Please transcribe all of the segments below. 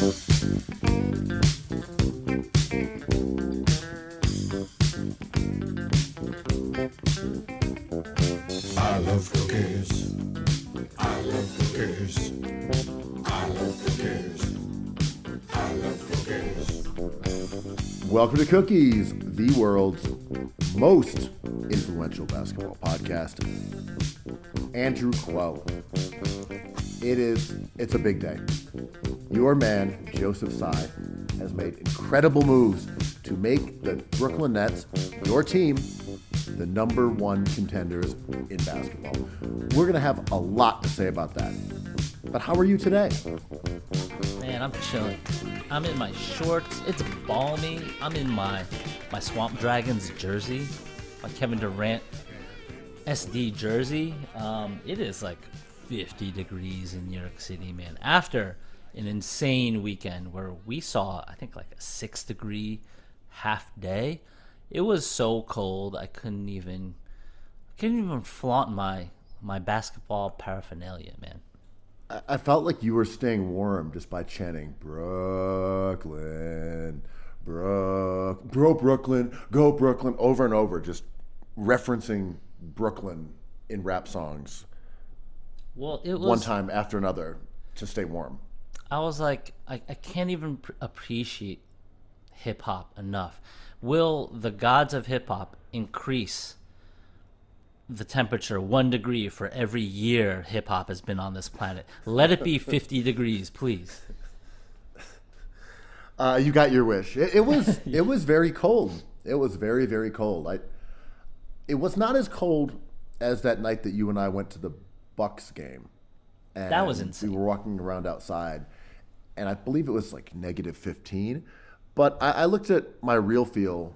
I love cookies. I love cookies. I love cookies. I love cookies. Welcome to Cookies, the world's most influential basketball podcast. Andrew Quell. It's a big day. Your man, Joseph Tsai, has made incredible moves to make the Brooklyn Nets, your team, the number one contenders in basketball. We're going to have a lot to say about that. But how are you today? Man, I'm chilling. I'm in my shorts. It's balmy. I'm in my Swamp Dragons jersey, my Kevin Durant SD jersey. It is like 50 degrees in New York City, man. After an insane weekend where we saw, I think, like a 6-degree half day. It was so cold I couldn't even flaunt my basketball paraphernalia, man. I felt like you were staying warm just by chanting Brooklyn, Brooklyn, go Brooklyn over and over, just referencing Brooklyn in rap songs. Well, it was one time after another to stay warm. I was like, I can't even appreciate hip hop enough. Will the gods of hip hop increase the temperature 1 degree for every year hip hop has been on this planet? Let it be 50 degrees, please. You got your wish. It was it was very cold. It was very, very cold. It was not as cold as that night that you and I went to the Bucks game. And that was insane. We were walking around outside, and I believe it was like negative 15. But I looked at my real feel,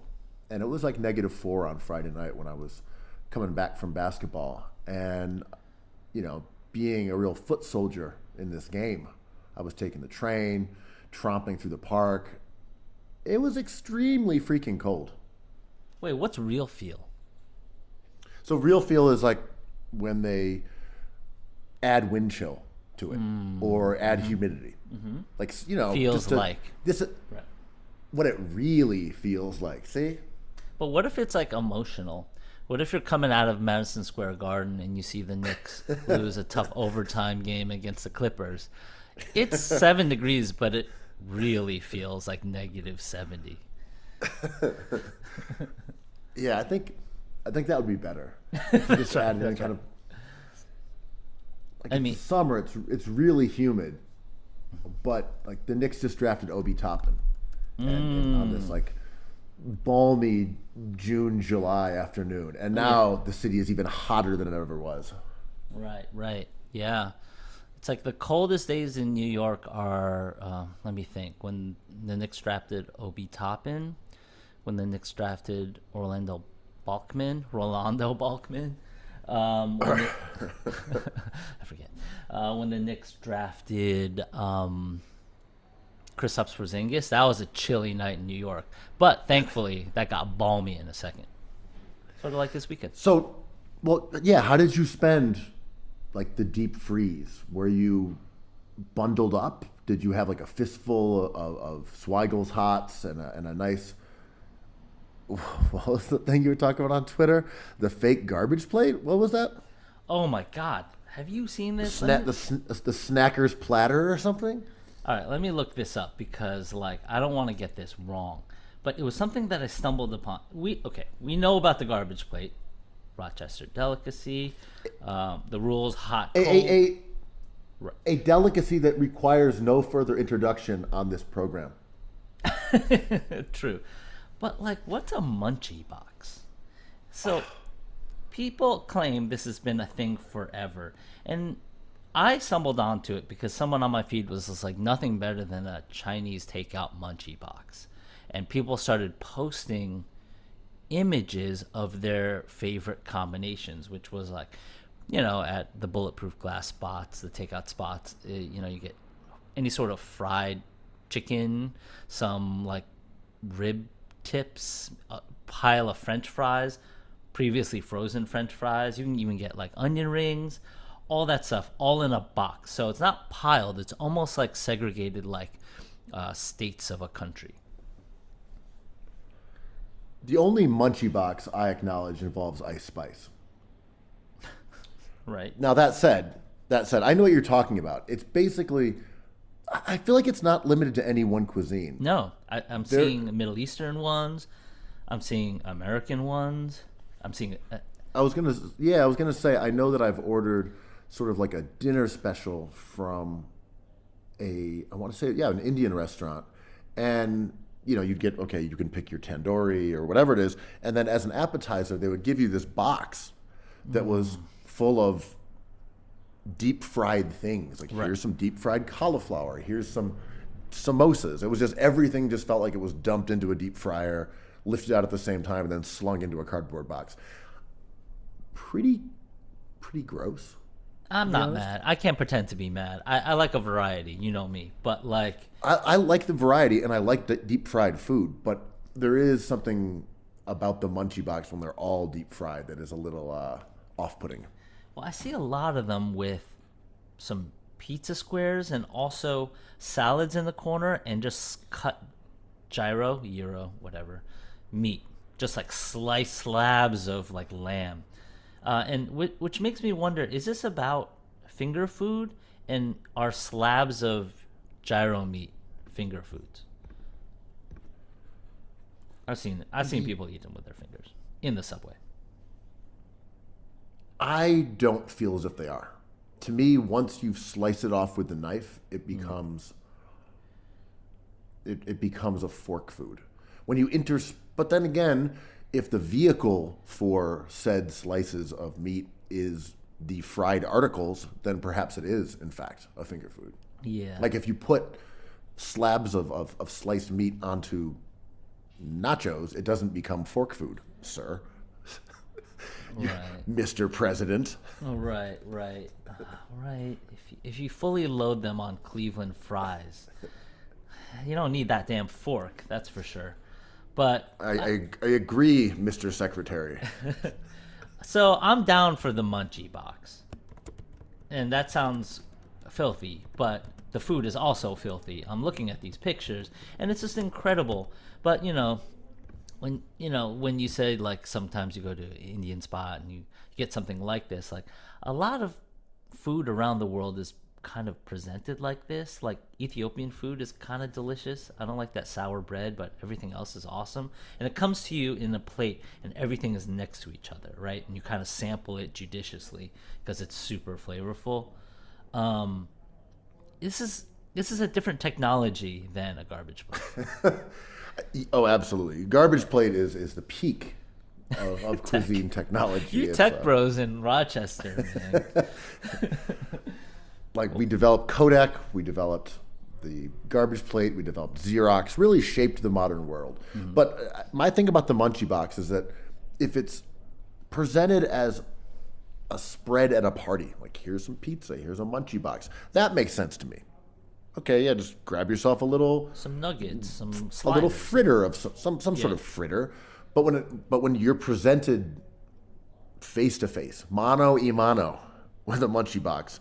and it was like negative 4 on Friday night when I was coming back from basketball. And, you know, being a real foot soldier in this game, I was taking the train, tromping through the park. It was extremely freaking cold. Wait, what's real feel? So real feel is like when they add wind chill to it or add humidity. Mm-hmm. Like, you know, feels like this. Right. What it really feels like. See? But what if it's like emotional? What if you're coming out of Madison Square Garden and you see the Knicks lose a tough overtime game against the Clippers? It's 7 degrees, but it really feels like negative 70. Yeah, I think that would be better. Just add in kind of. Like in summer, it's really humid, but like the Knicks just drafted Obi Toppin. And on this like balmy June, July afternoon. And now the city is even hotter than it ever was. Right. Yeah. It's like the coldest days in New York are, let me think, when the Knicks drafted Obi Toppin, when the Knicks drafted Rolando Balkman. I forget. When the Knicks drafted Kristaps Porzingis, that was a chilly night in New York. But thankfully, that got balmy in a second. Sort of like this weekend. So, well, yeah, how did you spend, like, the deep freeze? Were you bundled up? Did you have, like, a fistful of Sweigel's Hots and a nice... What was the thing you were talking about on Twitter? The fake garbage plate? What was that? Oh, my God. Have you seen this? The Snacker's platter or something? All right, let me look this up because, like, I don't want to get this wrong. But it was something that I stumbled upon. We know about the garbage plate, Rochester delicacy, the rules, hot, cold. A delicacy that requires no further introduction on this program. True. But, like, what's a Munchy Box? So, people claim this has been a thing forever. And I stumbled onto it because someone on my feed was just like, nothing better than a Chinese takeout Munchy Box. And people started posting images of their favorite combinations, which was like, you know, at the bulletproof glass spots, the takeout spots, you know, you get any sort of fried chicken, some like rib tips, a pile of French fries, previously frozen French fries. You can even get like onion rings, all that stuff, all in a box. So it's not piled. It's almost like segregated, like states of a country. The only Munchy Box I acknowledge involves Ice Spice. Right. Now that said, I know what you're talking about. It's basically, I feel like it's not limited to any one cuisine. No, I'm seeing Middle Eastern ones. I'm seeing American ones. I'm seeing. I was gonna say, I know that I've ordered sort of like a dinner special from I want to say, an Indian restaurant, and you'd get, okay, you can pick your tandoori or whatever it is, and then as an appetizer, they would give you this box that was full of deep fried things. Like, here's some deep fried cauliflower. Here's some samosas. It was just, everything just felt like it was dumped into a deep fryer, lifted out at the same time, and then slung into a cardboard box. Pretty gross. I'm not mad. I can't pretend to be mad. I like a variety. You know me. But like, I like the variety, and I like the deep fried food, but there is something about the Munchy Box when they're all deep fried that is a little off-putting. well, I see a lot of them with some pizza squares and also salads in the corner and just cut gyro, whatever, meat. Just like sliced slabs of like lamb. And which makes me wonder, is this about finger food, and are slabs of gyro meat finger foods? I've seen people eat them with their fingers in the subway. I don't feel as if they are. To me, once you've sliced it off with the knife, it becomes it becomes a fork food. When you but then again, if the vehicle for said slices of meat is the fried articles, then perhaps it is, in fact, a finger food. Yeah. Like if you put slabs of sliced meat onto nachos, it doesn't become fork food, sir. Right. Mr. President. Oh, right. Right. If you fully load them on Cleveland fries, you don't need that damn fork, that's for sure. But I agree, Mr. Secretary. So I'm down for the Munchy Box. And that sounds filthy, but the food is also filthy. I'm looking at these pictures, and it's just incredible. But, when you say, like, sometimes you go to an Indian spot and you get something like this, like, a lot of food around the world is kind of presented like this. Like, Ethiopian food is kind of delicious. I don't like that sour bread, but everything else is awesome. And it comes to you in a plate, and everything is next to each other, right? And you kind of sample it judiciously because it's super flavorful. This is a different technology than a garbage plate. Oh, absolutely. Garbage plate is the peak of cuisine technology. You tech bros in Rochester, man. Like, we developed Kodak, we developed the garbage plate, we developed Xerox, really shaped the modern world. Mm-hmm. But my thing about the Munchy Box is that if it's presented as a spread at a party, like, here's some pizza, here's a Munchy Box, that makes sense to me. Okay, yeah, just grab yourself some nuggets, some sliders. A little fritter of some sort of fritter. But when you're presented face to face, mano a mano, with a Munchy Box,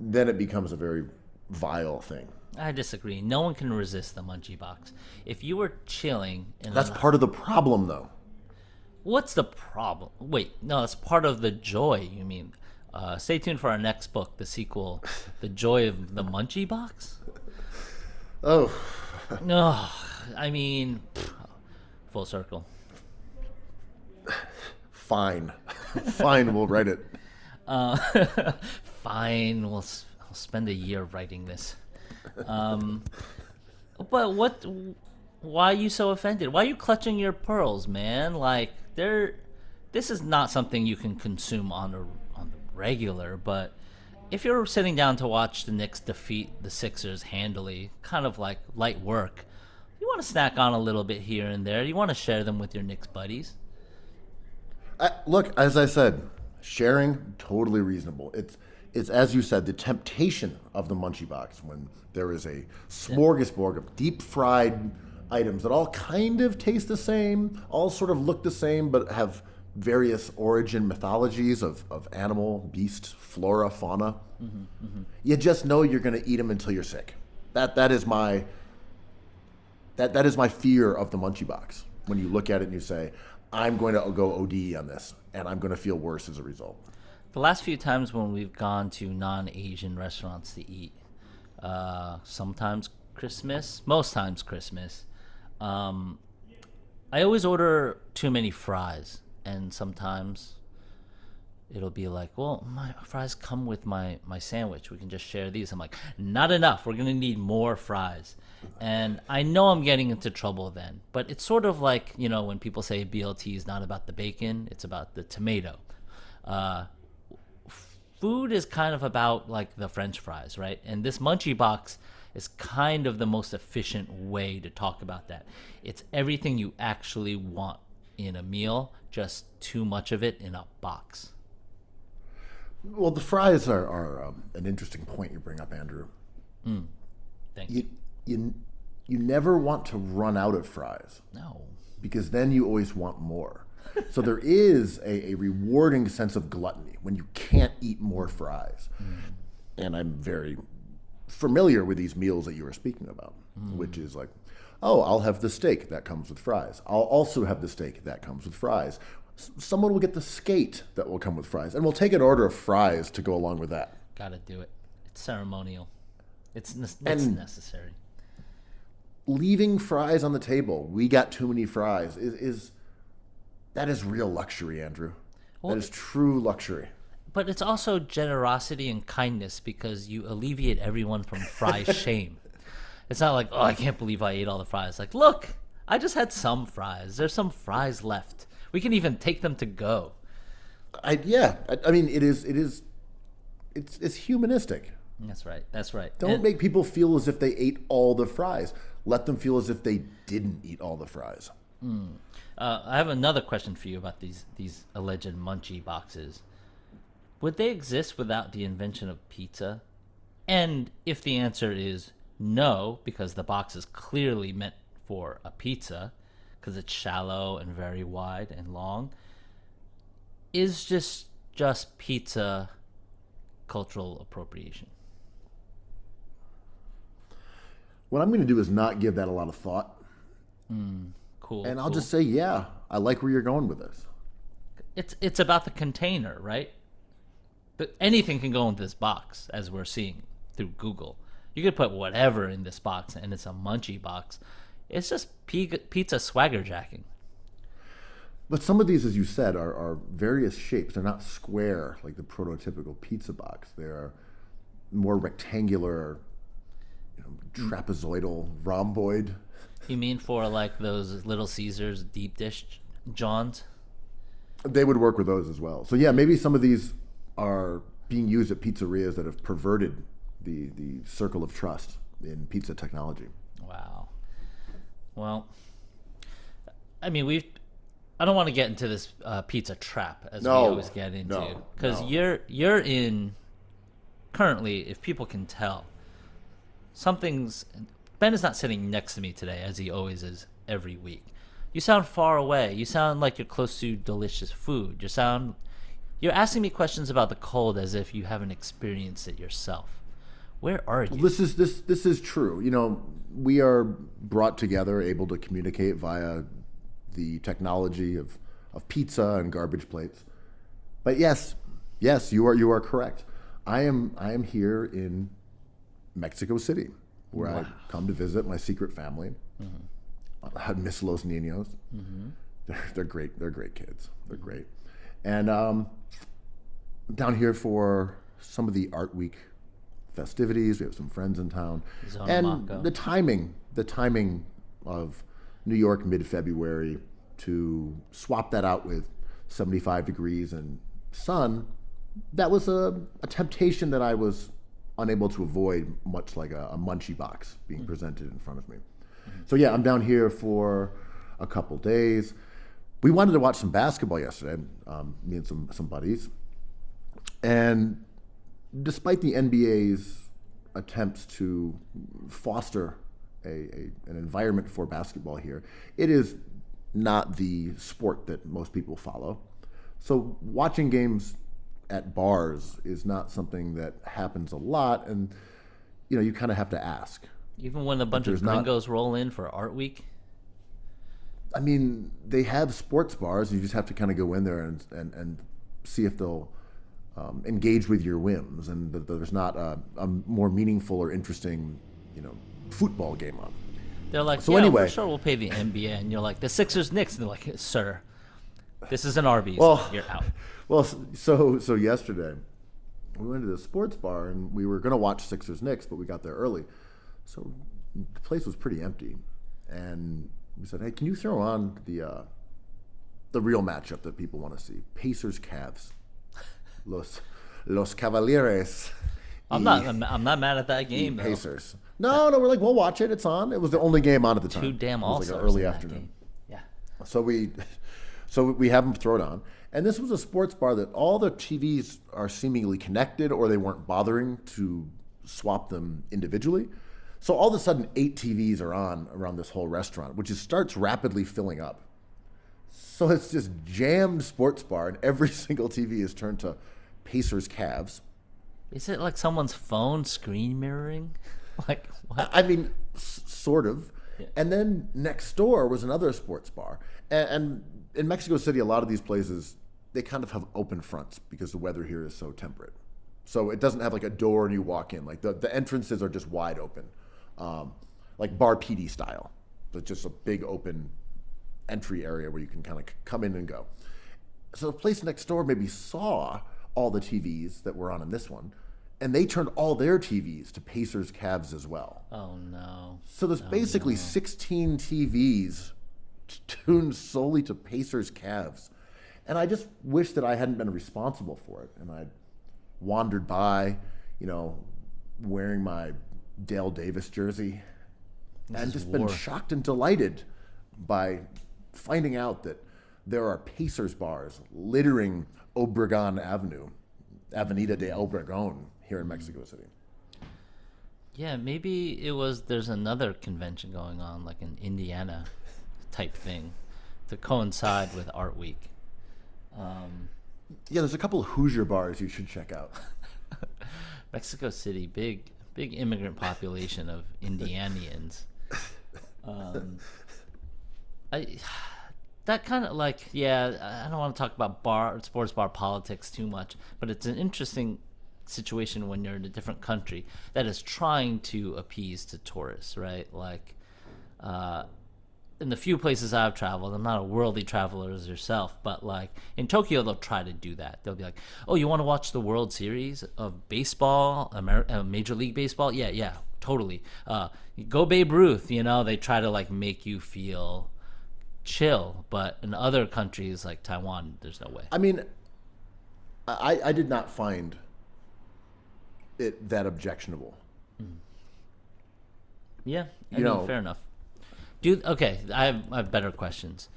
then it becomes a very vile thing. I disagree. No one can resist the Munchy Box. If you were chilling, that's part of the problem, though. What's the problem? Wait, no, that's part of the joy. You mean? Stay tuned for our next book, the sequel, The Joy of the Munchy Box. Oh. No, I mean, full circle. Fine, we'll write it. Fine, I'll spend a year writing this. But why are you so offended? Why are you clutching your pearls, man? Like, this is not something you can consume on the regular, but if you're sitting down to watch the Knicks defeat the Sixers handily, kind of like light work, you want to snack on a little bit here and there. You want to share them with your Knicks buddies. Look, as I said, sharing, totally reasonable. It's as you said, the temptation of the Munchy Box when there is a smorgasbord of deep fried items that all kind of taste the same, all sort of look the same, but have various origin mythologies of animal, beast, flora, fauna. Mm-hmm, mm-hmm. You just know you're going to eat them until you're sick. That is my That is my fear of the Munchy Box. When you look at it and you say, I'm going to go OD on this, and I'm going to feel worse as a result. The last few times when we've gone to non-Asian restaurants to eat, sometimes Christmas, most times Christmas, I always order too many fries, and sometimes it'll be like, well, my fries come with my sandwich. We can just share these. I'm like, not enough. We're going to need more fries. And I know I'm getting into trouble then. But it's sort of like, when people say BLT is not about the bacon, it's about the tomato. Food is kind of about like the French fries, right? And this Munchy Box is kind of the most efficient way to talk about that. It's everything you actually want in a meal, just too much of it in a box. Well, the fries are an interesting point you bring up, Andrew. Thank you. You never want to run out of fries. No. Because then you always want more. So there is a rewarding sense of gluttony when you can't eat more fries. And I'm very familiar with these meals that you were speaking about, which is like, oh, I'll have the steak that comes with fries. I'll also have the steak that comes with fries. Someone will get the skate that will come with fries, and we'll take an order of fries to go along with that. Gotta do it. It's ceremonial. It's necessary. Leaving fries on the table, we got too many fries, that is real luxury, Andrew. That is true luxury. But it's also generosity and kindness because you alleviate everyone from fry shame. It's not like, oh, I can't believe I ate all the fries. Like, look, I just had some fries. There's some fries left. We can even take them to go. I mean, it's humanistic. That's right. Don't make people feel as if they ate all the fries. Let them feel as if they didn't eat all the fries. I have another question for you about these alleged Munchy boxes. Would they exist without the invention of pizza? And if the answer is no, because the box is clearly meant for a pizza, because it's shallow and very wide and long, is just pizza cultural appropriation? What I'm going to do is not give that a lot of thought. Cool. And I'll just say, yeah, I like where you're going with this. It's about the container, right? But anything can go into this box, as we're seeing through Google. You could put whatever in this box, and it's a Munchy Box. It's just pizza swagger jacking. But some of these, as you said, are various shapes. They're not square like the prototypical pizza box. They're more rectangular, trapezoidal, rhomboid. You mean for like those Little Caesars deep dish Johns? They would work with those as well. So yeah, maybe some of these are being used at pizzerias that have perverted the circle of trust in pizza technology. Wow. Well, I mean, I don't want to get into this pizza trap as we always get into, because you're in currently, if people can tell, Ben is not sitting next to me today as he always is every week. You sound far away. You sound like you're close to delicious food. You're asking me questions about the cold as if you haven't experienced it yourself. Where are you? This is true. We are brought together, able to communicate via the technology of pizza and garbage plates. But yes, you are correct. I am here in Mexico City, where I come to visit my secret family. I miss Los Niños. They're great. They're great kids. They're great. And down here for some of the Art Week festivities. We have some friends in town. And the timing of New York mid-February to swap that out with 75 degrees and sun, that was a temptation that I was unable to avoid, much like a Munchy Box being presented in front of me. So yeah, I'm down here for a couple days. We wanted to watch some basketball yesterday, me and some buddies. And despite the NBA's attempts to foster an environment for basketball here, it is not the sport that most people follow. So watching games at bars is not something that happens a lot, and you kind of have to ask, Even when a bunch of there's not- gringos roll in for Art Week. I mean, they have sports bars. You just have to kind of go in there and see if they'll engage with your whims, and that there's not a more meaningful or interesting, football game on. They're like, So yeah, anyway- for sure we'll pay the NBA. And you're like, the Sixers Knicks. And they're like, sir, this is an Arby's. Well- You're out. Well, so yesterday we went to the sports bar and we were going to watch Sixers Knicks, but we got there early, so the place was pretty empty, and we said, "Hey, can you throw on the real matchup that people want to see? Pacers Cavs, Los Cavaliers." I'm not mad at that game, though. Pacers. No, we're like, we'll watch it. It's on. It was the only game on at the time. Two damn It was all-stars like an early in that afternoon. game. Yeah. So we have them throw it on. And this was a sports bar that all the TVs are seemingly connected, or they weren't bothering to swap them individually. So all of a sudden, 8 TVs are on around this whole restaurant, which starts rapidly filling up. So it's this jammed sports bar, and every single TV is turned to Pacers Cavs. Is it like someone's phone screen mirroring? Like, what? I mean, sort of. Yeah. And then next door was another sports bar. And in Mexico City, a lot of these places, they kind of have open fronts because the weather here is so temperate. So it doesn't have like a door and you walk in. Like the entrances are just wide open, like Bar PD style. It's just a big open entry area where you can kind of come in and go. So the place next door maybe saw all the TVs that were on in this one, and they turned all their TVs to Pacers Cavs as well. Oh, no. So there's basically 16 TVs tuned solely to Pacers Cavs. And I just wish that I hadn't been responsible for it. And I'd wandered by, wearing my Dale Davis jersey, and just been shocked and delighted by finding out that there are Pacers bars littering Obregon Avenue, Avenida de Obregon, here in Mexico City. Yeah, maybe there's another convention going on, like an Indiana type thing, to coincide with Art Week. Yeah, there's a couple of Hoosier bars you should check out. Mexico City, big immigrant population of Indianians. That kind of like, I don't want to talk about sports bar politics too much, but it's an interesting situation when you're in a different country that is trying to appease to tourists, right? Like, in the few places I've traveled, I'm not a worldly traveler as yourself, but like in Tokyo, they'll try to do that. They'll be like, "Oh, you want to watch the World Series of baseball, Major League Baseball? Yeah, totally. Go Babe Ruth." They try to like make you feel chill, but in other countries like Taiwan, there's no way. I mean, I did not find it that objectionable. Yeah, I mean, fair enough. Okay, I have better questions.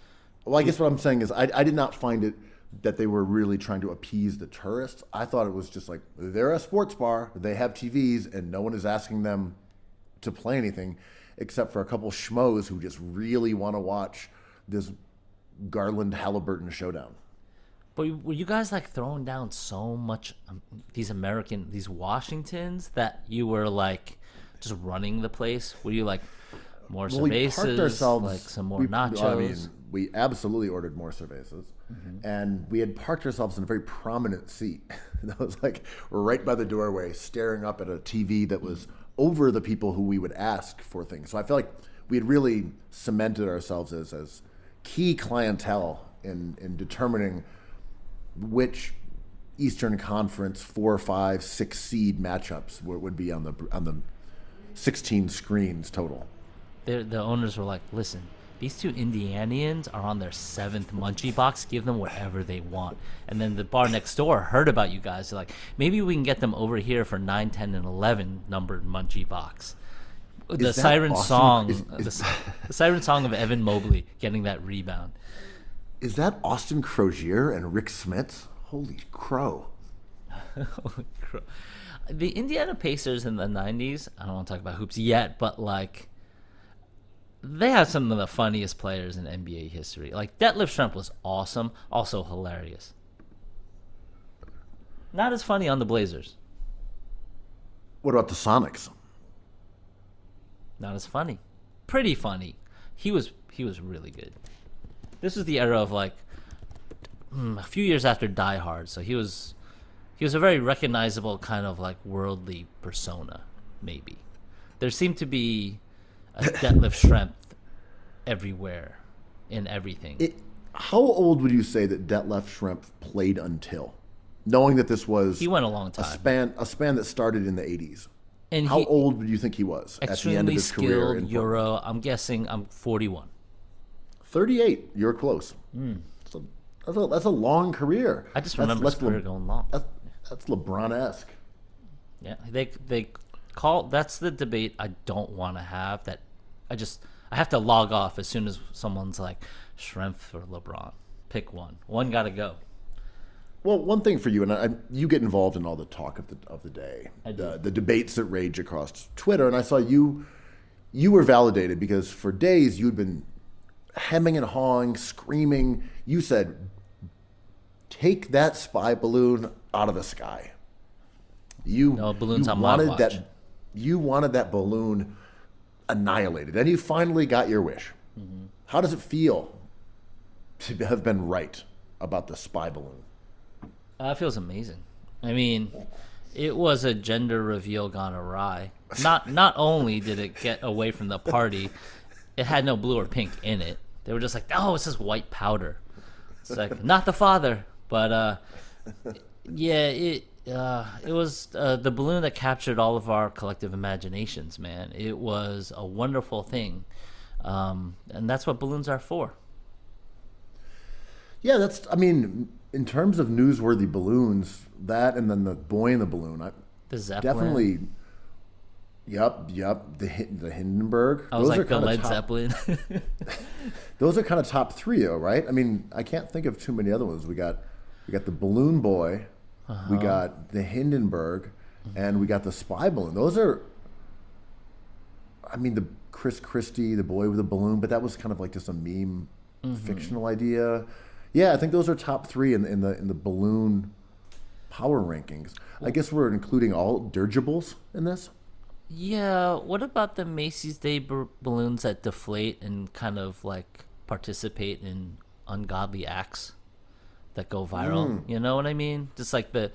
Well, I guess what I'm saying is I did not find it that they were really trying to appease the tourists. I thought it was just like, they're a sports bar, they have TVs, and no one is asking them to play anything except for a couple schmoes who just really want to watch this Garland Halliburton showdown. But were you guys like throwing down so much these Washingtons that you were like just running the place? Were you like more cervezas, like some more nachos? We absolutely ordered more cervezas, and we had parked ourselves in a very prominent seat. That was like, we're right by the doorway, staring up at a TV that was over the people who we would ask for things. So I feel like we had really cemented ourselves as key clientele in determining which Eastern Conference 4, 5, 6 seed matchups would be on the 16 screens total. The owners were like, "Listen, these two Indianians are on their 7th Munchy Box. Give them whatever they want." And then the bar next door heard about you guys. They're like, "Maybe we can get them over here for 9, 10, and 11 numbered Munchy Box." The siren song, the siren song of Evan Mobley getting that rebound. Is that Austin Crozier and Rick Smits? Holy crow! Holy crow! The Indiana Pacers in the 90s. I don't want to talk about hoops yet, but like, they had some of the funniest players in NBA history. Like, Detlef Schrempf was awesome, also hilarious. Not as funny on the Blazers. What about the Sonics? Not as funny. Pretty funny. He was really good. This was the era of like a few years after Die Hard, so he was a very recognizable kind of like worldly persona. Maybe there seemed to be a deadlift strength everywhere in everything. How old would you say that Detlef Schrempf played until, knowing that this was He went a long time. a span that started in the 80s? And How old would you think he was at the end of extremely his career? skilled In Euro. I'm guessing I'm 41. 38. You're close. So that's a long career. I just remember his career going long. That's LeBron-esque. Yeah, they call that's the debate I don't want to have. That I have to log off as soon as someone's like Schrempf or LeBron. Pick one. One got to go. Well, one thing for you, and you get involved in all the talk of the day, I do. the debates that rage across Twitter, and I saw you were validated because for days you'd been hemming and hawing, screaming. You said, "Take that spy balloon out of the sky." No balloons on my watch. You wanted that balloon annihilated, and you finally got your wish. Mm-hmm. How does it feel to have been right about the spy balloon? It feels amazing. I mean, it was a gender reveal gone awry. Not only did it get away from the party, it had no blue or pink in it. They were just like, "Oh, it's just white powder." It's like not the father, but yeah, it was the balloon that captured all of our collective imaginations. Man, it was a wonderful thing, and that's what balloons are for. Yeah, I mean, in terms of newsworthy balloons, that and then the boy in the balloon, The Zeppelin. definitely. Yep. The Hindenburg. I was like the kinda Led Zeppelin. Those are kind of top three, though, right? I mean, I can't think of too many other ones. We got the balloon boy, we got the Hindenburg, and we got the spy balloon. Those are. I mean, the Chris Christie, the boy with the balloon, but that was kind of like just a meme, fictional idea. Yeah, I think those are top three in the balloon power rankings. I guess we're including all dirigibles in this. Yeah, what about the Macy's Day balloons that deflate and kind of like participate in ungodly acts that go viral? You know what I mean? Just like the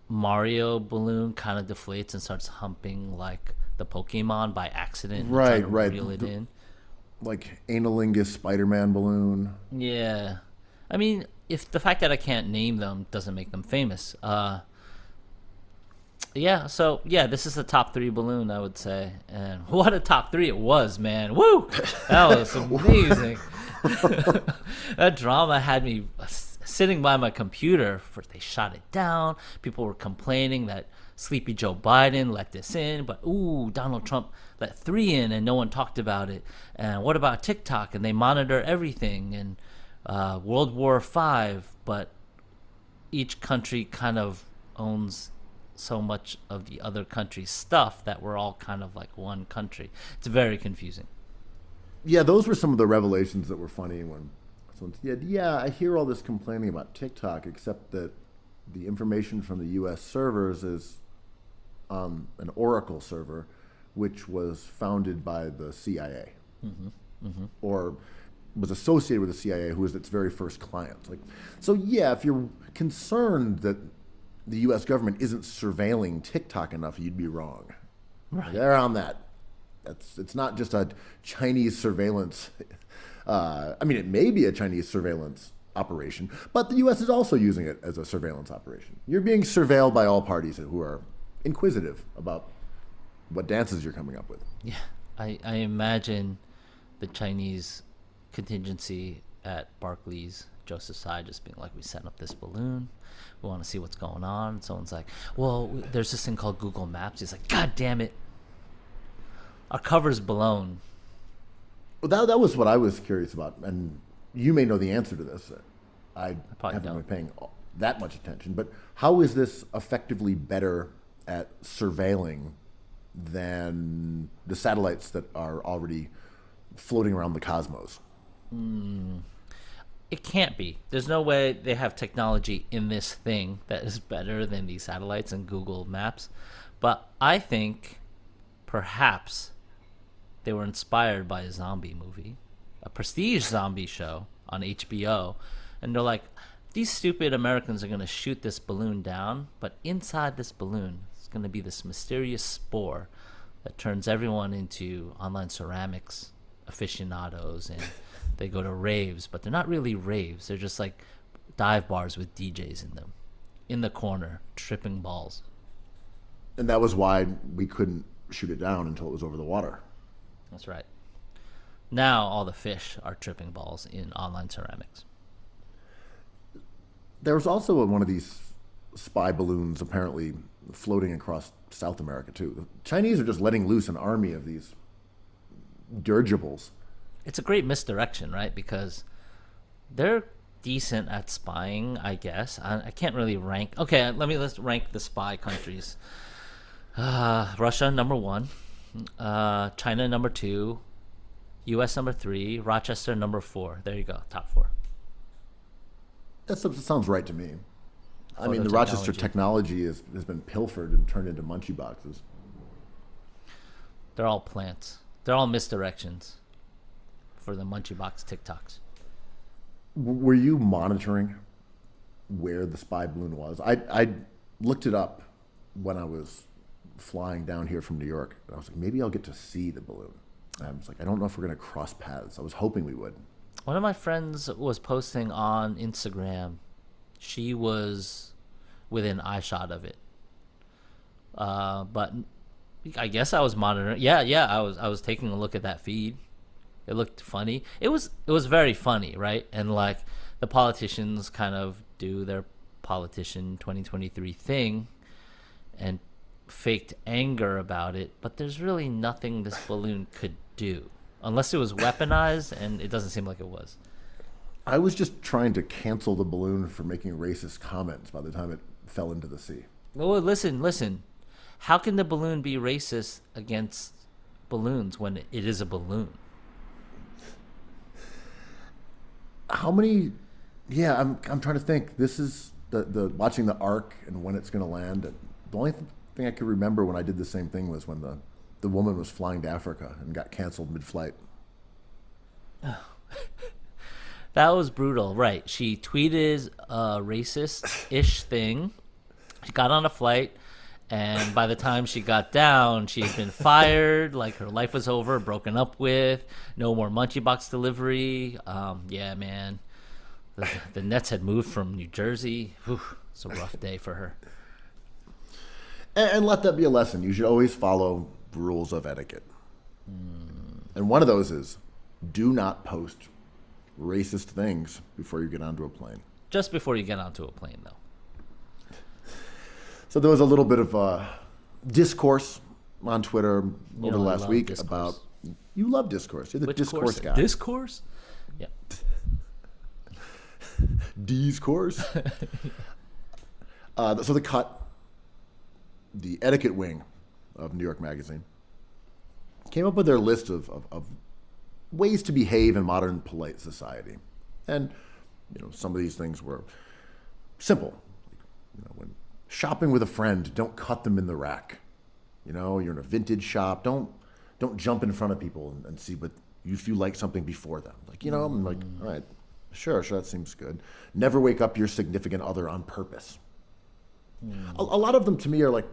Mario balloon kind of deflates and starts humping like the Pokemon by accident. And trying to reel it in. Like analingus Spider-Man balloon. Yeah. I mean, if the fact that I can't name them doesn't make them famous. Yeah, so yeah, this is the top 3 balloon, I would say. And what a top 3 it was, man. Woo! That was amazing. That drama had me sitting by my computer. They shot it down. People were complaining that Sleepy Joe Biden let this in, but Donald Trump let 3 in and no one talked about it. And what about TikTok? And they monitor everything. And World War V, but each country kind of owns so much of the other country's stuff that we're all kind of like one country. It's very confusing. Yeah, those were some of the revelations that were funny when someone said, yeah, I hear all this complaining about TikTok, except that the information from the U.S. servers is an Oracle server, which was founded by the CIA, or was associated with the CIA, who was its very first client. Like, so yeah, if you're concerned that the U.S. government isn't surveilling TikTok enough, you'd be wrong. Right. They're on that. It's not just a Chinese surveillance. I mean, it may be a Chinese surveillance operation, but the U.S. is also using it as a surveillance operation. You're being surveilled by all parties who are inquisitive about what dances you're coming up with. Yeah, I imagine the Chinese contingency at Barclays, Joseph Tsai, just being like, we set up this balloon. We want to see what's going on. And someone's like, well, there's this thing called Google Maps. He's like, God damn it. Our cover's blown. Well, that was what I was curious about, and you may know the answer to this. I probably haven't don't. been paying that much attention, but how is this effectively better at surveilling than the satellites that are already floating around the cosmos? It can't be. There's no way they have technology in this thing that is better than these satellites and Google Maps. But I think perhaps they were inspired by a zombie movie, a prestige zombie show on HBO, and they're like, these stupid Americans are going to shoot this balloon down, but inside this balloon is going to be this mysterious spore that turns everyone into online ceramics aficionados, and they go to raves, but they're not really raves. They're just like dive bars with DJs in them, in the corner, tripping balls. And that was why we couldn't shoot it down until it was over the water. That's right. Now all the fish are tripping balls in online ceramics. There was also one of these spy balloons apparently floating across South America too. The Chinese are just letting loose an army of these dirigibles. It's a great misdirection, right? Because they're decent at spying, I guess. I can't really rank. Okay, let's rank the spy countries. Russia number 1, China number 2, U.S. number 3, Rochester number 4. There you go, top 4. That sounds right to me. I mean, the Photo Rochester technology has been pilfered and turned into Munchy Boxes. They're all plants. They're all misdirections for the Munchy Box TikToks. Were you monitoring where the spy balloon was? I looked it up when I was flying down here from New York. And I was like, maybe I'll get to see the balloon. And I was like, I don't know if we're going to cross paths. I was hoping we would. One of my friends was posting on Instagram. She was within eyeshot of it. But I guess I was monitoring. Yeah, I was taking a look at that feed. It looked funny. It was very funny, right? And like the politicians kind of do their politician 2023 thing and faked anger about it, but there's really nothing this balloon could do unless it was weaponized, and it doesn't seem like it was. I was just trying to cancel the balloon for making racist comments by the time it fell into the sea. Well, listen. How can the balloon be racist against balloons when it is a balloon? How many? Yeah, I'm trying to think. This is the watching the arc and when it's going to land. The only thing I could remember when I did the same thing was when the woman was flying to Africa and got canceled mid-flight. That was brutal, right? She tweeted a racist-ish thing. She got on a flight, and by the time she got down, she had been fired. Like her life was over, broken up with. No more Munchy Box delivery. Yeah, man. The Nets had moved from New Jersey. Whew, it's a rough day for her. And let that be a lesson. You should always follow rules of etiquette. And one of those is do not post racist things before you get onto a plane. Just before you get onto a plane, though. So there was a little bit of discourse on Twitter over the last week discourse. About you love discourse. You're the Which discourse course? guy. Discourse? Yeah. Discourse. So the etiquette wing of New York Magazine came up with their list of ways to behave in modern polite society. And, some of these things were simple. When shopping with a friend, don't cut them in the rack. You're in a vintage shop. Don't jump in front of people and see what if you like something before them. I'm like, all right, sure, that seems good. Never wake up your significant other on purpose. A lot of them to me are like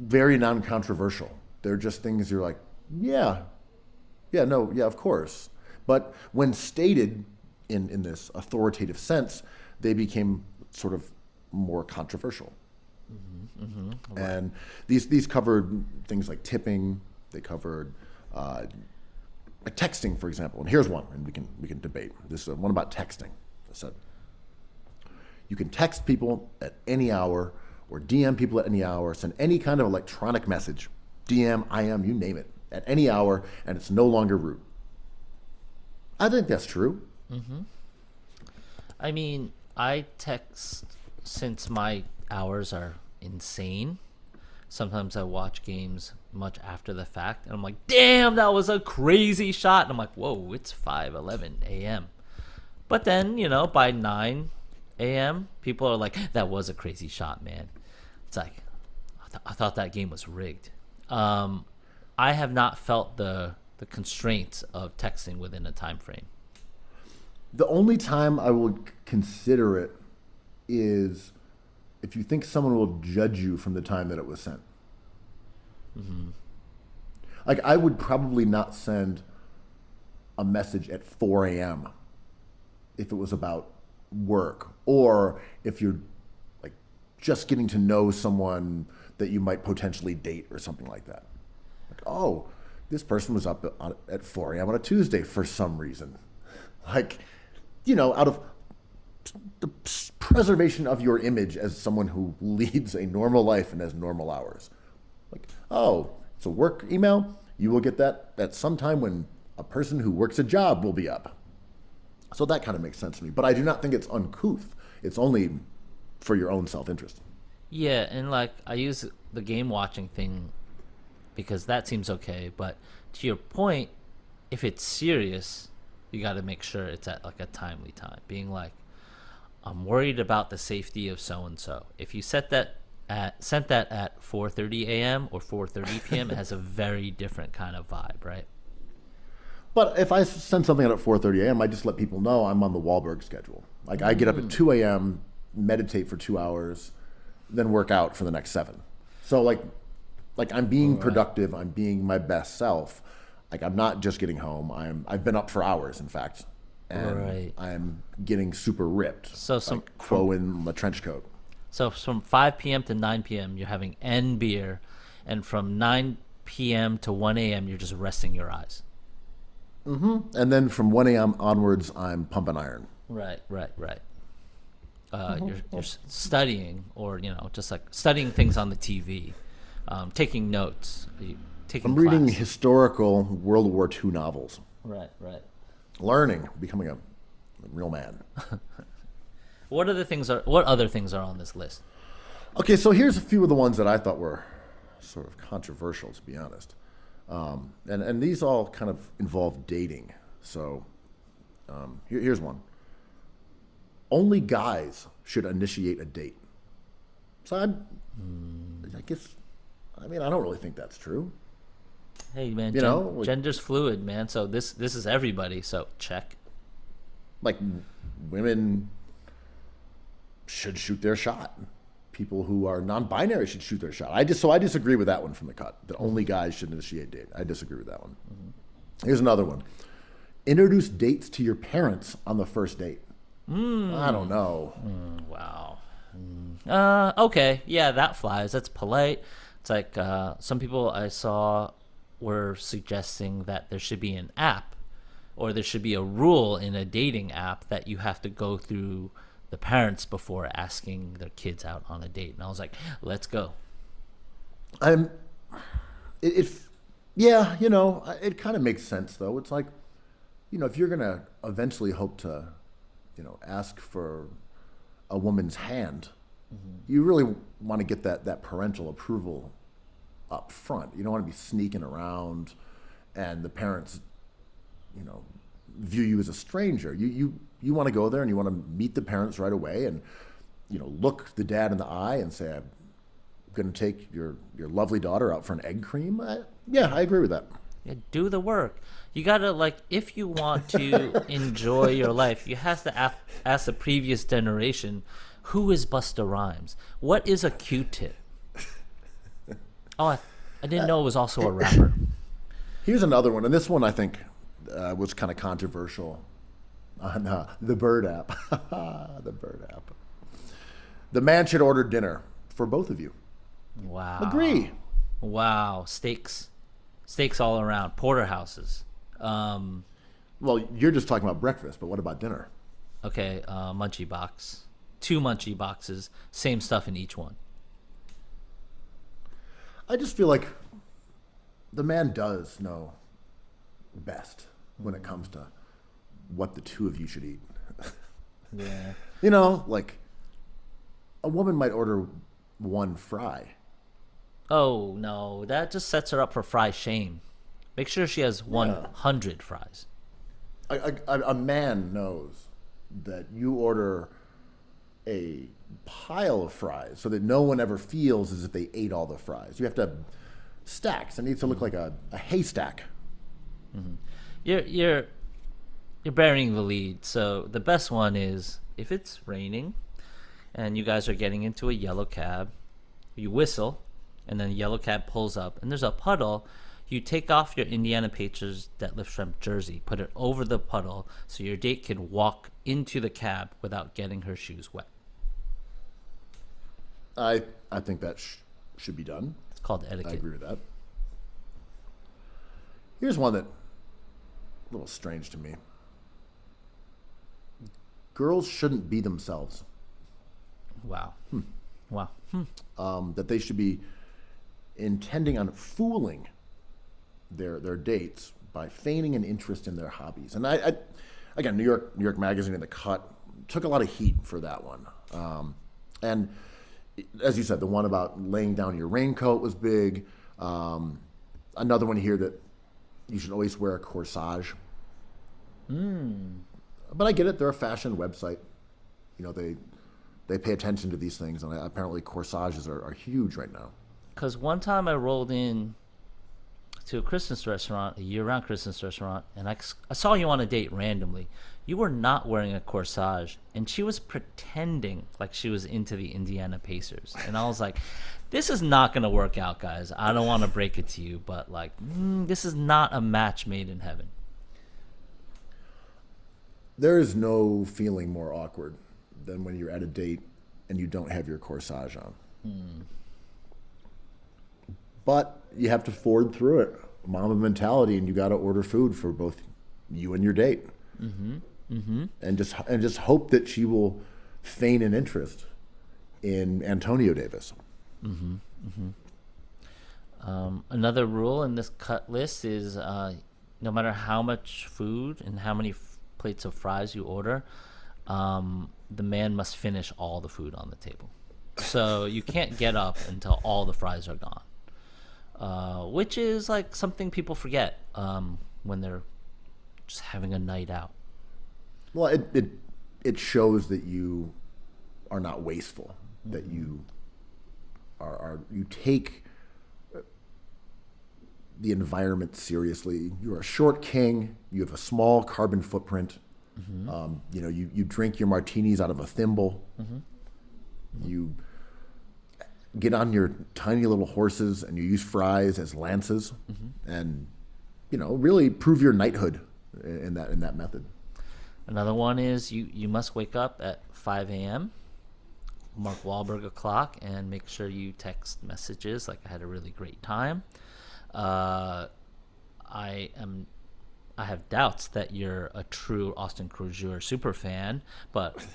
very non-controversial. They're just things you're like, of course. But when stated in this authoritative sense, they became sort of more controversial. Right. And these covered things like tipping. They covered texting, for example. And here's one, and we can debate. This is one about texting. I said, you can text people at any hour or DM people at any hour, send any kind of electronic message, DM, IM, you name it, at any hour, and it's no longer rude. I think that's true. Mm-hmm. I mean, I text since my hours are insane. Sometimes I watch games much after the fact, and I'm like, damn, that was a crazy shot. And I'm like, whoa, it's 5:11 a.m. But then, by 9 a.m., people are like, that was a crazy shot, man. It's like, I thought that game was rigged. I have not felt the constraints of texting within a time frame. The only time I will consider it is if you think someone will judge you from the time that it was sent. Mm-hmm. Like, I would probably not send a message at 4 a.m. if it was about work, or if you're like just getting to know someone that you might potentially date or something like that. Like, oh, this person was up at 4 a.m. on a Tuesday for some reason. Like, out of the preservation of your image as someone who leads a normal life and has normal hours. Like, oh, it's a work email. You will get that at some time when a person who works a job will be up. So that kind of makes sense to me. But I do not think it's uncouth. It's only for your own self-interest. Yeah, and like I use the game watching thing because that seems okay. But to your point, if it's serious, you got to make sure it's at like a timely time. Being like, I'm worried about the safety of so and so. If you sent that at 4:30 a.m. or 4:30 p.m., it has a very different kind of vibe, right? But if I send something out at 4:30 a.m., I just let people know I'm on the Wahlberg schedule. Like, I get up at 2 a.m., meditate for 2 hours, then work out for the next 7. So like I'm being productive. I'm being my best self. Like, I'm not just getting home. I've been up for hours, in fact, and I'm getting super ripped. So like Quo in my trench coat. So from 5 p.m. to 9 p.m., you're having N beer, and from 9 p.m. to 1 a.m., you're just resting your eyes. Mm-hmm. And then from 1 a.m. onwards, I'm pumping iron. Right. You're studying, or just like studying things on the TV, taking notes, taking. I'm reading historical World War II novels. Right. Learning, becoming a real man. What other things are on this list? Okay, so here's a few of the ones that I thought were sort of controversial, to be honest. And these all kind of involve dating. So here's one. Only guys should initiate a date. So I don't really think that's true. Hey man, gender's fluid, man. So this is everybody. So check. Like, women should shoot their shot. People who are non-binary should shoot their shot. I disagree with that one from the cut. That only guys should initiate date. I disagree with that one. Mm-hmm. Here's another one. Introduce dates to your parents on the first date. I don't know. Wow. Okay. Yeah, that flies. That's polite. It's like some people I saw were suggesting that there should be an app, or there should be a rule in a dating app that you have to go through the parents before asking their kids out on a date. And I was like, let's go. It kind of makes sense, though. It's like, if you're going to eventually hope to, ask for a woman's hand, you really want to get that parental approval up front. You don't want to be sneaking around and the parents, view you as a stranger. You want to go there and you want to meet the parents right away and, look the dad in the eye and say, I'm going to take your lovely daughter out for an egg cream. I agree with that. Yeah, do the work. You gotta, if you want to enjoy your life, you have to ask the previous generation, who is Busta Rhymes? What is a Q-tip? Oh, I didn't know it was also a rapper. Here's another one, and this one I think was kind of controversial on the Bird app. The Bird app. The man should order dinner for both of you. Wow. Agree. Wow. Steaks all around. Porterhouses. Well, you're just talking about breakfast, but what about dinner? Okay, Munchy Box. 2 Munchy Boxes. Same stuff in each one. I just feel like the man does know best when it comes to what the two of you should eat. Yeah. A woman might order one fry. Oh, no. That just sets her up for fry shame. Make sure she has 100 fries. A man knows that you order a pile of fries so that no one ever feels as if they ate all the fries. You have to stacks. It needs to look like a haystack. You're burying the lead. So the best one is if it's raining and you guys are getting into a yellow cab, you whistle, and then a yellow cab pulls up, and there's a puddle. You take off your Indiana Pacers Deadlift Shrimp jersey, put it over the puddle so your date can walk into the cab without getting her shoes wet. I think that should be done. It's called etiquette. I agree with that. Here's one that a little strange to me. Girls shouldn't be themselves. Wow. Wow. That they should be intending on fooling their dates by feigning an interest in their hobbies. And I again, New York Magazine and The Cut took a lot of heat for that one. And as you said, the one about laying down your raincoat was big. Another one here that you should always wear a corsage. But I get it. They're a fashion website. They pay attention to these things, and apparently corsages are huge right now. Because one time I rolled in to a Christmas restaurant, a year-round Christmas restaurant, and I saw you on a date randomly. You were not wearing a corsage, and she was pretending like she was into the Indiana Pacers. And I was like, this is not going to work out, guys. I don't want to break it to you, but this is not a match made in heaven. There is no feeling more awkward than when you're at a date and you don't have your corsage on. But you have to ford through it. Mama mentality, and you got to order food for both you and your date. And just hope that she will feign an interest in Antonio Davis. Another rule in this cut list is no matter how much food and how many plates of fries you order, the man must finish all the food on the table. So you can't get up until all the fries are gone, which is like something people forget when they're just having a night out. Well, it shows that you are not wasteful, that you you take the environment seriously. You're a short king. You have a small carbon footprint. You drink your martinis out of a thimble. You get on your tiny little horses and you use fries as lances, and really prove your knighthood in that method. Another one is you must wake up at 5 a.m. Mark Wahlberg clock and make sure you text messages like I had a really great time. I have doubts that you're a true Austin Crozier super fan, but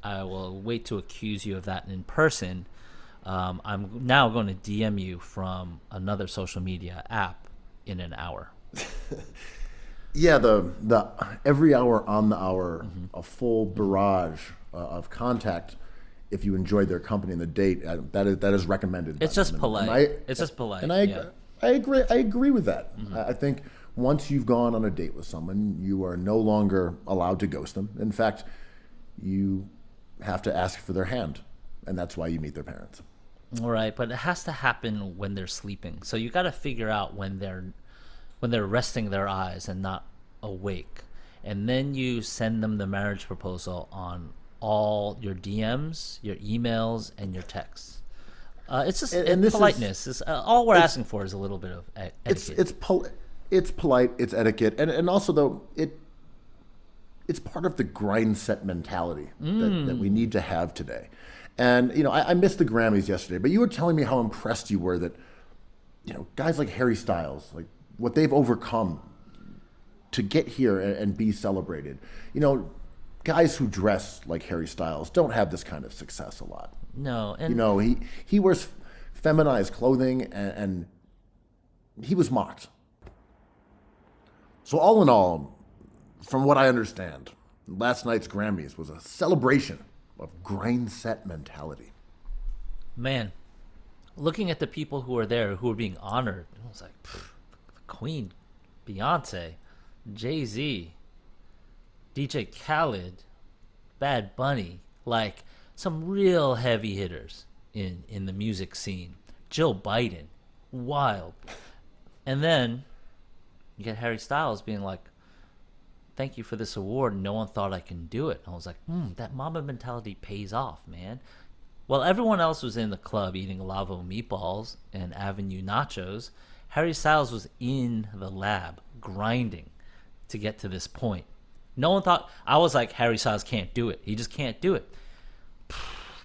I will wait to accuse you of that in person. I'm now going to DM you from another social media app in an hour. Yeah, the every hour on the hour, a full barrage of contact. If you enjoyed their company and the date, that is recommended. It's just polite. It's just polite. And I agree with that. I think once you've gone on a date with someone, you are no longer allowed to ghost them. In fact, you have to ask for their hand, and that's why you meet their parents. All right, but it has to happen when they're sleeping. So you got to figure out when they're resting their eyes and not awake, and then you send them the marriage proposal on all your DMs, your emails, and your texts. It's just politeness. All we're asking for is a little bit of etiquette. It's polite. It's etiquette, and also though it's part of the grind set mentality that we need to have today. And I missed the Grammys yesterday, but you were telling me how impressed you were that guys like Harry Styles, like what they've overcome to get here and be celebrated. Guys who dress like Harry Styles don't have this kind of success a lot. No, and he wears feminized clothing and he was mocked. So all in all, from what I understand, last night's Grammys was a celebration of grind set mentality. Man, looking at the people who were there, who were being honored, it was like the Queen, Beyonce, Jay-Z, DJ Khaled, Bad Bunny, like some real heavy hitters in the music scene. Joe Biden, Wild. And then you get Harry Styles being like, thank you for this award. No one thought I can do it. And I was like, that Mamba mentality pays off, man. While everyone else was in the club eating lavo meatballs and Avenue nachos, Harry Styles was in the lab grinding to get to this point. No one thought, I was like, Harry Styles can't do it. He just can't do it.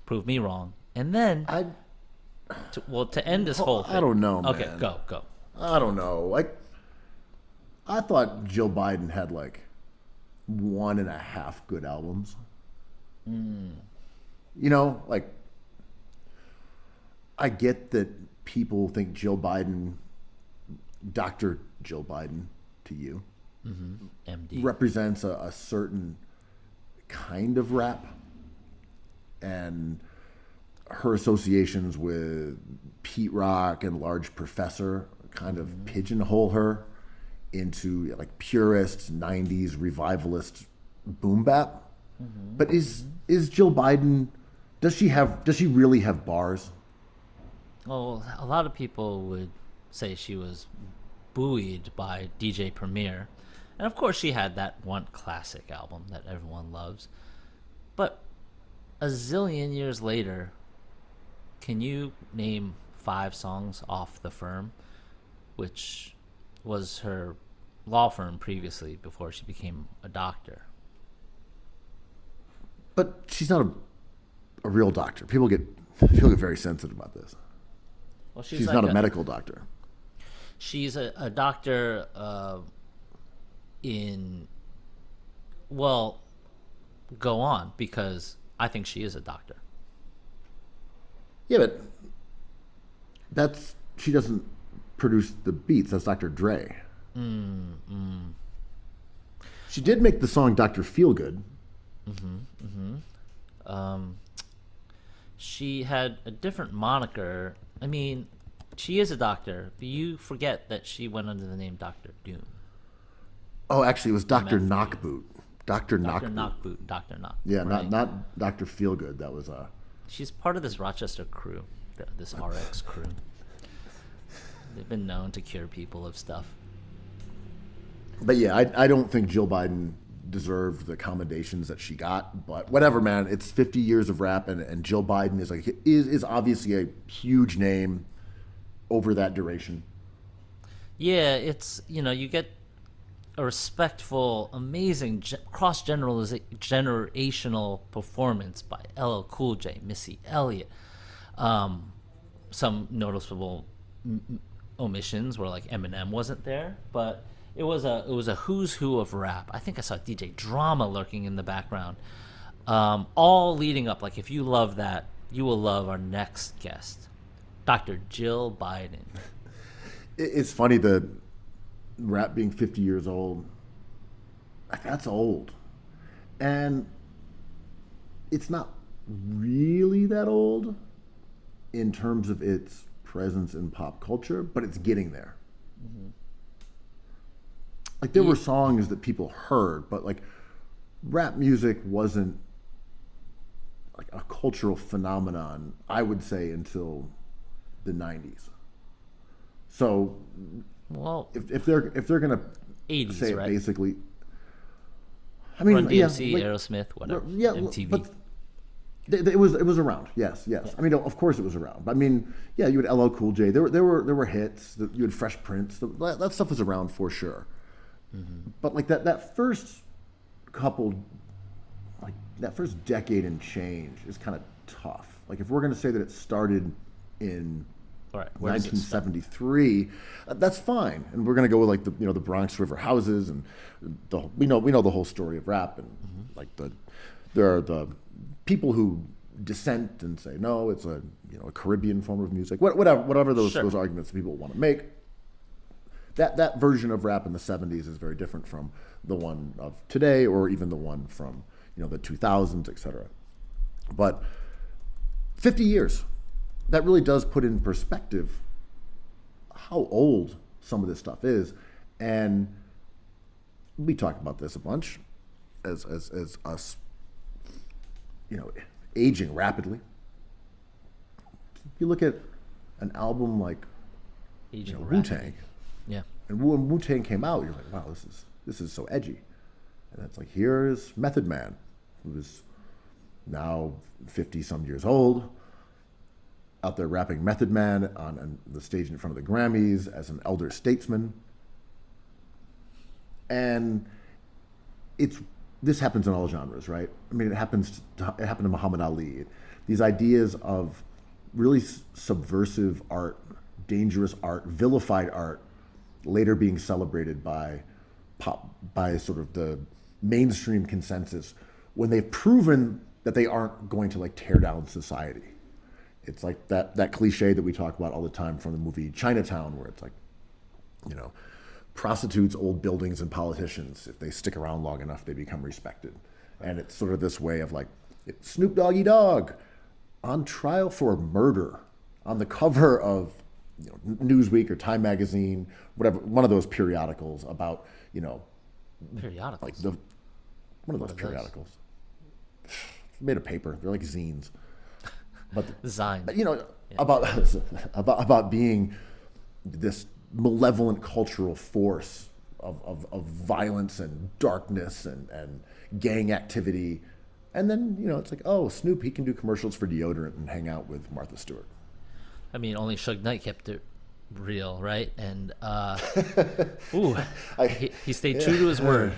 Prove me wrong. And then, to end this whole thing. I don't know, man. Okay, go. I don't know. Like, I thought Joe Biden had like 1.5 good albums. You know, like, I get that people think Joe Biden, Dr. Joe Biden to you, MD. represents a certain kind of rap. And her associations with Pete Rock and Large Professor kind of pigeonhole her into like purist 90s revivalist boom bap. But is Jill Biden, does she really have bars? Well, a lot of people would say she was buoyed by DJ Premier. And of course she had that one classic album that everyone loves. But a zillion years later, can you name 5 songs off The Firm, which was her law firm previously before she became a doctor? But she's not a real doctor. People get very sensitive about this. Well, She's like not a medical doctor. She's a doctor in... Well, go on, because I think she is a doctor. Yeah, but she doesn't produce the beats. That's Dr. Dre. She did make the song Dr. Feelgood. She had a different moniker. I mean, she is a doctor, but you forget that she went under the name Dr. Doom. Oh, actually, it was Dr. Knockboot. Dr. Knockboot. Dr. Knockboot. Yeah, right? not Dr. Feelgood. That was She's part of this Rochester crew, this RX crew. They've been known to cure people of stuff. But yeah, I don't think Jill Biden deserved the commendations that she got. But whatever, man. It's 50 years of rap, and Jill Biden is obviously a huge name over that duration. Yeah, it's, you get a respectful, amazing cross-generational performance by LL Cool J, Missy Elliott. Some noticeable omissions were like Eminem wasn't there, but it was a who's who of rap. I think I saw DJ Drama lurking in the background. All leading up, like, if you love that, you will love our next guest, Dr. Jill Biden. It's funny, the rap being 50 years old, that's old. And it's not really that old in terms of its presence in pop culture, but it's getting there. Like, there were songs that people heard, but like rap music wasn't like a cultural phenomenon, I would say, until the 90s. So, Well, if they're gonna 80s, say it right? basically, I mean, Run DMC, like, Aerosmith, whatever. yeah, MTV. but it was around. Yes. Yeah. I mean, of course it was around. But I mean, yeah, you had LL Cool J. There were hits. You had Fresh Prince. That stuff was around for sure. But like that first couple, like that first decade and change is kind of tough. Like, if we're gonna say that it started in All right, where does it start? 1973, that's fine, and we're gonna go with like the Bronx River houses, and we know the whole story of rap, and like there are the people who dissent and say no, it's a Caribbean form of music, whatever those arguments people want to make. That version of rap in the 70s is very different from the one of today, or even the one from the 2000s, etc. But 50 years. That really does put in perspective how old some of this stuff is. And we talk about this a bunch as us, aging rapidly. You look at an album like Asian rap. Wu-Tang. Yeah. And when Wu-Tang came out, you're like, wow, this is so edgy. And it's like, here's Method Man, who is now 50-some years old, out there rapping Method Man on the stage in front of the Grammys as an elder statesman. And this happens in all genres, right? I mean, it happened to Muhammad Ali. These ideas of really subversive art, dangerous art, vilified art, later being celebrated by sort of the mainstream consensus when they've proven that they aren't going to like tear down society. It's like that cliche that we talk about all the time from the movie Chinatown, where it's like, you know, prostitutes, old buildings, and politicians, if they stick around long enough, they become respected. And it's sort of this way of like, Snoop Doggy Dogg on trial for murder on the cover of, you know, Newsweek or Time Magazine, whatever, one of those periodicals about, you know, Periodicals? like one of those periodicals. Made of paper. They're like zines. But Design. You know, about being this malevolent cultural force of violence and darkness and gang activity. And then, you know, it's like, oh, Snoop, he can do commercials for deodorant and hang out with Martha Stewart. I mean, only Suge Knight kept it real, right? And he stayed true to his word.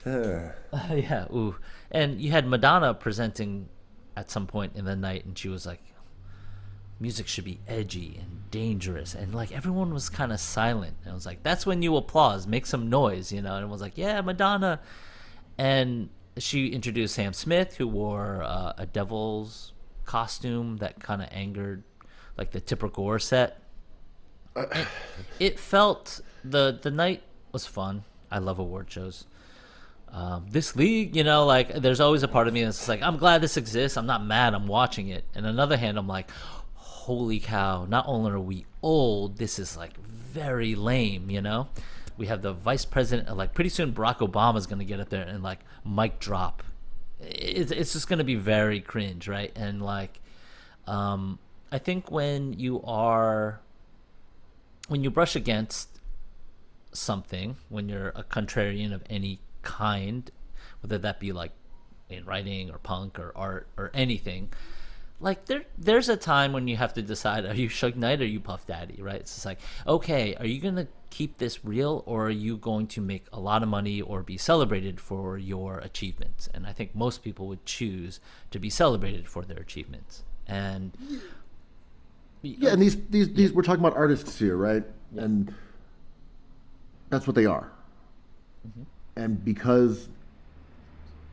Yeah, ooh. And you had Madonna presenting at some point in the night, and she was like, music should be edgy and dangerous, and like everyone was kind of silent. And I was like, that's when you applause, make some noise, you know. And it was like, yeah, Madonna. And she introduced Sam Smith, who wore a devil's costume that kind of angered like the Tipper Gore set. It felt, the night was fun. I love award shows. This league, you know, like there's always a part of me that's like, I'm glad this exists. I'm not mad. I'm watching it. And on the other hand, I'm like, holy cow, not only are we old, this is like very lame, you know? We have the vice president, like pretty soon Barack Obama's going to get up there and like mic drop. It's just going to be very cringe, right? And like, I think when you brush against something, when you're a contrarian of any kind, whether that be like in writing or punk or art or anything, like there's a time when you have to decide, are you Suge Knight or are you Puff Daddy, right? It's just like, okay, are you gonna keep this real, or are you going to make a lot of money or be celebrated for your achievements? And I think most people would choose to be celebrated for their achievements. And yeah, and these we're talking about artists here, right? Yeah. And that's what they are. Mm-hmm. And because,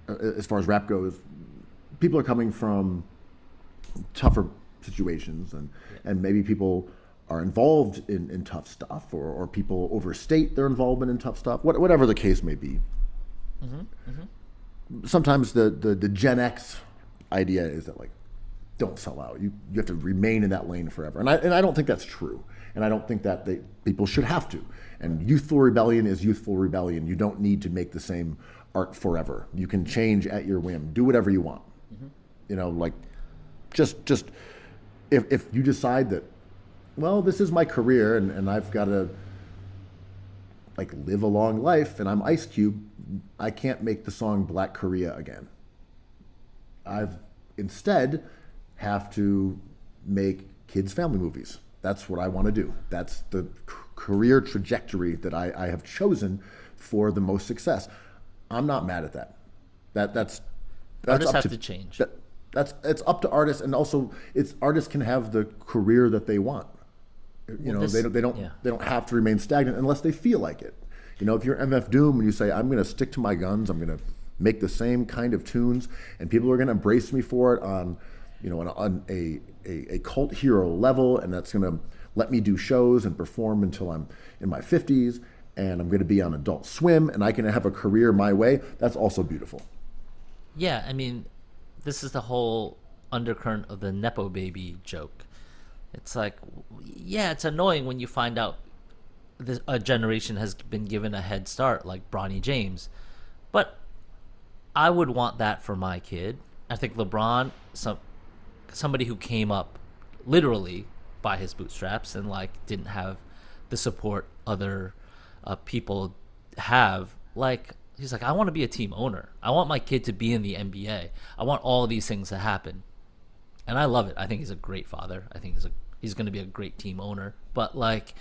as far as rap goes, people are coming from tougher situations, and maybe people are involved in tough stuff, or people overstate their involvement in tough stuff, whatever the case may be. Mm-hmm. Mm-hmm. Sometimes the Gen X idea is that, like, don't sell out. You have to remain in that lane forever. And I don't think that's true. And I don't think that people should have to. And youthful rebellion is youthful rebellion. You don't need to make the same art forever. You can change at your whim. Do whatever you want. Mm-hmm. You know, like, just if you decide that, well, this is my career and I've got to like live a long life and I'm Ice Cube, I can't make the song Black Korea again. I've instead have to make kids' family movies. That's what I want to do. That's the career trajectory that I have chosen for the most success. I'm not mad at that. That's artists have to change. It's up to artists, and also artists can have the career that they want. You know, they don't have to remain stagnant unless they feel like it. You know, if you're MF Doom and you say, I'm going to stick to my guns, I'm going to make the same kind of tunes, and people are going to embrace me for it on a cult hero level, and that's going to let me do shows and perform until I'm in my 50s, and I'm going to be on Adult Swim, and I can have a career my way. That's also beautiful. Yeah, I mean, this is the whole undercurrent of the Nepo baby joke. It's like, yeah, it's annoying when you find out a generation has been given a head start, like Bronny James. But I would want that for my kid. I think LeBron, somebody who came up literally by his bootstraps and like didn't have the support other people have. Like he's like, I want to be a team owner. I want my kid to be in the NBA. I want all of these things to happen, and I love it. I think he's a great father. I think he's going to be a great team owner. But like,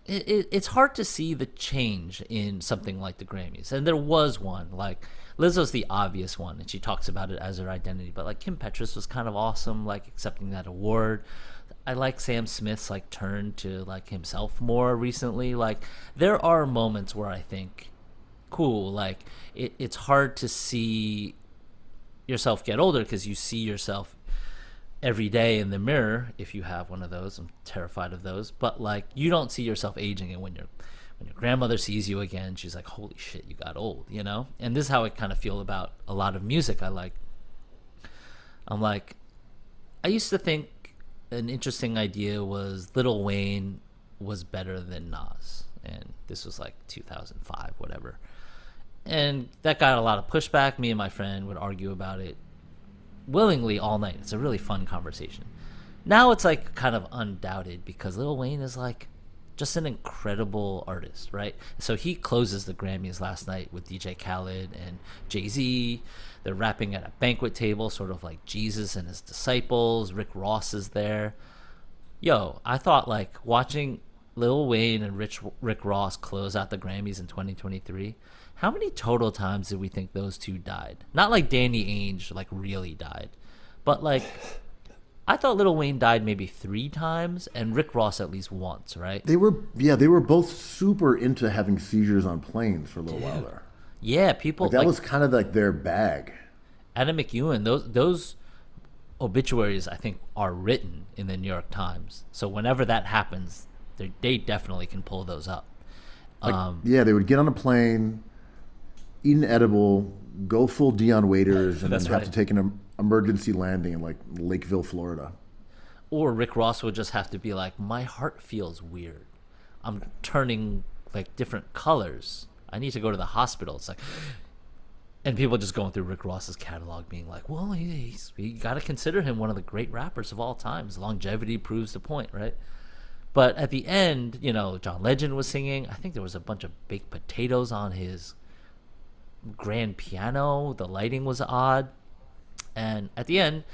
it's hard to see the change in something like the Grammys. And there was one, like Lizzo's the obvious one, and she talks about it as her identity. But like Kim Petras was kind of awesome, like accepting that award. I like Sam Smith's like turn to like himself more recently. Like there are moments where I think, cool, like it's hard to see yourself get older because you see yourself every day in the mirror. If you have one of those, I'm terrified of those, but like you don't see yourself aging, and when your grandmother sees you again, she's like, holy shit, you got old, you know. And this is how I kind of feel about a lot of music I like. I'm like, I used to think an interesting idea was Lil Wayne was better than Nas, and this was like 2005, whatever, and that got a lot of pushback. Me and my friend would argue about it willingly all night. It's a really fun conversation. Now it's like kind of undoubted because Lil Wayne is like just an incredible artist, right? So he closes the Grammys last night with DJ Khaled and Jay-Z. They're rapping at a banquet table, sort of like Jesus and his disciples. Rick Ross is there. Yo, I thought like watching Lil Wayne and Rick Ross close out the Grammys in 2023. How many total times did we think those two died? Not like Danny Ainge like really died, but like I thought Lil Wayne died maybe 3 times and Rick Ross at least once, right? They were both super into having seizures on planes for a little while there. Yeah, people like that was kind of like their bag. Adam McEwen, those obituaries I think are written in the New York Times. So whenever that happens, they definitely can pull those up. They would get on a plane, eat an edible, go full Dion Waiters, and then have to take an emergency landing in like Lakeville, Florida. Or Rick Ross would just have to be like, my heart feels weird. I'm turning like different colors. I need to go to the hospital. It's like, and people just going through Rick Ross's catalog being like, well, you got to consider him one of the great rappers of all time. His longevity proves the point, right? But at the end, you know, John Legend was singing. I think there was a bunch of baked potatoes on his grand piano. The lighting was odd. And at the end,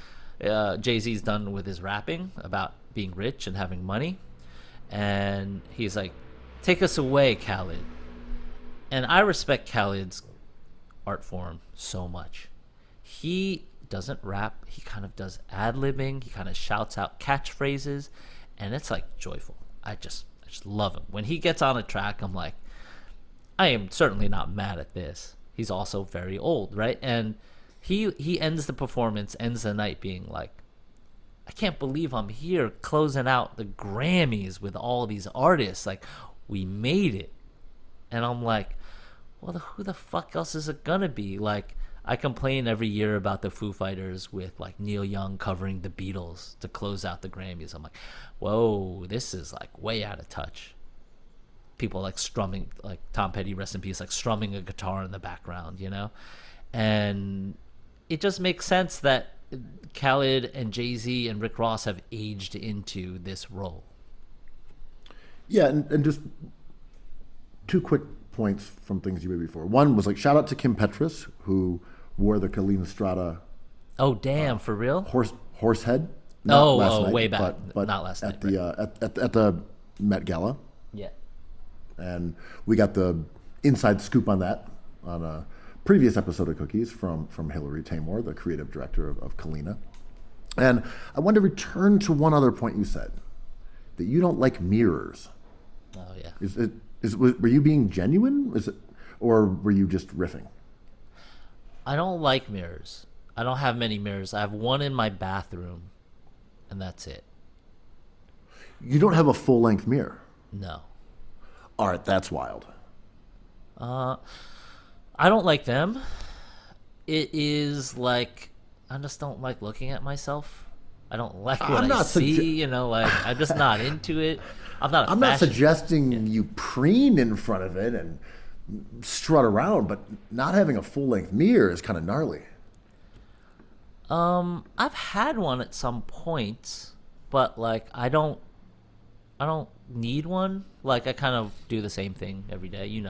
Jay-Z's done with his rapping about being rich and having money. And he's like, take us away, Khaled. And I respect Khaled's art form so much. He doesn't rap. He kind of does ad-libbing. He kind of shouts out catchphrases. And it's like joyful. I just love him. When he gets on a track, I'm like, I am certainly not mad at this. He's also very old, right? And he ends the performance, ends the night being like, I can't believe I'm here closing out the Grammys with all these artists. Like, we made it. And I'm like, well, who the fuck else is it gonna be? Like, I complain every year about the Foo Fighters with like Neil Young covering the Beatles to close out the Grammys. I'm like, whoa, this is like way out of touch. People like strumming, like Tom Petty, rest in peace, like strumming a guitar in the background, you know? And it just makes sense that Khaled and Jay-Z and Rick Ross have aged into this role. Yeah, and just 2 quick points from things you made before. One was like, shout out to Kim Petras, who wore the Kalina Strada. Oh, damn, for real? Horse head. Way back, but not last night. Right. At the Met Gala. Yeah. And we got the inside scoop on that on a previous episode of Cookies from Hillary Tamor, the creative director of Kalina. And I wanted to return to one other point you said, that you don't like mirrors. Oh, yeah. Were you being genuine? Or were you just riffing? I don't like mirrors. I don't have many mirrors. I have one in my bathroom, and that's it. You don't have a full-length mirror? No. All right, that's wild. I don't like them. It is like, I just don't like looking at myself. I don't like what I see, like, I'm just not into it. I'm not suggesting you preen in front of it and strut around, but not having a full-length mirror is kind of gnarly. I've had one at some point. but like I don't need one. Like I kind of do the same thing every day.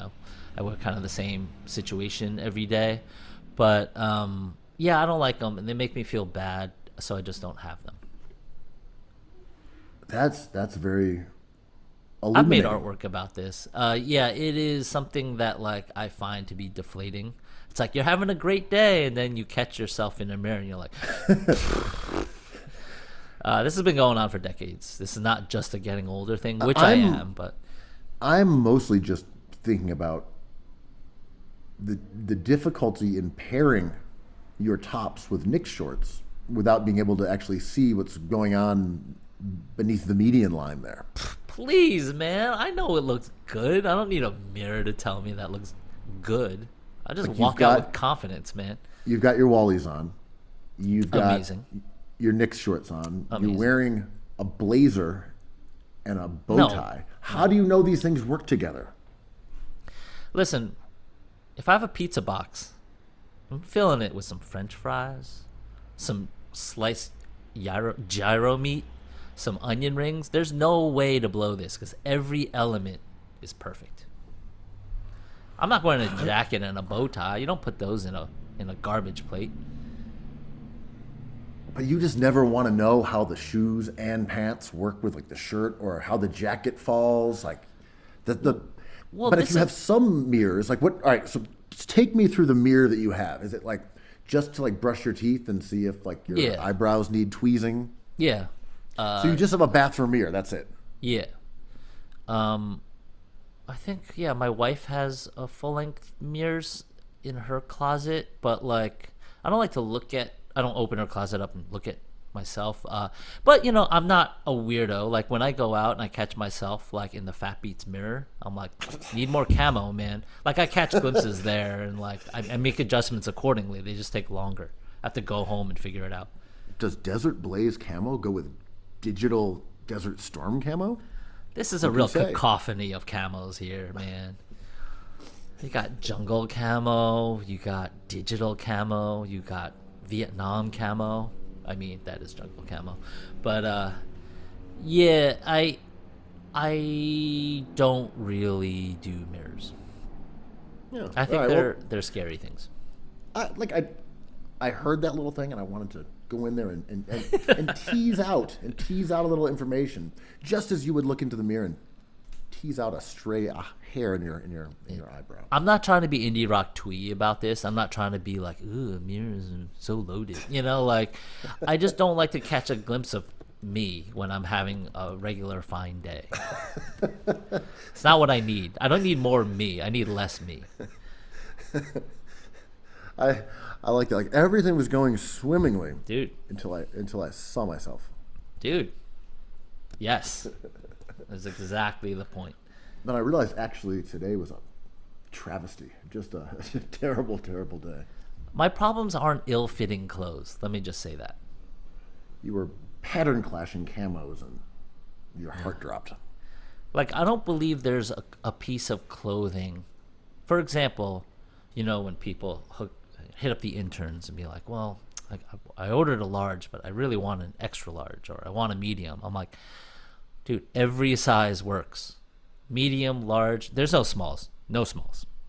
I wear kind of the same situation every day, but yeah, I don't like them, and they make me feel bad, so I just don't have them. That's very I've made illuminating. artwork about this. Yeah, it is something that like I find to be deflating. It's like you're having a great day, and then you catch yourself in a mirror, and you're like, this has been going on for decades. This is not just a getting older thing, which I am, but I'm mostly just thinking about the difficulty in pairing your tops with Knicks shorts without being able to actually see what's going on beneath the median line there. please, man, I know it looks good. I don't need a mirror to tell me that looks good. I just Like walk out with confidence, man. You've got your Wallies on. You've got Amazing. your Knicks shorts on. Amazing. You're wearing a blazer and a bow No. tie. How do you know these things work together? Listen, if I have a pizza box, I'm filling it with some French fries, some sliced gyro meat, some onion rings. There's no way to blow this because every element is perfect. I'm not wearing a jacket and a bow tie. You don't put those in a garbage plate. But you just never want to know how the shoes and pants work with like the shirt or how the jacket falls. Like the Well, but if this you have is- some mirrors, like what? All right, so just take me through the mirror that you have. Is it like just to like brush your teeth and see if like your Yeah. eyebrows need tweezing? Yeah. So you just have a bathroom mirror. That's it. Yeah. I think my wife has a full length mirrors in her closet, but like I don't open her closet up and look at myself. But I'm not a weirdo. Like when I go out and I catch myself like in the Fat Beats mirror, I'm like, need more camo, man. Like I catch glimpses there, and like I make adjustments accordingly. They just take longer. I have to go home and figure it out. Does Desert Blaze camo go with digital Desert Storm camo? This is a What real can you say? cacophony of camos here, man. You got jungle camo, you got digital camo, you got Vietnam camo. I mean, that is jungle camo. But yeah, I don't really do mirrors. Yeah. I think All right, they're scary things. I heard that little thing and I wanted to go in there and tease out a little information, just as you would look into the mirror and tease out a stray hair in your eyebrow. I'm not trying to be indie rock twee about this. I'm not trying to be like, ooh, mirrors are so loaded. Like I just don't like to catch a glimpse of me when I'm having a regular fine day. It's not what I need. I don't need more me. I need less me. I like that. Like everything was going swimmingly, Dude. until I saw myself. Dude. Yes. That's exactly the point. Then I realized actually today was a travesty, just a terrible, terrible day. My problems aren't ill-fitting clothes. Let me just say that. You were pattern clashing camos and your heart dropped. Like, I don't believe there's a piece of clothing. For example, when people hit up the interns and be like, well, I ordered a large, but I really want an extra large, or I want a medium. I'm like, dude, every size works. Medium, large, there's no smalls.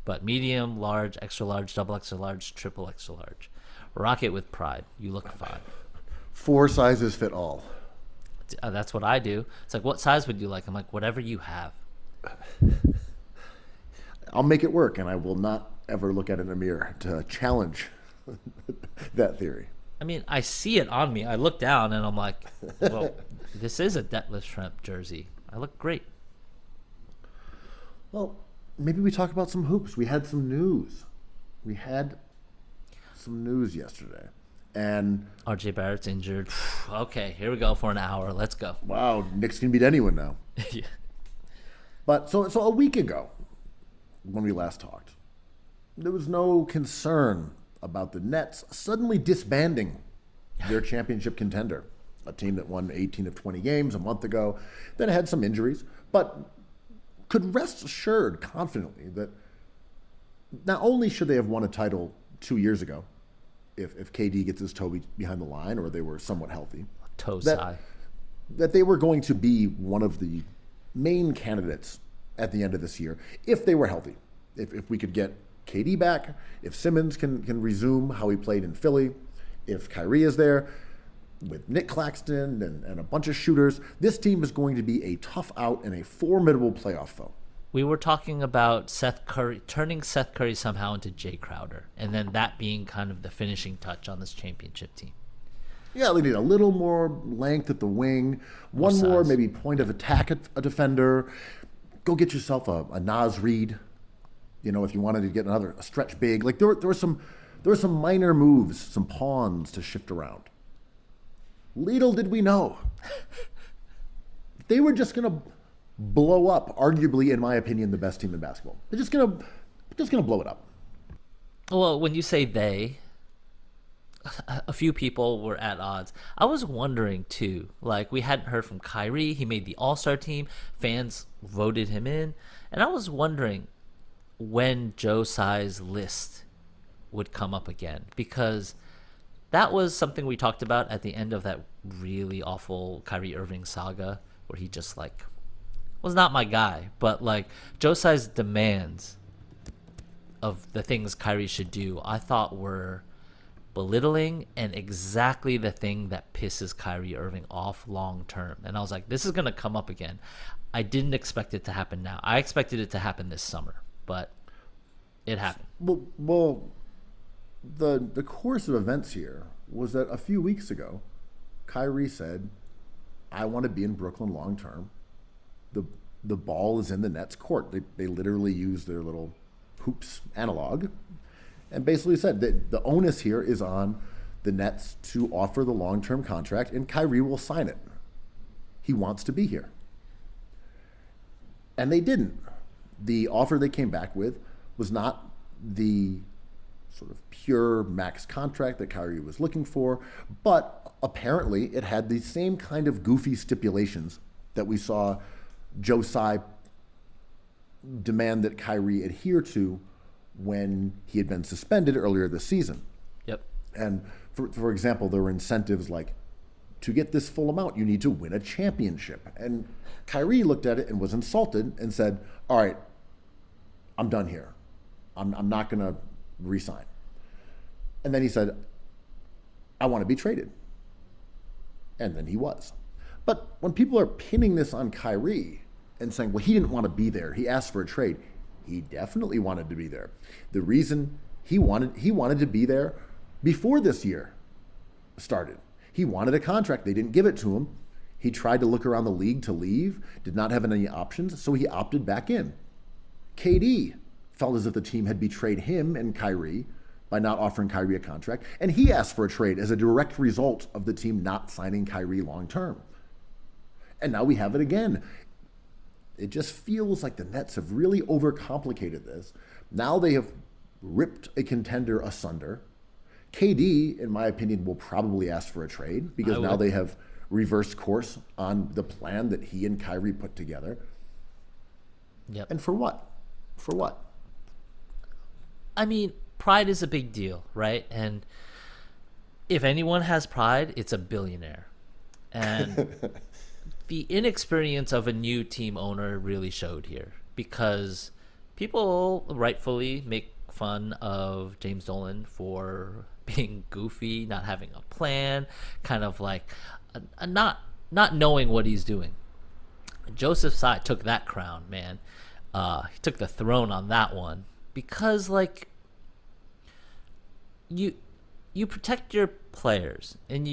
But medium, large, extra large, double extra large, triple extra large. Rock it with pride. You look fine. 4 sizes fit all. That's what I do. It's like, what size would you like? I'm like, whatever you have. I'll make it work, and I will not ever look at it in a mirror to challenge that theory. I mean, I see it on me. I look down and I'm like, well, this is a Detlef Schrempf jersey. I look great. Well, maybe we talk about some hoops. We had some news. Yesterday. And RJ Barrett's injured. Okay, here we go for an hour. Let's go. wow, Knicks can beat anyone now. Yeah. But so a week ago, when we last talked, there was no concern about the Nets suddenly disbanding their championship contender, a team that won 18 of 20 games a month ago, then had some injuries, but could rest assured confidently that not only should they have won a title 2 years ago, if KD gets his toe behind the line or they were somewhat healthy, Toe that- side. that they were going to be one of the main candidates at the end of this year if they were healthy. If we could get KD back, if Simmons can resume how he played in Philly, if Kyrie is there, with Nick Claxton and a bunch of shooters, this team is going to be a tough out and a formidable playoff foe. We were talking about Seth Curry, turning Seth Curry somehow into Jay Crowder, and then that being kind of the finishing touch on this championship team. Yeah, they need a little more length at the wing, one more maybe point of attack at a defender. Go get yourself a Naz Reid, if you wanted to get a stretch big. Like there were some minor moves, some pawns to shift around. Little did we know. They were just going to blow up, arguably, in my opinion, the best team in basketball. They're just going to blow it up. Well, when you say they, a few people were at odds. I was wondering, too. Like, we hadn't heard from Kyrie. He made the All-Star team. Fans voted him in. And I was wondering when Joe Tsai's list would come up again. Because that was something we talked about at the end of that really awful Kyrie Irving saga, where he just was not my guy. But Joe Tsai's demands of the things Kyrie should do, I thought were belittling and exactly the thing that pisses Kyrie Irving off long term. And I was like, this is going to come up again. I didn't expect it to happen now. I expected it to happen this summer, but it happened. Well, the course of events here was that a few weeks ago, Kyrie said, I want to be in Brooklyn long term. The ball is in the Nets court. They literally used their little hoops analog and basically said that the onus here is on the Nets to offer the long-term contract, and Kyrie will sign it. He wants to be here. And they didn't. The offer they came back with was not the sort of pure max contract that Kyrie was looking for, but apparently it had the same kind of goofy stipulations that we saw Joe Tsai demand that Kyrie adhere to when he had been suspended earlier this season. Yep. And for example, there were incentives like, to get this full amount, you need to win a championship. And Kyrie looked at it and was insulted and said, all right, I'm done here. I'm not going to re-sign. And then he said, I want to be traded. And then he was. But when people are pinning this on Kyrie and saying, well, he didn't want to be there, he asked for a trade, he definitely wanted to be there. The reason he wanted to be there before this year started. He wanted a contract. They didn't give it to him. He tried to look around the league to leave, did not have any options, so he opted back in. KD felt as if the team had betrayed him and Kyrie by not offering Kyrie a contract, and he asked for a trade as a direct result of the team not signing Kyrie long term. And now we have it again. It just feels like the Nets have really overcomplicated this. Now they have ripped a contender asunder. KD, in my opinion, will probably ask for a trade because now they have reversed course on the plan that he and Kyrie put together. Yep. And for what? For what? I mean, pride is a big deal, right? And if anyone has pride, it's a billionaire. And the inexperience of a new team owner really showed here because people rightfully make fun of James Dolan for being goofy, not having a plan, kind of not knowing what he's doing. Joseph Tsai took that crown, man. He took the throne on that one because you protect your players and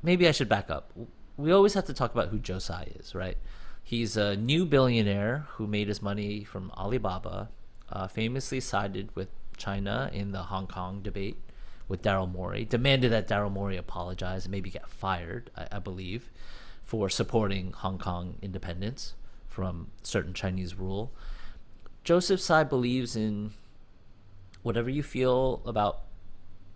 maybe I should back up. We always have to talk about who Joe Tsai is, right? He's a new billionaire who made his money from Alibaba, famously sided with China in the Hong Kong debate with Daryl Morey, demanded that Daryl Morey apologize and maybe get fired, I believe, for supporting Hong Kong independence from certain Chinese rule. Joseph Tsai believes in whatever you feel about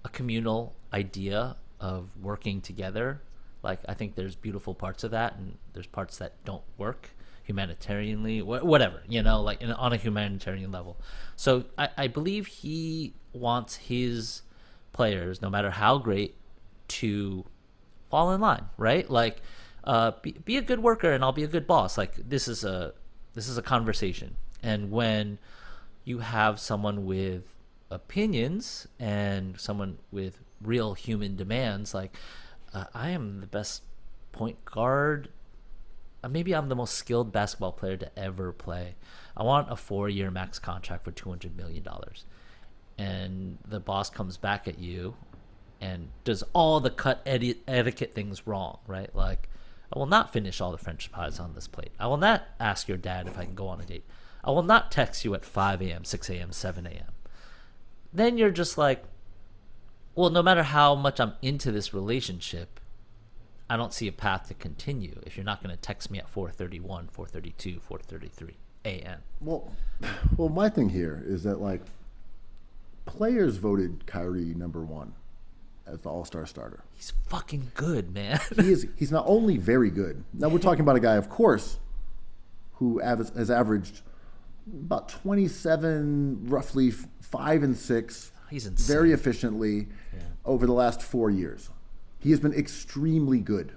a communal idea of working together. I think there's beautiful parts of that, and there's parts that don't work humanitarianly, whatever, on a humanitarian level. So I believe he wants his players, no matter how great, to fall in line, right? Be a good worker, and I'll be a good boss. Like this is a conversation, and when you have someone with opinions and someone with real human demands, like I am the best point guard. Maybe I'm the most skilled basketball player to ever play. I want a 4-year max contract for $200 million. And the boss comes back at you and does all the etiquette things wrong, right? Like, I will not finish all the French fries on this plate. I will not ask your dad if I can go on a date. I will not text you at 5 a.m., 6 a.m., 7 a.m. Then you're just like, well, no matter how much I'm into this relationship, I don't see a path to continue if you're not going to text me at 4:31, 4:32, 4:33 a.m. Well, my thing here is that, like, players voted Kyrie #1 as the All-Star starter. He's fucking good, man. He's not only very good. Now, we're talking about a guy, of course, who has averaged about 27, roughly 5 and 6. He's insane. Very efficiently over the last 4 years. He has been extremely good.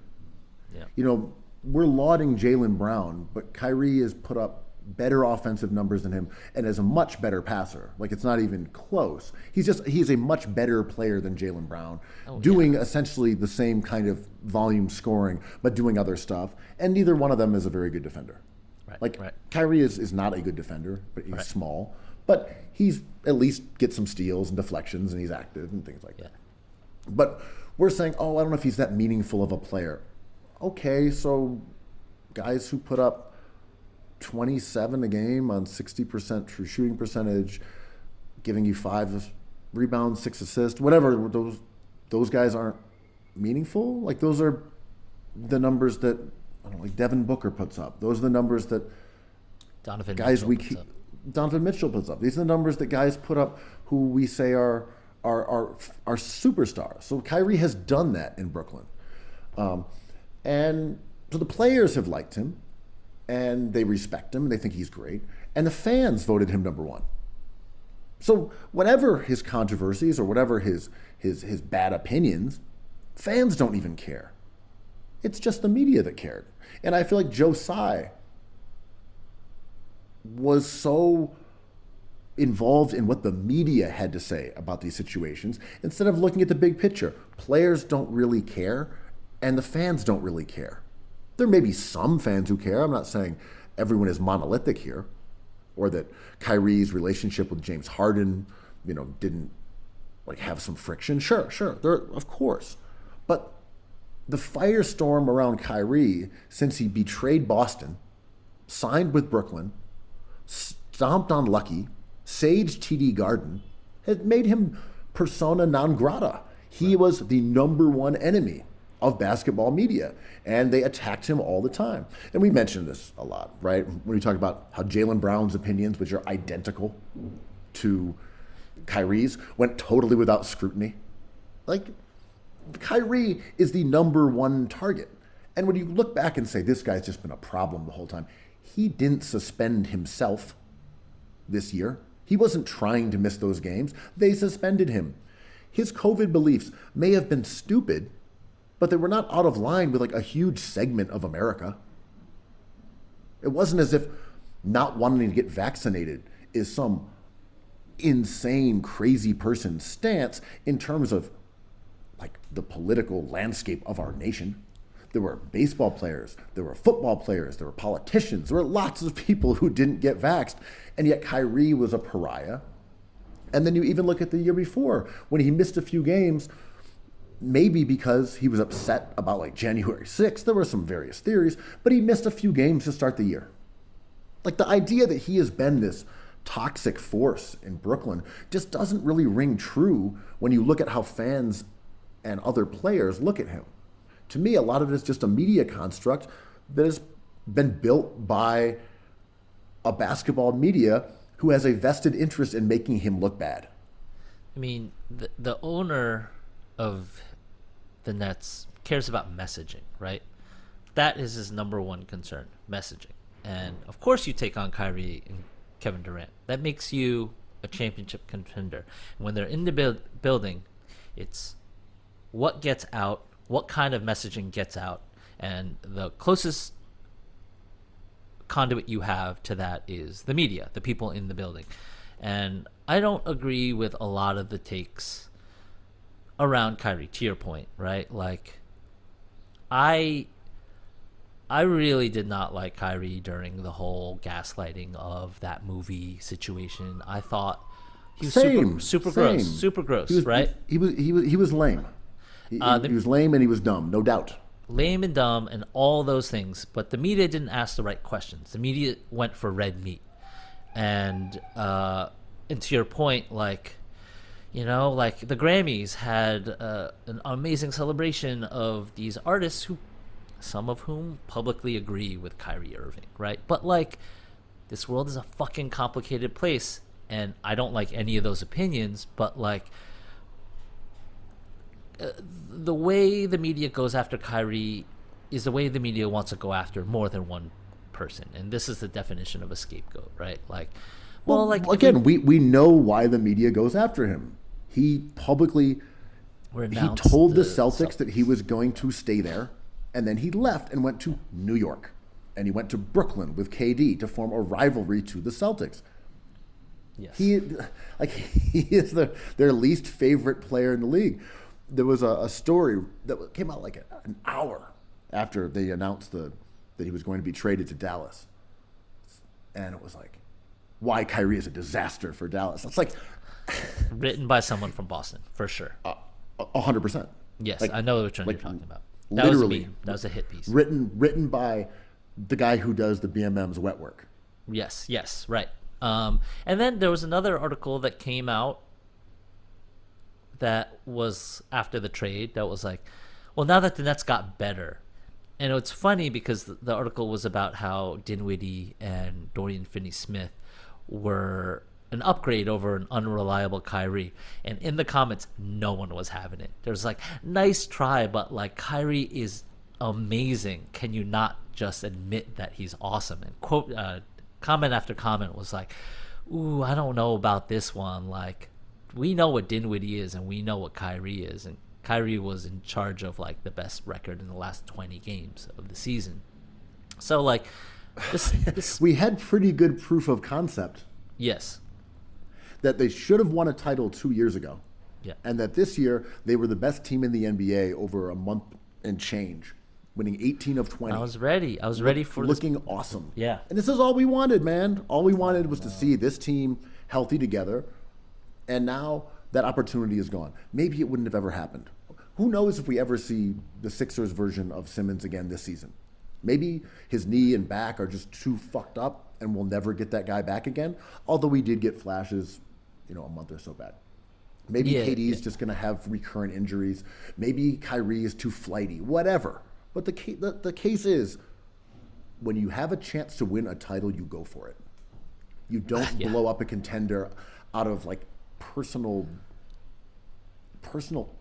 Yeah. You know, we're lauding Jaylen Brown, but Kyrie has put up better offensive numbers than him and is a much better passer. Like, it's not even close. He's a much better player than Jaylen Brown, doing essentially the same kind of volume scoring, but doing other stuff. And neither one of them is a very good defender. Right. Kyrie is not a good defender, but he's small. But he's at least gets some steals and deflections, and he's active and things like that. But we're saying, I don't know if he's that meaningful of a player. Okay, so guys who put up 27 a game on 60% true shooting percentage, giving you 5 rebounds, 6 assists, whatever, those guys aren't meaningful. Like, those are the numbers that Devin Booker puts up. Those are the numbers that Donovan Mitchell puts up. These are the numbers that guys put up who we say are superstars. So Kyrie has done that in Brooklyn. And so the players have liked him, and they respect him, and they think he's great. And the fans voted him #1. So whatever his controversies or whatever his bad opinions, fans don't even care. It's just the media that cared. And I feel like Joe Tsai was so involved in what the media had to say about these situations instead of looking at the big picture. Players don't really care, and the fans don't really care. There may be some fans who care. I'm not saying everyone is monolithic here, or that Kyrie's relationship with James Harden, didn't have some friction. Sure, there, of course. But the firestorm around Kyrie since he betrayed Boston, signed with Brooklyn, stomped on Lucky, saged TD Garden, has made him persona non grata. He was the #1 enemy of basketball media, and they attacked him all the time. And we mentioned this a lot, right? When we talk about how Jaylen Brown's opinions, which are identical to Kyrie's, went totally without scrutiny. Like, Kyrie is the #1 target. And when you look back and say, this guy's just been a problem the whole time, he didn't suspend himself this year. He wasn't trying to miss those games. They suspended him. His COVID beliefs may have been stupid, but they were not out of line with a huge segment of America. It wasn't as if not wanting to get vaccinated is some insane, crazy person's stance in terms of the political landscape of our nation. There were baseball players, there were football players, there were politicians, there were lots of people who didn't get vaxxed, and yet Kyrie was a pariah. And then you even look at the year before when he missed a few games, maybe because he was upset about January 6th. There were some various theories, but he missed a few games to start the year. The idea that he has been this toxic force in Brooklyn just doesn't really ring true when you look at how fans and other players look at him. To me, a lot of it is just a media construct that has been built by a basketball media who has a vested interest in making him look bad. I mean, the owner of the Nets cares about messaging, right? That is his #1 concern, messaging. And of course you take on Kyrie and Kevin Durant. That makes you a championship contender. And when they're in the building, it's what gets out, what kind of messaging gets out, and the closest conduit you have to that is the media, the people in the building. And I don't agree with a lot of the takes around Kyrie, to your point, right? Like, I really did not like Kyrie during the whole gaslighting of that movie situation. I thought he was super gross, right? He was lame. He was lame and he was dumb, no doubt. Lame and dumb and all those things, but the media didn't ask the right questions. The media went for red meat. And to your point, like, you know, like the Grammys had an amazing celebration of these artists who, some of whom publicly agree with Kyrie Irving, right? But like, this world is a fucking complicated place, and I don't like any of those opinions, but like, the way the media goes after Kyrie is the way the media wants to go after more than one person, and this is the definition of a scapegoat, right? Like, well, like again, we know why the media goes after him. He publicly told the Celtics that he was going to stay there, and then he left and went to New York, and he went to Brooklyn with KD to form a rivalry to the Celtics. Yes, he is their least favorite player in the league. There was a story that came out like an hour after they announced that he was going to be traded to Dallas. And it was like, why Kyrie is a disaster for Dallas. It's like... written by someone from Boston, for sure. 100%. Yes, like, I know which one you're talking about. Literally. That was a hit piece. Written by the guy who does the BMM's wet work. Yes, right. And then there was another article that came out that was after the trade that was like, well, now that the Nets got better. And it's funny because the article was about how Dinwiddie and Dorian Finney-Smith were an upgrade over an unreliable Kyrie. And in the comments, no one was having it. There's like, nice try, but like, Kyrie is amazing. Can you not just admit that he's awesome? And comment after comment was like, ooh, I don't know about this one. Like, we know what Dinwiddie is and we know what Kyrie is. And Kyrie was in charge of like the best record in the last 20 games of the season. So like, this we had pretty good proof of concept. Yes. That they should have won a title 2 years ago. Yeah. And that this year they were the best team in the NBA over a month and change, winning 18 of 20. I was ready for looking awesome. Yeah. And this is all we wanted, man. All we wanted was to see this team healthy together. And now that opportunity is gone. Maybe it wouldn't have ever happened. Who knows if we ever see the Sixers version of Simmons again this season? Maybe his knee and back are just too fucked up and we'll never get that guy back again. Although we did get flashes, a month or so back. Maybe KD's just going to have recurrent injuries. Maybe Kyrie is too flighty, whatever. But the case is, when you have a chance to win a title, you go for it. You don't blow up a contender out of like personal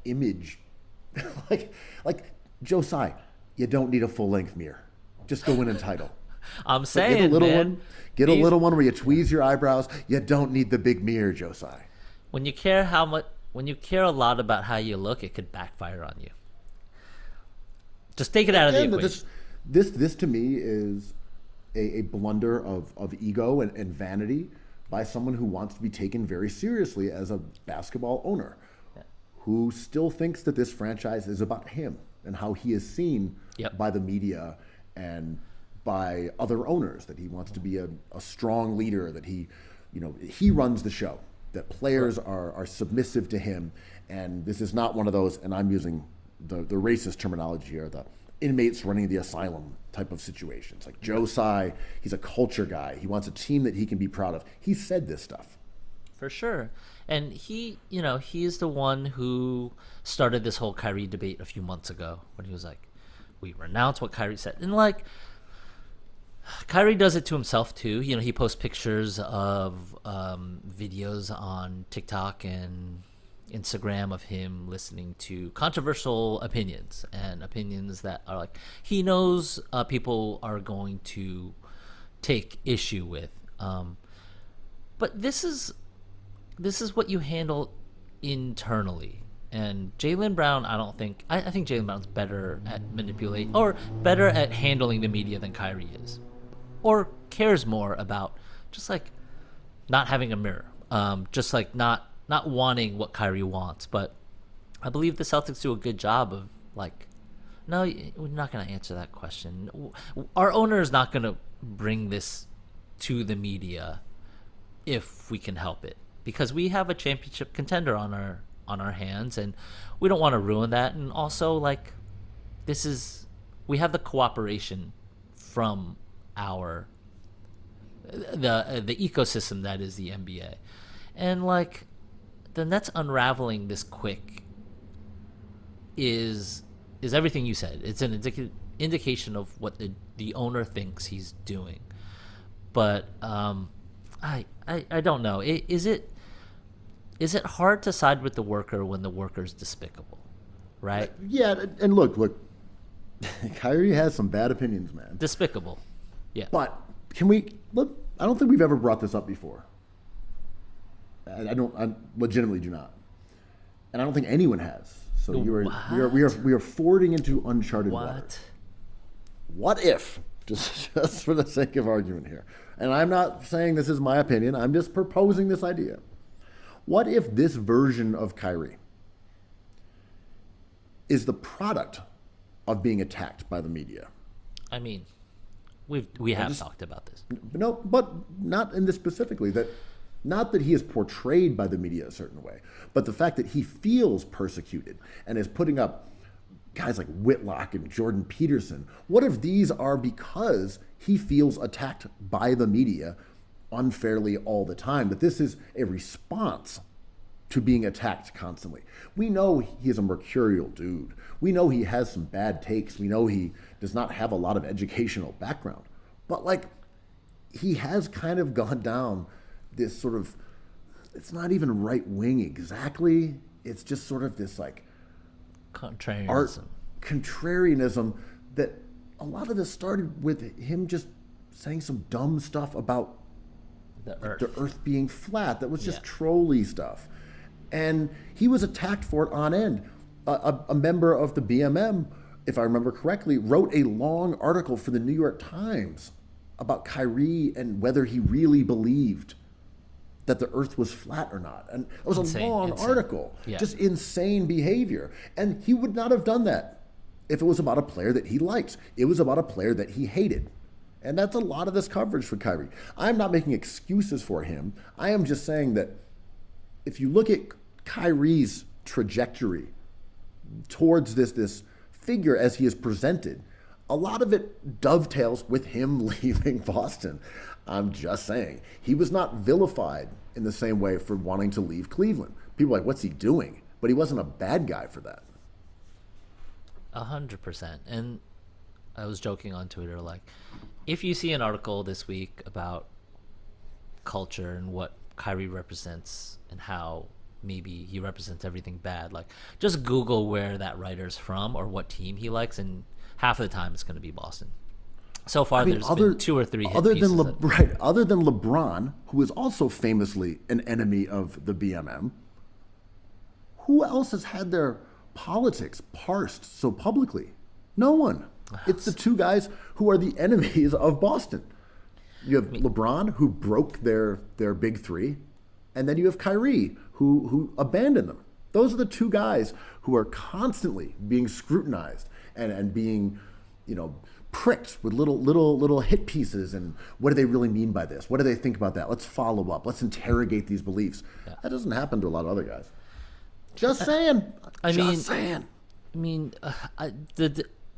image. like Joe Tsai, you don't need a full-length mirror. Just go win a title. I'm saying, get a little man, one. Get a little one where you tweeze your eyebrows. You don't need the big mirror, Joe Tsai. When you care a lot about how you look, it could backfire on you. Just take it out of the equation. This to me is a blunder of ego and vanity by someone who wants to be taken very seriously as a basketball owner, who still thinks that this franchise is about him and how he is seen by the media and by other owners, that he wants to be a strong leader, that he runs the show, that players are submissive to him. And this is not one of those, and I'm using the racist terminology here, the inmates running the asylum type of situations. Like Joe Tsai, he's a culture guy. He wants a team that he can be proud of. He said this stuff. For sure. And he's the one who started this whole Kyrie debate a few months ago when he was like, we renounce what Kyrie said. And like, Kyrie does it to himself too. He posts pictures of videos on TikTok and Instagram of him listening to controversial opinions and opinions that are like, he knows people are going to take issue with. But this is what you handle internally. And Jaylen Brown, I think Jaylen Brown's better at manipulating or better at handling the media than Kyrie is, or cares more about just like not having a mirror, just like not wanting what Kyrie wants. But I believe the Celtics do a good job of like, no, we're not going to answer that question. Our owner is not going to bring this to the media if we can help it, because we have a championship contender on our hands, and we don't want to ruin that. And also, like, we have the cooperation from the ecosystem that is the NBA, and like the Nets unraveling this quick is everything you said. It's an indication of what the owner thinks he's doing. But I don't know. Is it hard to side with the worker when the worker's despicable, right? Yeah, and look, Kyrie has some bad opinions, man. Despicable, yeah. But can we look? I don't think we've ever brought this up before. I legitimately do not, and I don't think anyone has. So we are fording into uncharted water. What if, just for the sake of argument here, and I'm not saying this is my opinion, I'm just proposing this idea. What if this version of Kyrie is the product of being attacked by the media? I mean, we have talked about this. No, but not in this specifically. Not that he is portrayed by the media a certain way, but the fact that he feels persecuted and is putting up guys like Whitlock and Jordan Peterson. What if these are because he feels attacked by the media unfairly all the time, that this is a response to being attacked constantly? We know he is a mercurial dude. We know he has some bad takes. We know he does not have a lot of educational background. But like, he has kind of gone down this sort of, it's not even right wing exactly. It's just sort of this like contrarianism that a lot of this started with him just saying some dumb stuff about the earth being flat. That was just trolly stuff. And he was attacked for it on end. A member of the BMM, if I remember correctly, wrote a long article for the New York Times about Kyrie and whether he really believed that the earth was flat or not. And it was a long article, just insane behavior. And he would not have done that if it was about a player that he liked. It was about a player that he hated. And that's a lot of this coverage for Kyrie. I'm not making excuses for him. I am just saying that if you look at Kyrie's trajectory towards this figure as he is presented, a lot of it dovetails with him leaving Boston. I'm just saying. He was not vilified in the same way for wanting to leave Cleveland. People are like, what's he doing? But he wasn't a bad guy for that. 100%. And I was joking on Twitter, like, if you see an article this week about culture and what Kyrie represents and how maybe he represents everything bad, like, just Google where that writer's from or what team he likes, and half of the time it's going to be Boston. So far, there's been 2 or 3 hit pieces. Other than LeBron, who is also famously an enemy of the BMM, who else has had their politics parsed so publicly? No one. It's the 2 guys who are the enemies of Boston. You have LeBron, who broke their big 3, and then you have Kyrie, who abandoned them. Those are the 2 guys who are constantly being scrutinized and being, pricked with little hit pieces. And what do they really mean by this? What do they think about that? Let's follow up. Let's interrogate these beliefs. Yeah. That doesn't happen to a lot of other guys. Just saying.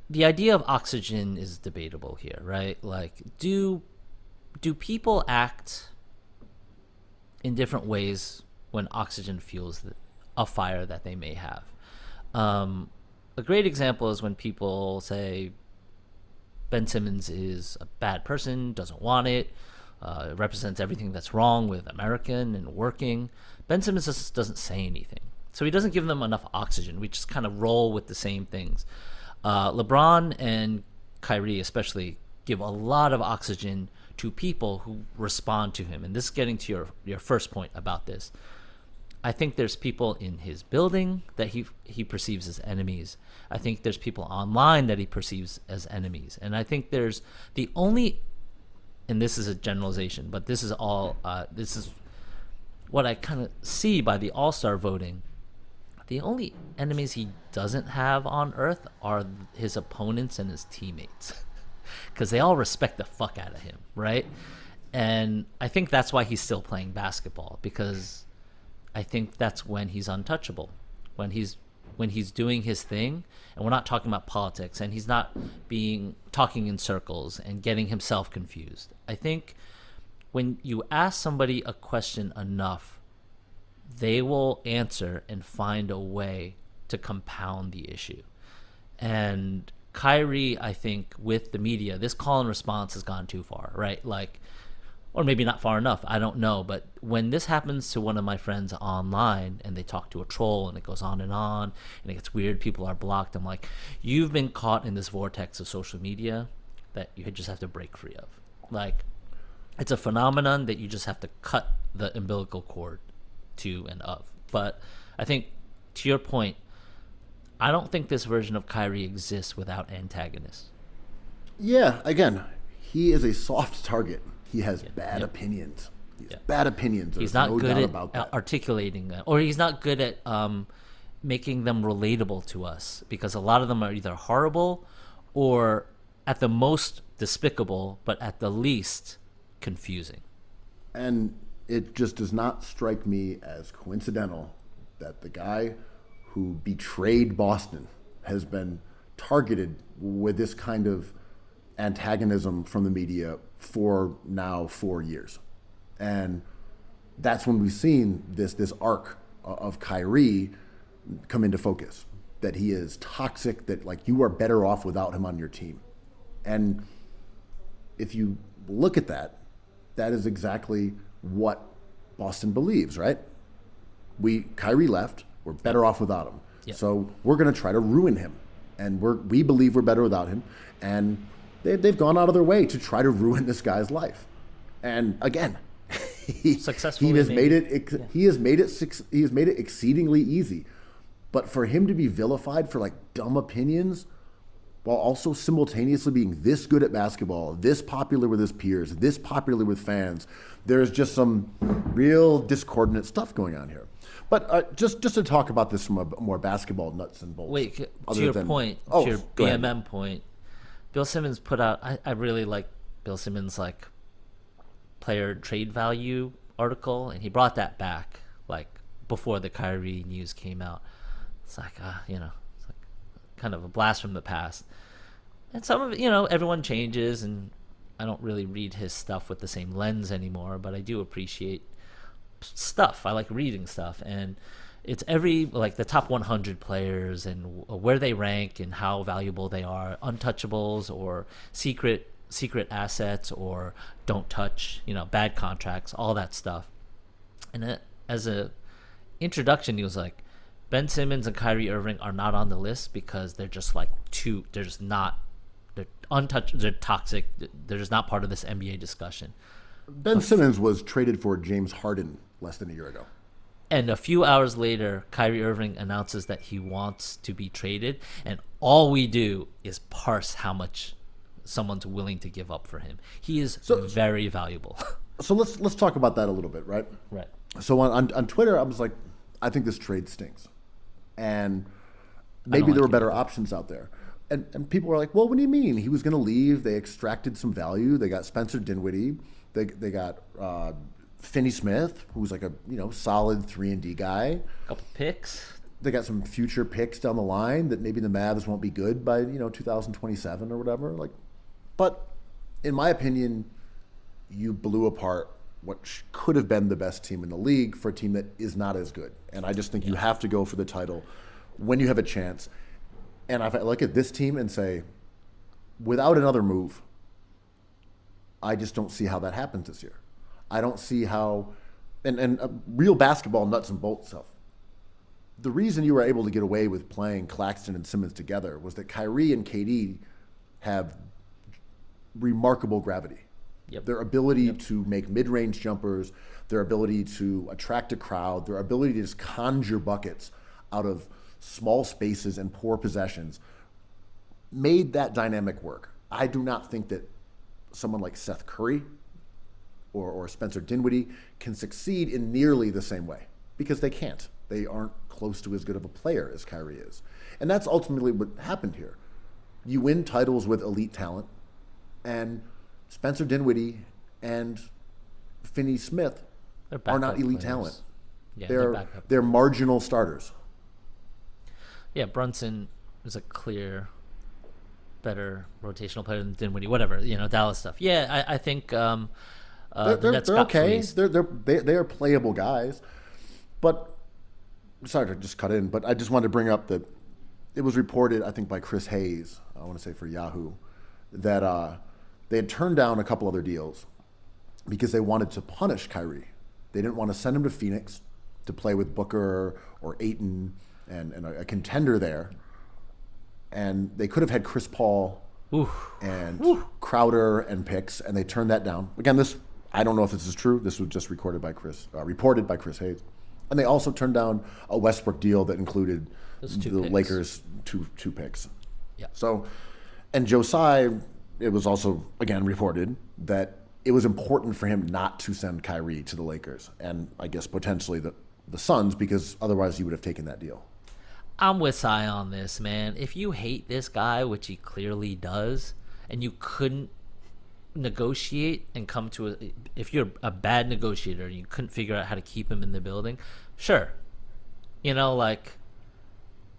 The idea of oxygen is debatable here, right? Like, do people act in different ways when oxygen fuels a fire that they may have? A great example is when people say Ben Simmons is a bad person, doesn't want it, represents everything that's wrong with American and working. Ben Simmons just doesn't say anything. So he doesn't give them enough oxygen. We just kind of roll with the same things. LeBron and Kyrie especially give a lot of oxygen to people who respond to him. And this is getting to your first point about this. I think there's people in his building that he perceives as enemies. I think there's people online that he perceives as enemies. And I think there's the only, and this is a generalization, but this is all, this is what I kind of see by the All-Star voting. The only enemies he doesn't have on Earth are his opponents and his teammates. Because they all respect the fuck out of him, right? And I think that's why he's still playing basketball, because I think that's when he's untouchable, when he's doing his thing, and we're not talking about politics, and he's not talking in circles and getting himself confused. I think when you ask somebody a question enough, they will answer and find a way to compound the issue. And Kyrie, I think, with the media, this call and response has gone too far, right? Like, or maybe not far enough, I don't know. But when this happens to one of my friends online and they talk to a troll and it goes on and it gets weird, people are blocked, I'm like, you've been caught in this vortex of social media that you just have to break free of. Like, it's a phenomenon that you just have to cut the umbilical cord to and of. But I think, to your point, I don't think this version of Kyrie exists without antagonists. Yeah, again, he is a soft target. He has bad opinions. He has bad opinions. There's He's not no good doubt at about that. articulating them, or he's not good at making them relatable to us, because a lot of them are either horrible or at the most despicable, but at the least confusing. And it just does not strike me as coincidental that the guy who betrayed Boston has been targeted with this kind of antagonism from the media for now 4 years. And that's when we've seen this arc of Kyrie come into focus, that he is toxic, that like you are better off without him on your team. And if you look at that, that is exactly what Boston believes, right? Kyrie left, we're better off without him. Yep. So we're going to try to ruin him. And we believe we're better without him. And they've gone out of their way to try to ruin this guy's life. And again, he has made it exceedingly easy. But for him to be vilified for like dumb opinions, while also simultaneously being this good at basketball, this popular with his peers, this popular with fans, there's just some real discordant stuff going on here. But just to talk about this from a more basketball nuts and bolts. Wait, to your BMM point, Bill Simmons put out, I really like Bill Simmons' like player trade value article, and he brought that back like before the Kyrie news came out. It's like, it's like kind of a blast from the past. And some of it, everyone changes, and I don't really read his stuff with the same lens anymore, but I do appreciate stuff. I like reading stuff, and it's the top 100 players and where they rank and how valuable they are, untouchables or secret assets or don't touch, bad contracts, all that stuff. And as a introduction, he was like, Ben Simmons and Kyrie Irving are not on the list because they're just like they're just not, they're untouched, they're toxic, they're just not part of this NBA discussion. Ben Simmons was traded for James Harden less than a year ago. And a few hours later, Kyrie Irving announces that he wants to be traded, and all we do is parse how much someone's willing to give up for him. He is very valuable. So let's talk about that a little bit, right? Right. So on Twitter, I was like, I think this trade stinks. And maybe there were better options out there. And people were like, well, what do you mean? He was going to leave. They extracted some value. They got Spencer Dinwiddie. They got Finney Smith, who's like a solid 3-and-D guy. A couple picks. They got some future picks down the line that maybe the Mavs won't be good by 2027 or whatever. But in my opinion, you blew apart what could have been the best team in the league for a team that is not as good. And I just think you have to go for the title when you have a chance. And if I look at this team and say, without another move, I just don't see how that happens this year. I don't see how, and real basketball nuts and bolts stuff. The reason you were able to get away with playing Claxton and Simmons together was that Kyrie and KD have remarkable gravity. Yep. Their ability to make mid-range jumpers, their ability to attract a crowd, their ability to just conjure buckets out of small spaces and poor possessions made that dynamic work. I do not think that someone like Seth Curry or Spencer Dinwiddie can succeed in nearly the same way, because they can't. They aren't close to as good of a player as Kyrie is. And that's ultimately what happened here. You win titles with elite talent, and Spencer Dinwiddie and Finney Smith are not elite talent. Yeah, they're marginal starters. Yeah, Brunson is a clear better rotational player than Dinwiddie, whatever, Dallas stuff. Yeah, I think the Nets they're got okay. fleeced. They're playable guys. But sorry to just cut in, but I just wanted to bring up that it was reported, I think by Chris Hayes, I want to say for Yahoo, that they had turned down a couple other deals because they wanted to punish Kyrie. They didn't want to send him to Phoenix to play with Booker or Ayton and a contender there. And they could have had Chris Paul and Crowder and picks, and they turned that down. Again, I don't know if this is true. This was just reported by Chris Hayes. And they also turned down a Westbrook deal that included the Lakers' two picks. Yeah. So, and Joe Tsai, it was also, again, reported that it was important for him not to send Kyrie to the Lakers and I guess potentially the Suns, because otherwise he would have taken that deal. I'm with Cy on this, man. If you hate this guy, which he clearly does, and you couldn't negotiate and come to if you're a bad negotiator and you couldn't figure out how to keep him in the building, sure.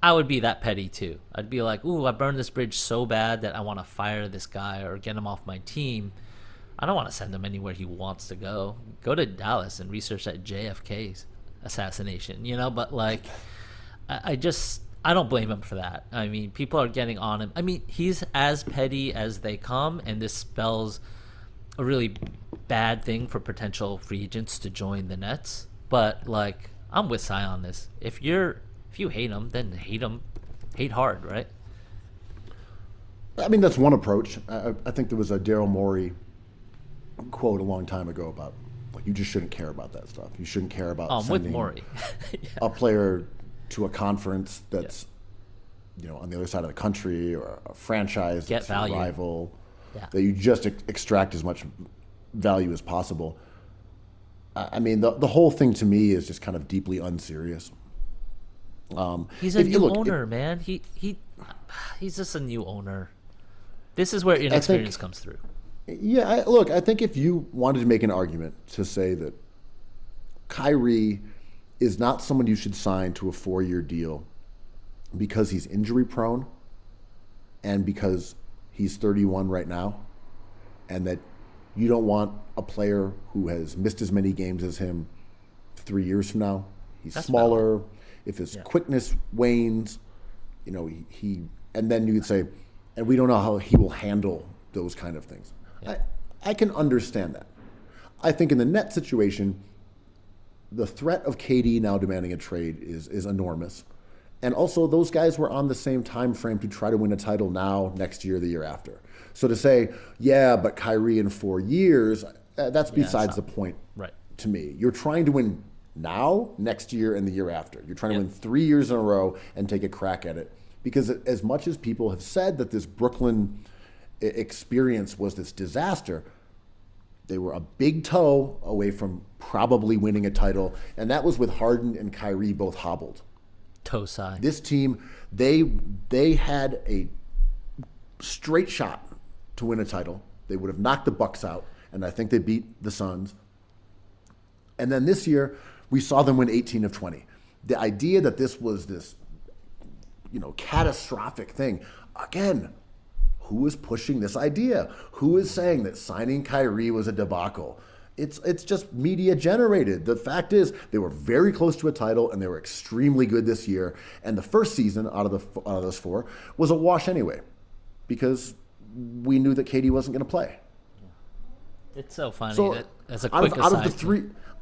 I would be that petty too. I'd be like, ooh, I burned this bridge so bad that I want to fire this guy or get him off my team. I don't want to send him anywhere he wants to go. Go to Dallas and research that JFK's assassination, but I don't blame him for that. I mean, people are getting on him. I mean, he's as petty as they come, and this spells a really bad thing for potential free agents to join the Nets. But I'm with Cy on this. If you hate him, then hate hard, right? I mean, that's one approach. I think there was a Daryl Morey quote a long time ago about you just shouldn't care about that stuff. You shouldn't care about sending with Morey. a player to a conference that's on the other side of the country, or a franchise Get that's value. a rival, Yeah. that you just extract as much value as possible. I mean, the whole thing to me is just kind of deeply unserious. He's a new owner, man. He's just a new owner. This is where inexperience comes through. Yeah, I think if you wanted to make an argument to say that Kyrie is not someone you should sign to a 4-year deal because he's injury prone and because he's 31 right now, and that you don't want a player who has missed as many games as him 3 years from now. He's smaller. Valid. If his quickness wanes, he and then you could say, and we don't know how he will handle those kind of things. Yeah. I can understand that. I think in the net situation, the threat of KD now demanding a trade is enormous. And also, those guys were on the same time frame to try to win a title now, next year, the year after. So to say, but Kyrie in 4 years, that's besides the point to me. You're trying to win now, next year, and the year after. You're trying to win 3 years in a row and take a crack at it. Because as much as people have said that this Brooklyn experience was this disaster, they were a big toe away from probably winning a title, and that was with Harden and Kyrie both hobbled. Toe side. This team, they had a straight shot to win a title. They would have knocked the Bucks out, and I think they beat the Suns. And then this year, we saw them win 18 of 20. The idea that this was this, catastrophic thing, again, who is pushing this idea? Who is saying that signing Kyrie was a debacle? It's just media generated. The fact is, they were very close to a title, and they were extremely good this year. And the first season out of those 4 was a wash anyway, because we knew that KD wasn't going to play. It's so funny So that as a quick out aside,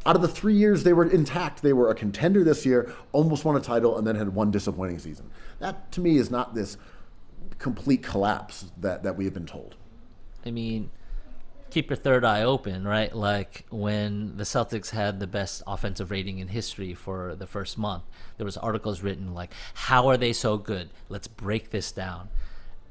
of the 3 years they were intact, they were a contender this year, almost won a title, and then had one disappointing season. That to me is not this complete collapse that we have been told. I mean, keep your third eye open, right? Like when the Celtics had the best offensive rating in history for the first month, there was articles written like, how are they so good? Let's break this down.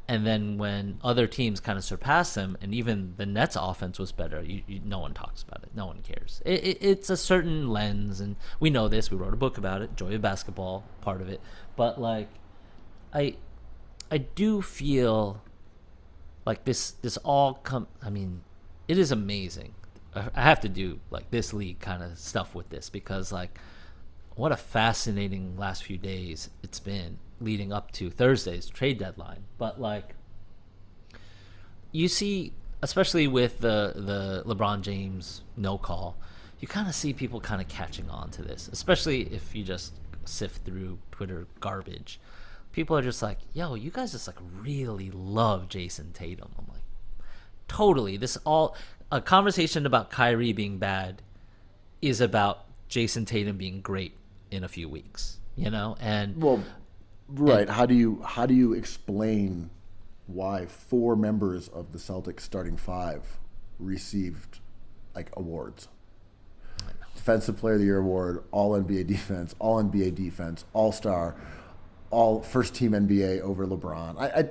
And then when other teams kind of surpassed them, and even the Nets offense was better, no one talks about it. No one cares. It's a certain lens, and we know this. We wrote a book about it, Joy of Basketball, part of it. But like, I do feel like this all I mean, it is amazing. I have to do like this league kind of stuff with this because like, what a fascinating last few days it's been leading up to Thursday's trade deadline. But like, you see, especially with the LeBron James no call, you kind of see people kind of catching on to this, especially if you just sift through Twitter garbage. People are just like, yo, you guys just like really love Jason Tatum. I'm like, totally. This all a conversation about Kyrie being bad is about Jason Tatum being great in a few weeks, you know? And well, right. And how do you explain why 4 members of the Celtics starting 5 received like awards? Defensive Player of the Year award, All NBA defense, All NBA defense, All Star, All First Team NBA over LeBron. I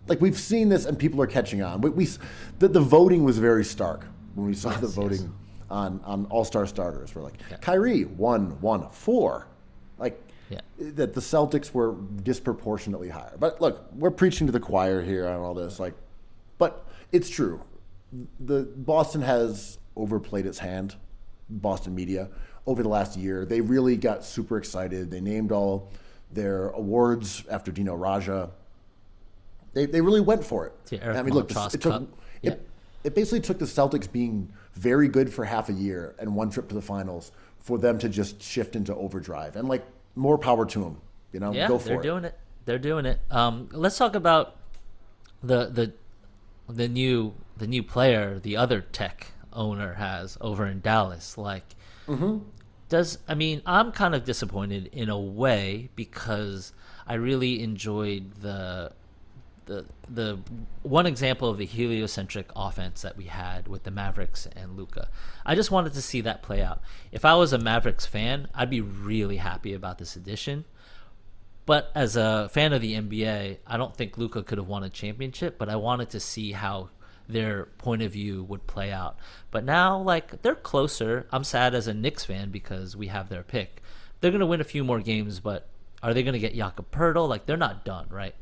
like we've seen this and people are catching on. The voting was very stark when we saw the voting on All Star starters. We're like, Kyrie won 4, like. Yeah. That the Celtics were disproportionately higher. But look, we're preaching to the choir here on all this. Like, but it's true. The Boston has overplayed its hand, Boston media, over the last year. They really got super excited. They named all their awards after Dino Raja. They really went for it. I mean, look, it basically took the Celtics being very good for half a year and one trip to the finals for them to just shift into overdrive. And like, more power to them, you know. Yeah, go for it. They're doing it. Let's talk about the new player the other tech owner has over in Dallas. Like, I'm kind of disappointed in a way because I really enjoyed the one example of the heliocentric offense that we had with the Mavericks and Luka. I just wanted to see that play out. If I was a Mavericks fan, I'd be really happy about this addition. But as a fan of the NBA, I don't think Luka could have won a championship, but I wanted to see how their point of view would play out. But now, like, they're closer. I'm sad as a Knicks fan because we have their pick. They're going to win a few more games, but are they going to get Jakob Poeltl? Like, they're not done, right?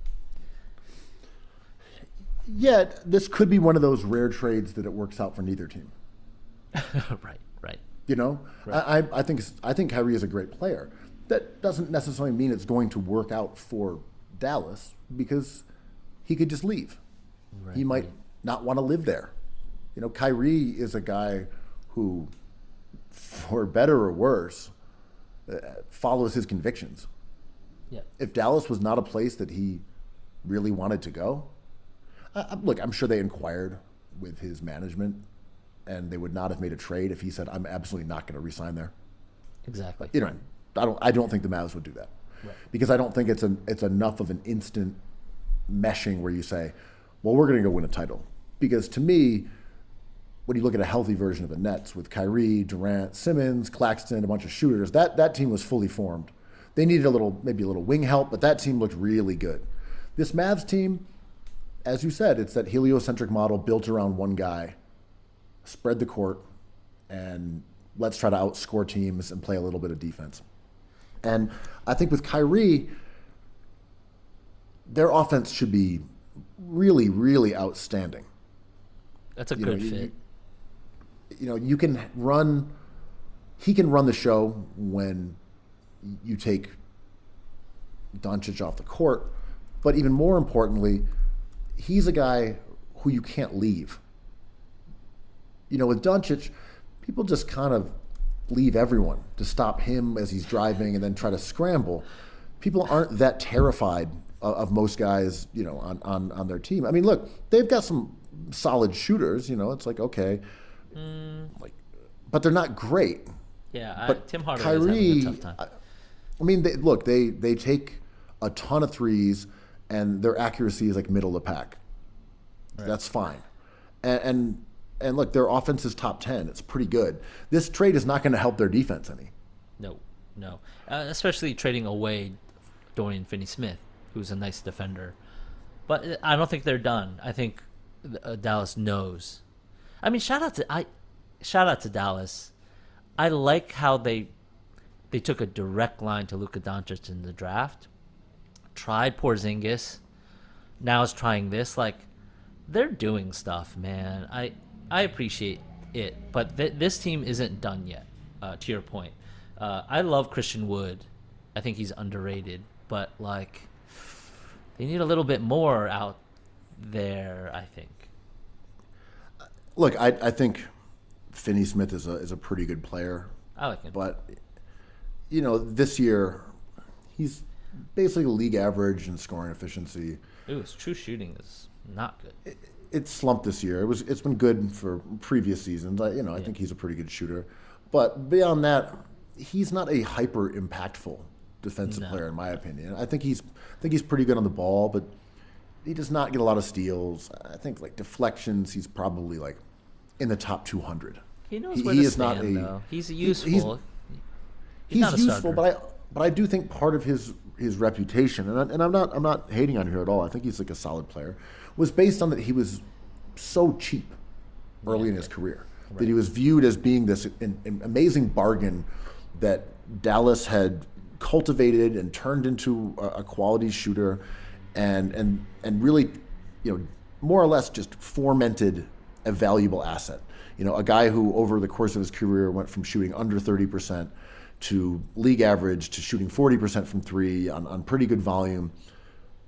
Yeah, this could be one of those rare trades that it works out for neither team. Right. You know, right. I think Kyrie is a great player. That doesn't necessarily mean it's going to work out for Dallas because he could just leave. Right, he might not want to live there. You know, Kyrie is a guy who, for better or worse, follows his convictions. Yeah. If Dallas was not a place that he really wanted to go, look, I'm sure they inquired with his management, and they would not have made a trade if he said, "I'm absolutely not going to re-sign there." Exactly. You know, I don't think the Mavs would do that, because I don't think it's enough of an instant meshing where you say, "Well, we're going to go win a title." Because to me, when you look at a healthy version of the Nets with Kyrie, Durant, Simmons, Claxton, a bunch of shooters, that team was fully formed. They needed maybe a little wing help, but that team looked really good. This Mavs team, as you said, it's that heliocentric model built around one guy. Spread the court, and let's try to outscore teams and play a little bit of defense. And I think with Kyrie, their offense should be really, really outstanding. That's a good fit. He can run the show when you take Doncic off the court, but even more importantly, he's a guy who you can't leave. You know, with Doncic, people just kind of leave everyone to stop him as he's driving and then try to scramble. People aren't that terrified of most guys, you know, on their team. I mean, look, they've got some solid shooters, you know, it's like, okay. But they're not great. Yeah, but Tim Hardaway Kyrie, is having a tough time. I mean, they take a ton of threes, and their accuracy is like middle of the pack. Right. That's fine. And look, their offense is top 10. It's pretty good. This trade is not going to help their defense any. No. Especially trading away Dorian Finney-Smith, who's a nice defender. But I don't think they're done. I think Dallas knows. I mean, shout out to Dallas. I like how they took a direct line to Luka Doncic in the draft. Tried Porzingis. Now is trying this. Like, they're doing stuff, man. I appreciate it, but this team isn't done yet. To your point, I love Christian Wood. I think he's underrated, but like, they need a little bit more out there, I think. Look, I think Finney-Smith is a pretty good player. I like him. But, this year, he's basically league average in scoring efficiency. His true shooting is not good. It slumped this year. It's been good for previous seasons. I think he's a pretty good shooter. But beyond that, he's not a hyper impactful defensive player, in my opinion. I think he's pretty good on the ball, but he does not get a lot of steals. I think like deflections, he's probably like in the top 200. He knows where to stand, though. He's useful. He's useful, but I do think part of his reputation, and I'm not hating on him here at all. I think he's like a solid player. Was based on that he was so cheap early in his career, that he was viewed as being this an amazing bargain that Dallas had cultivated and turned into a quality shooter, and really, more or less just fomented a valuable asset. A guy who over the course of his career went from shooting under 30% to league average to shooting 40% from three on pretty good volume.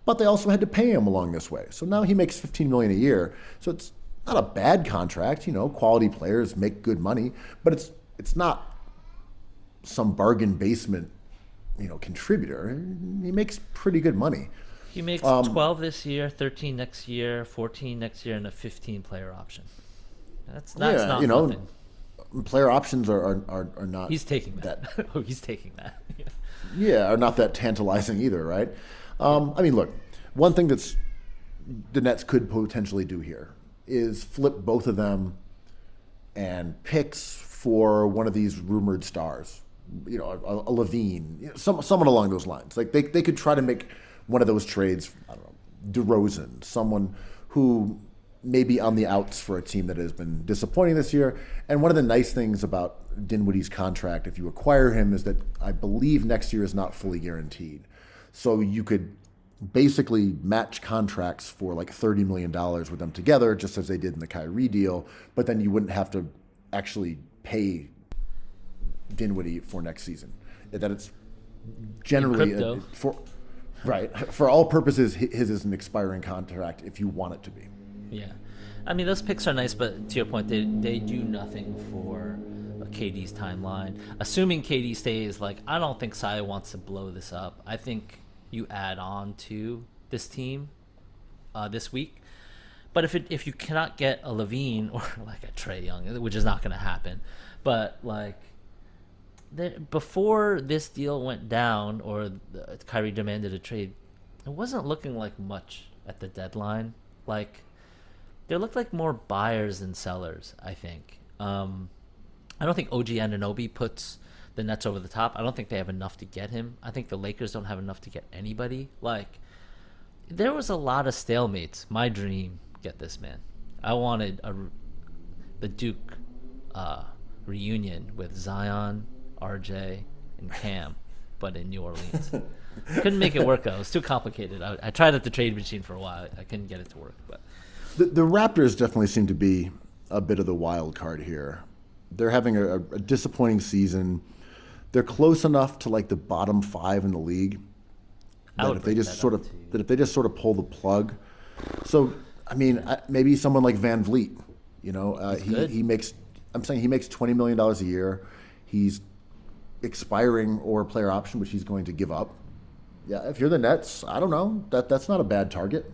But they also had to pay him along this way. So now he makes $15 million a year. So it's not a bad contract. Quality players make good money, but it's not some bargain basement, contributor. He makes pretty good money. He makes 12 this year, 13 next year, 14 next year, and a 15-player option. That's not nothing. Player options are not. He's taking that. He's taking that. Are not that tantalizing either, right? Look, one thing that's the Nets could potentially do here is flip both of them and picks for one of these rumored stars, a Levine, someone along those lines. Like they could try to make one of those trades. I don't know, DeRozan, someone who may be on the outs for a team that has been disappointing this year. And one of the nice things about Dinwiddie's contract, if you acquire him, is that I believe next year is not fully guaranteed. So you could basically match contracts for like $30 million with them together, just as they did in the Kyrie deal. But then you wouldn't have to actually pay Dinwiddie for next season. That it's generally for all purposes, his is an expiring contract if you want it to be. Yeah. Those picks are nice, but to your point, they do nothing for KD's timeline. Assuming KD stays, I don't think Sai wants to blow this up. I think you add on to this team this week. But if you cannot get a Levine or like a Trae Young, which is not going to happen, but before this deal went down or Kyrie demanded a trade, it wasn't looking like much at the deadline. There looked like more buyers than sellers, I think. I don't think OG Anunoby puts the Nets over the top. I don't think they have enough to get him. I think the Lakers don't have enough to get anybody. There was a lot of stalemates. My dream, get this, man. I wanted the Duke reunion with Zion, RJ, and Cam, but in New Orleans. Couldn't make it work, though. It was too complicated. I tried at the trade machine for a while. I couldn't get it to work, but... The Raptors definitely seem to be a bit of the wild card here. They're having a disappointing season. They're close enough to the bottom 5 in the league that if they just sort of pull the plug. So maybe someone like Van Vliet. He makes $20 million a year. He's expiring or a player option, which he's going to give up. Yeah, if you're the Nets, I don't know. That's not a bad target.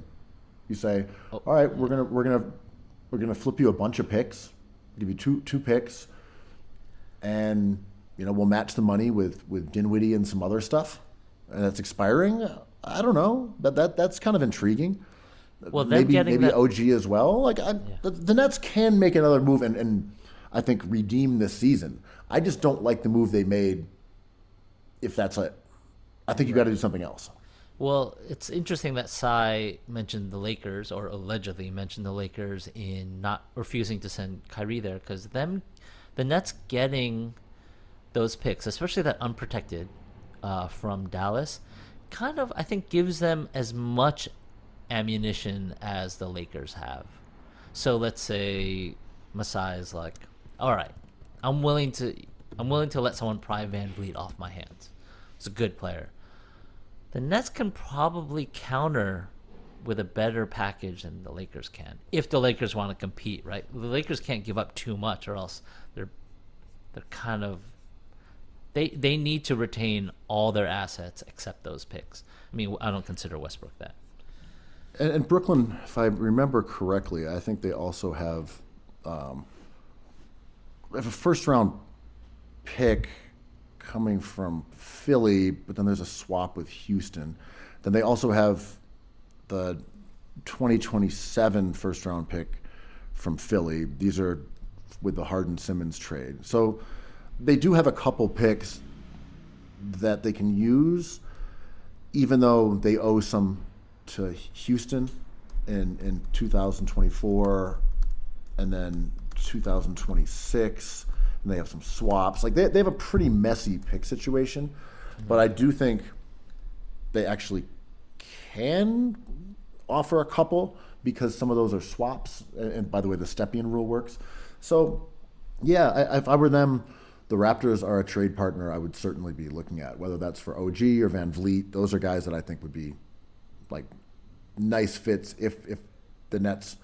You say, all right, we're gonna flip you a bunch of picks, give you two picks, and we'll match the money with Dinwiddie and some other stuff, and that's expiring. I don't know. That's kind of intriguing. Well, them maybe getting that, OG as well. Like the Nets can make another move and I think redeem this season. I just don't like the move they made. If that's it, I think you got to do something else. well, it's interesting that Sai mentioned the Lakers, or allegedly mentioned the Lakers, in not refusing to send Kyrie there, because the Nets getting those picks, especially that unprotected from Dallas, kind of, I think, gives them as much ammunition as the Lakers have. So let's say Masai is like, all right, I'm willing to let someone pry Van Vliet off my hands. It's a good player. The Nets can probably counter with a better package than the Lakers can, if the Lakers want to compete, right? The Lakers can't give up too much, or else they're kind of they need to retain all their assets except those picks. I mean, I don't consider Westbrook that. And Brooklyn, if I remember correctly, I think they also have a first round pick coming from Philly, but then there's a swap with Houston. Then they also have the 2027 first round pick from Philly. These are with the Harden-Simmons trade. So they do have a couple picks that they can use, even though they owe some to Houston in 2024 and then 2026. And they have some swaps. Like they have a pretty messy pick situation, but I do think they actually can offer a couple because some of those are swaps. And by the way, the Stepien rule works. So, yeah, if I were them, the Raptors are a trade partner I would certainly be looking at, whether that's for OG or Van Vliet. Those are guys that I think would be like nice fits if the Nets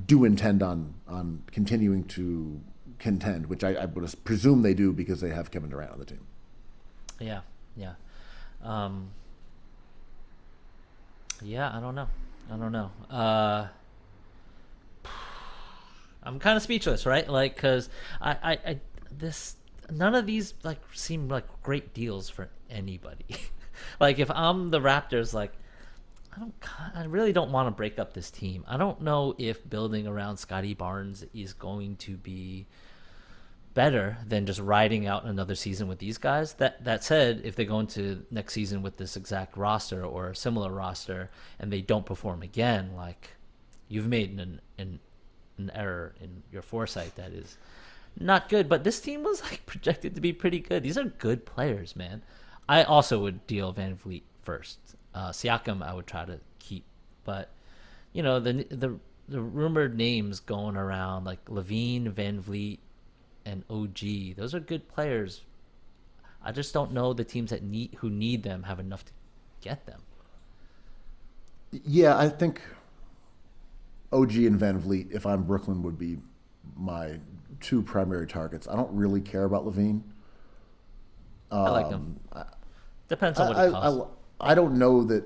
do intend on continuing to contend, which I would presume they do because they have Kevin Durant on the team. Yeah. I don't know. I'm kind of speechless, right? Like, because none of these like seem like great deals for anybody. Like, if I'm the Raptors, like, I really don't want to break up this team. I don't know if building around Scotty Barnes is going to be better than just riding out another season with these guys. That said, if they go into next season with this exact roster or a similar roster and they don't perform again, like, you've made an error in your foresight that is not good. But this team was like projected to be pretty good. These are good players, man. I also would deal Van Vliet first. Siakam I would try to keep, but you know, the rumored names going around like Levine, Van Vliet, and OG, those are good players. I just don't know the teams who need them have enough to get them. Yeah, I think OG and Van Vliet, if I'm Brooklyn, would be my two primary targets. I don't really care about Levine. I like them. Depends on what it costs. I don't know that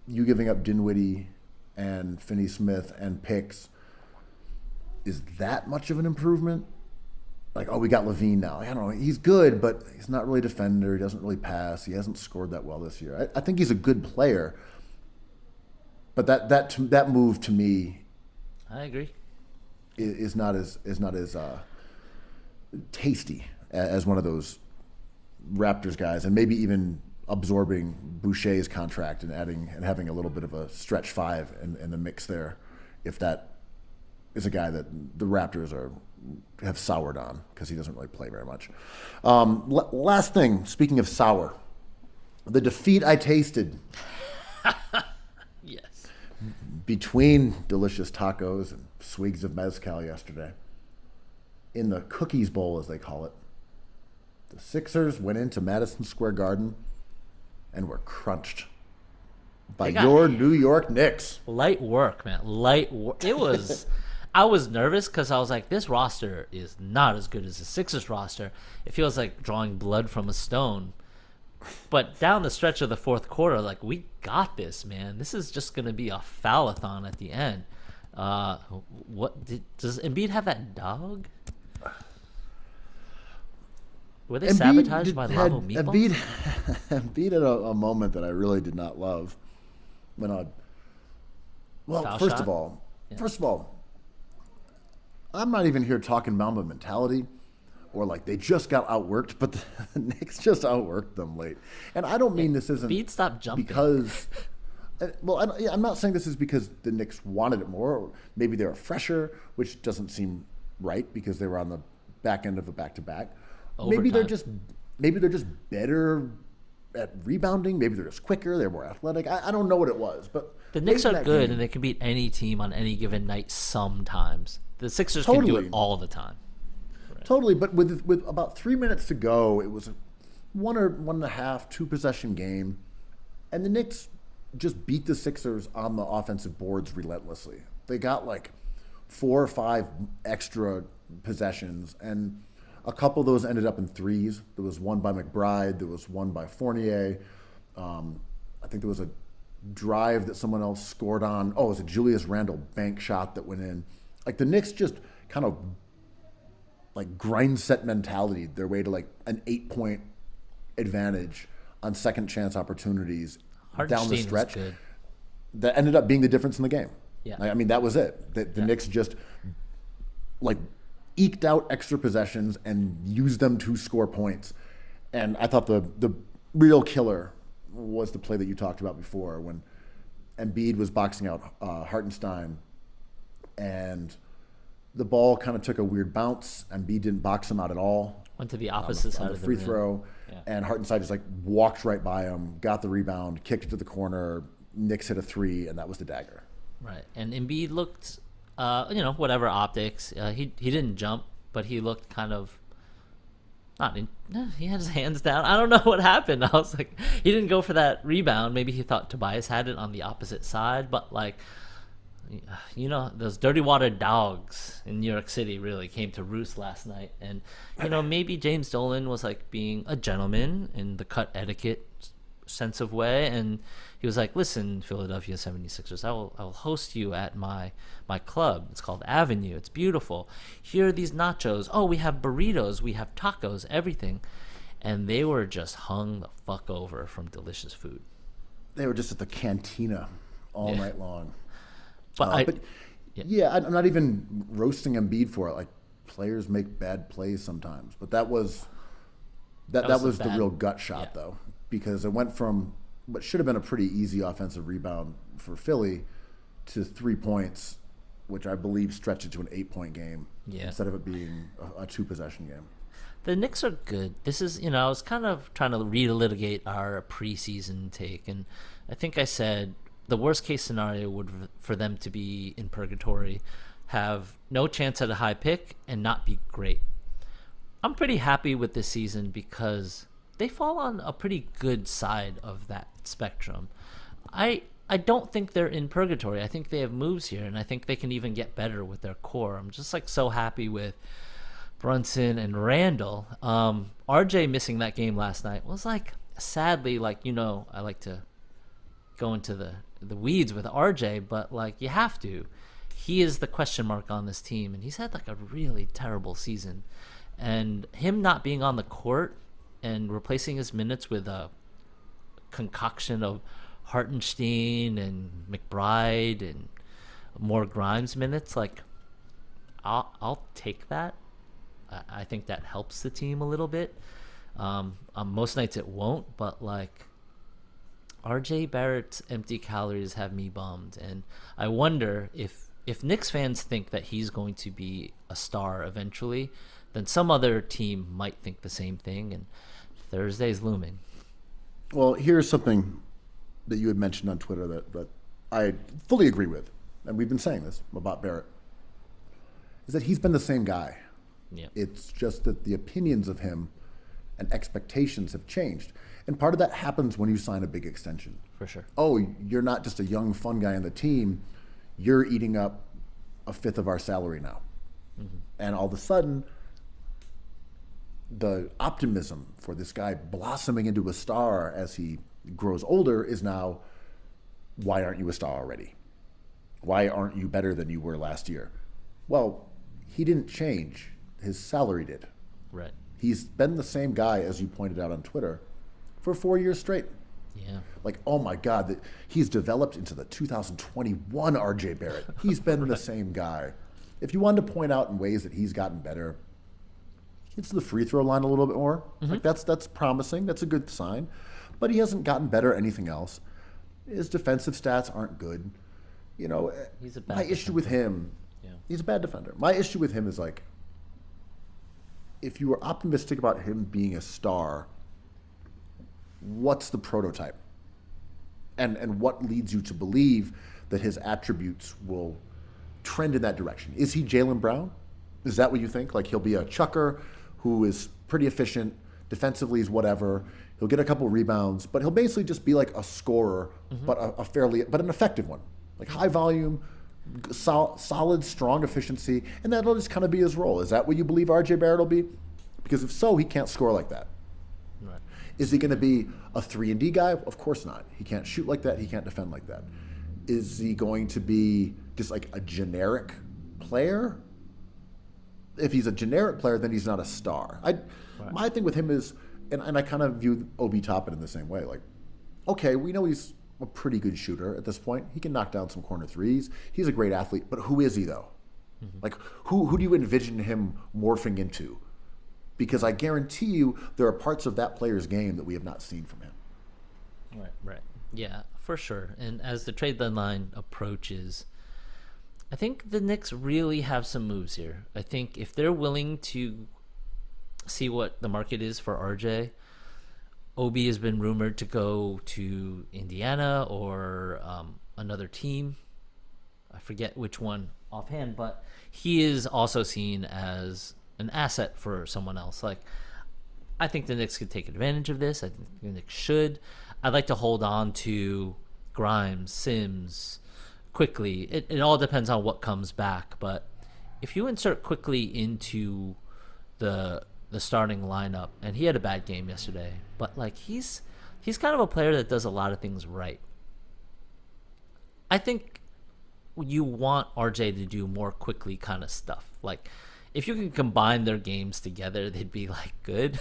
you giving up Dinwiddie and Finney-Smith and picks is that much of an improvement. Like, oh, we got Levine now. I don't know. He's good, but he's not really a defender. He doesn't really pass. He hasn't scored that well this year. I think he's a good player, but that move to me, I agree, is not as tasty as one of those Raptors guys, and maybe even absorbing Boucher's contract and having a little bit of a stretch five in the mix there, if that is a guy that the Raptors have soured on because he doesn't really play very much. Last thing, speaking of sour, the defeat I tasted. Yes. Between delicious tacos and swigs of mezcal yesterday, in the Cookies Bowl, as they call it, the Sixers went into Madison Square Garden and were crunched by your New York Knicks. Light work, man. Light work. It was. I was nervous because I was like, this roster is not as good as the Sixers roster. It feels like drawing blood from a stone. But down the stretch of the fourth quarter, like, we got this, man. This is just going to be a foul-a-thon at the end. Does Embiid have that dog? Were they sabotaged by Lavo Meatballs? Embiid had a moment that I really did not love. Went on Well, foul first shot. of all, I'm not even here talking Mamba mentality or like they just got outworked, but the Knicks just outworked them late. And I don't mean this isn't Beat stopped jumping. because, well, I'm not saying this is because the Knicks wanted it more. Or maybe they were fresher, which doesn't seem right because they were on the back end of a back-to-back. Maybe they're just better at rebounding. Maybe they're just quicker. They're more athletic. I don't know what it was, but The Knicks are that good, game- and they can beat any team on any given night sometimes. The Sixers can do Totally. it all the time. Totally, but with about 3 minutes to go, it was a 1.5, 2 possession game, and the Knicks just beat the Sixers on the offensive boards relentlessly. They got like 4 or 5 extra possessions, and a couple of those ended up in threes. There was one by McBride. There was one by Fournier. I think there was a drive that someone else scored on. Oh, it was a Julius Randle bank shot that went in. Like the Knicks just kind of like grind set mentality their way to like an 8-point advantage on second chance opportunities down the Hartenstein was stretch. good. That ended up being the difference in the game. Yeah. I mean, that was it. The Knicks just like eked out extra possessions and used them to score points. And I thought the real killer was the play that you talked about before when Embiid was boxing out Hartenstein, and the ball kind of took a weird bounce. Embiid didn't box him out at all. Went to the opposite side On the of the free rim. throw, Yeah. and Hartenstein just like walked right by him, got the rebound, kicked it to the corner. Knicks hit a 3, and that was the dagger. Right, and Embiid looked, whatever optics. He didn't jump, but he looked kind of he had his hands down. I don't know what happened. I was like, he didn't go for that rebound. Maybe he thought Tobias had it on the opposite side, but like, those dirty water dogs in New York City really came to roost last night. And, maybe James Dolan was like being a gentleman in the cut etiquette sense of way. And he was like, listen, Philadelphia 76ers, I will host you at my club. It's called Avenue. It's beautiful. Here are these nachos. Oh, we have burritos. We have tacos, everything. And they were just hung the fuck over from delicious food. They were just at the cantina all night long. But I'm not even roasting Embiid for it. Like, players make bad plays sometimes, but that was the real gut shot though, because it went from what should have been a pretty easy offensive rebound for Philly to 3 points, which I believe stretched it to an 8-point game instead of it being a 2-possession game. The Knicks are good. This is, I was kind of trying to relitigate our preseason take, and I think I said the worst case scenario would for them to be in purgatory, have no chance at a high pick, and not be great. I'm pretty happy with this season because they fall on a pretty good side of that spectrum. I don't think they're in purgatory. I think they have moves here, and I think they can even get better with their core. I'm just like so happy with Brunson and Randall. RJ missing that game last night was like, sadly, like, I like to go into the weeds with RJ, but like you have to. He is the question mark on this team, and he's had like a really terrible season. And him not being on the court and replacing his minutes with a concoction of Hartenstein and McBride and more Grimes minutes, like I'll take that. I think that helps the team a little bit. Most nights it won't, but like RJ Barrett's empty calories have me bummed, and I wonder if Knicks fans think that he's going to be a star eventually, then some other team might think the same thing, and Thursday's looming. Well, here's something that you had mentioned on Twitter that I fully agree with, and we've been saying this about Barrett, is that he's been the same guy. Yeah. It's just that the opinions of him and expectations have changed. And part of that happens when you sign a big extension. For sure. Oh, you're not just a young, fun guy on the team. You're eating up a fifth of our salary now. Mm-hmm. And all of a sudden, the optimism for this guy blossoming into a star as he grows older is now, why aren't you a star already? Why aren't you better than you were last year? Well, he didn't change. His salary did. Right. He's been the same guy, as you pointed out on Twitter, for 4 years straight. Yeah. Like, oh my God, that he's developed into the 2021 RJ Barrett. He's been the same guy. If you wanted to point out in ways that he's gotten better, he gets to the free throw line a little bit more. Like that's promising. That's a good sign. But he hasn't gotten better at anything else. His defensive stats aren't good. You know, He's a bad my issue with him, he's a bad defender. My issue with him is like, if you were optimistic about him being a star, what's the prototype? And what leads you to believe that his attributes will trend in that direction? Is he Jaylen Brown? Is that what you think? Like he'll be a chucker who is pretty efficient, defensively is whatever. He'll get a couple rebounds, but he'll basically just be like a scorer, but but an effective one. Like high volume, solid, strong efficiency, and that'll just kind of be his role. Is that what you believe RJ Barrett will be? Because if so, he can't score like that. Right. Is he going to be a 3-and-D guy? Of course not. He can't shoot like that. He can't defend like that. Is he going to be just like a generic player? If he's a generic player, then he's not a star. My thing with him is, and I kind of view Obi Toppin in the same way. Like, okay, we know he's a pretty good shooter at this point. He can knock down some corner threes. He's a great athlete, but who is he though? Like, who do you envision him morphing into? Because I guarantee you there are parts of that player's game that we have not seen from him. Right. Yeah, for sure. And as the trade deadline approaches, I think the Knicks really have some moves here. I think if they're willing to see what the market is for RJ, Obi has been rumored to go to Indiana or another team. I forget which one offhand, but he is also seen as an asset for someone else. Like, I think the Knicks could take advantage of this. I think the Knicks should. I'd like to hold on to Grimes, Sims, quickly. It all depends on what comes back, but if you insert quickly into the starting lineup, and he had a bad game yesterday, but like he's kind of a player that does a lot of things right. I think you want RJ to do more quickly kind of stuff. Like, if you can combine their games together, they'd be like good.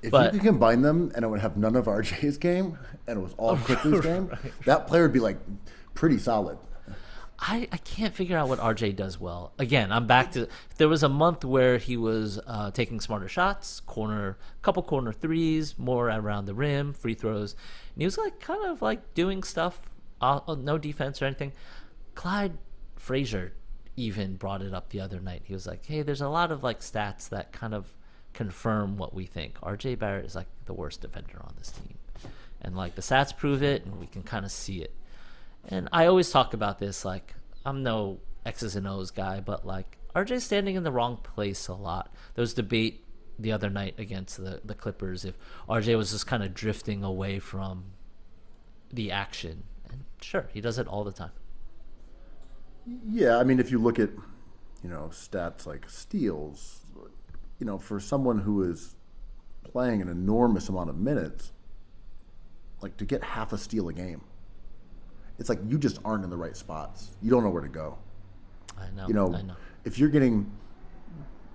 If you could combine them and it would have none of RJ's game and it was all Quickly's game, that player would be like pretty solid. I can't figure out what RJ does well. Again, I'm back to, there was a month where he was taking smarter shots, couple corner threes, more around the rim, free throws. And he was like kind of like doing stuff, no defense or anything. Clyde Frazier even brought it up the other night. He was like, hey, there's a lot of like stats that kind of confirm what we think. RJ Barrett is like the worst defender on this team. And like the stats prove it, and we can kind of see it. And I always talk about this, like, I'm no X's and O's guy, but like RJ's standing in the wrong place a lot. There was debate the other night against the Clippers if RJ was just kind of drifting away from the action. And sure, he does it all the time. Yeah, I mean, if you look at, stats like steals, for someone who is playing an enormous amount of minutes, like to get half a steal a game, it's like you just aren't in the right spots. You don't know where to go. I know. If you're getting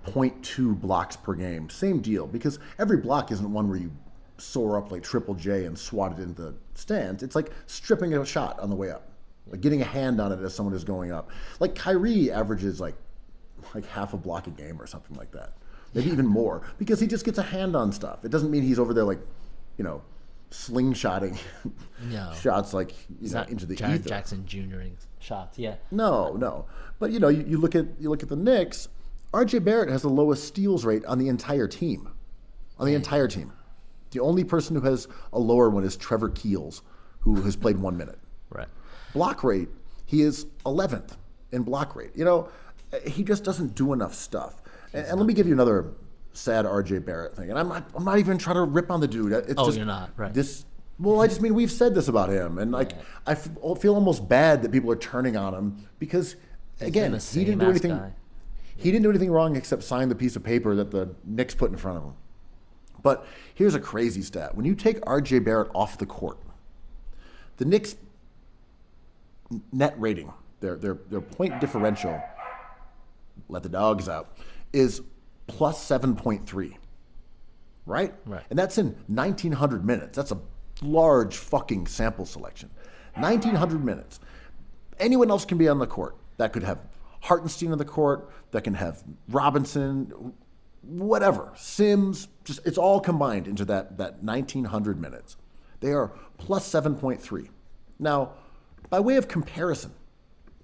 0.2 blocks per game, same deal, because every block isn't one where you soar up like Triple J and swat it into the stands. It's like stripping a shot on the way up, like getting a hand on it as someone is going up. Like Kyrie averages like half a block a game or something like that, maybe even more, because he just gets a hand on stuff. It doesn't mean he's over there like, slingshotting shots like into the Jared ether. Jackson Jr.ing shots. Yeah. No. But you look at the Knicks. RJ Barrett has the lowest steals rate on the entire team. The only person who has a lower one is Trevor Keels, who has played 1 minute. Right. Block rate, he is 11th in block rate. He just doesn't do enough stuff. And let me give you another sad RJ Barrett thing. And I'm not even trying to rip on the dude. It's you're not, right? I just mean we've said this about him, and like I feel almost bad that people are turning on him because again, he didn't do anything. Guy. He didn't do anything wrong except sign the piece of paper that the Knicks put in front of him. But here's a crazy stat: when you take RJ Barrett off the court, the Knicks' net rating, their point differential, let the dogs out, is plus 7.3. Right? Right. And that's in 1,900 minutes. That's a large fucking sample selection. 1,900 minutes. Anyone else can be on the court. That could have Hartenstein on the court. That can have Robinson, whatever. Sims. Just it's all combined into that 1,900 minutes. They are plus 7.3. Now, by way of comparison,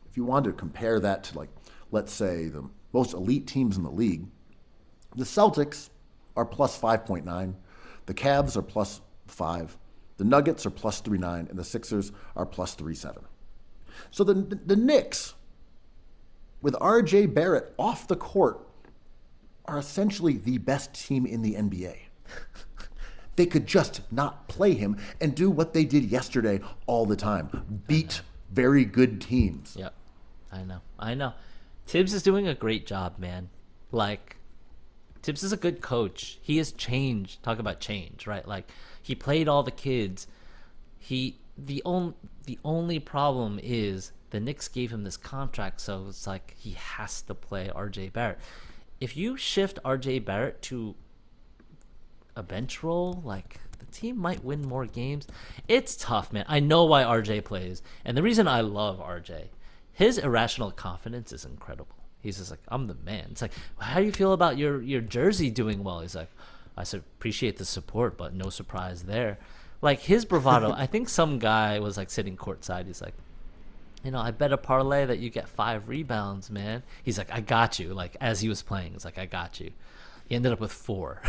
if you wanted to compare that to, like, let's say the most elite teams in the league, the Celtics are plus 5.9. The Cavs are plus 5. The Nuggets are plus 3.9. And the Sixers are plus 3.7. So the Knicks, with RJ Barrett off the court, are essentially the best team in the NBA. They could just not play him and do what they did yesterday all the time. Beat very good teams. Yep. I know. Tibbs is doing a great job, man. Like, Tibbs is a good coach. He has changed. Talk about change, right? Like, he played all the kids. The only problem is the Knicks gave him this contract, so it's like he has to play RJ Barrett. If you shift RJ Barrett to a bench role, like, the team might win more games. It's tough, man. I know why RJ plays, and the reason I love RJ, his irrational confidence is incredible. He's just like, I'm the man. It's like, how do you feel about your jersey doing well? He's like, I appreciate the support, but no surprise there. Like, his bravado, I think some guy was like sitting courtside. He's like, I bet a parlay that you get 5 rebounds, man. He's like, I got you. Like, as he was playing, it's like, I got you. He ended up with 4.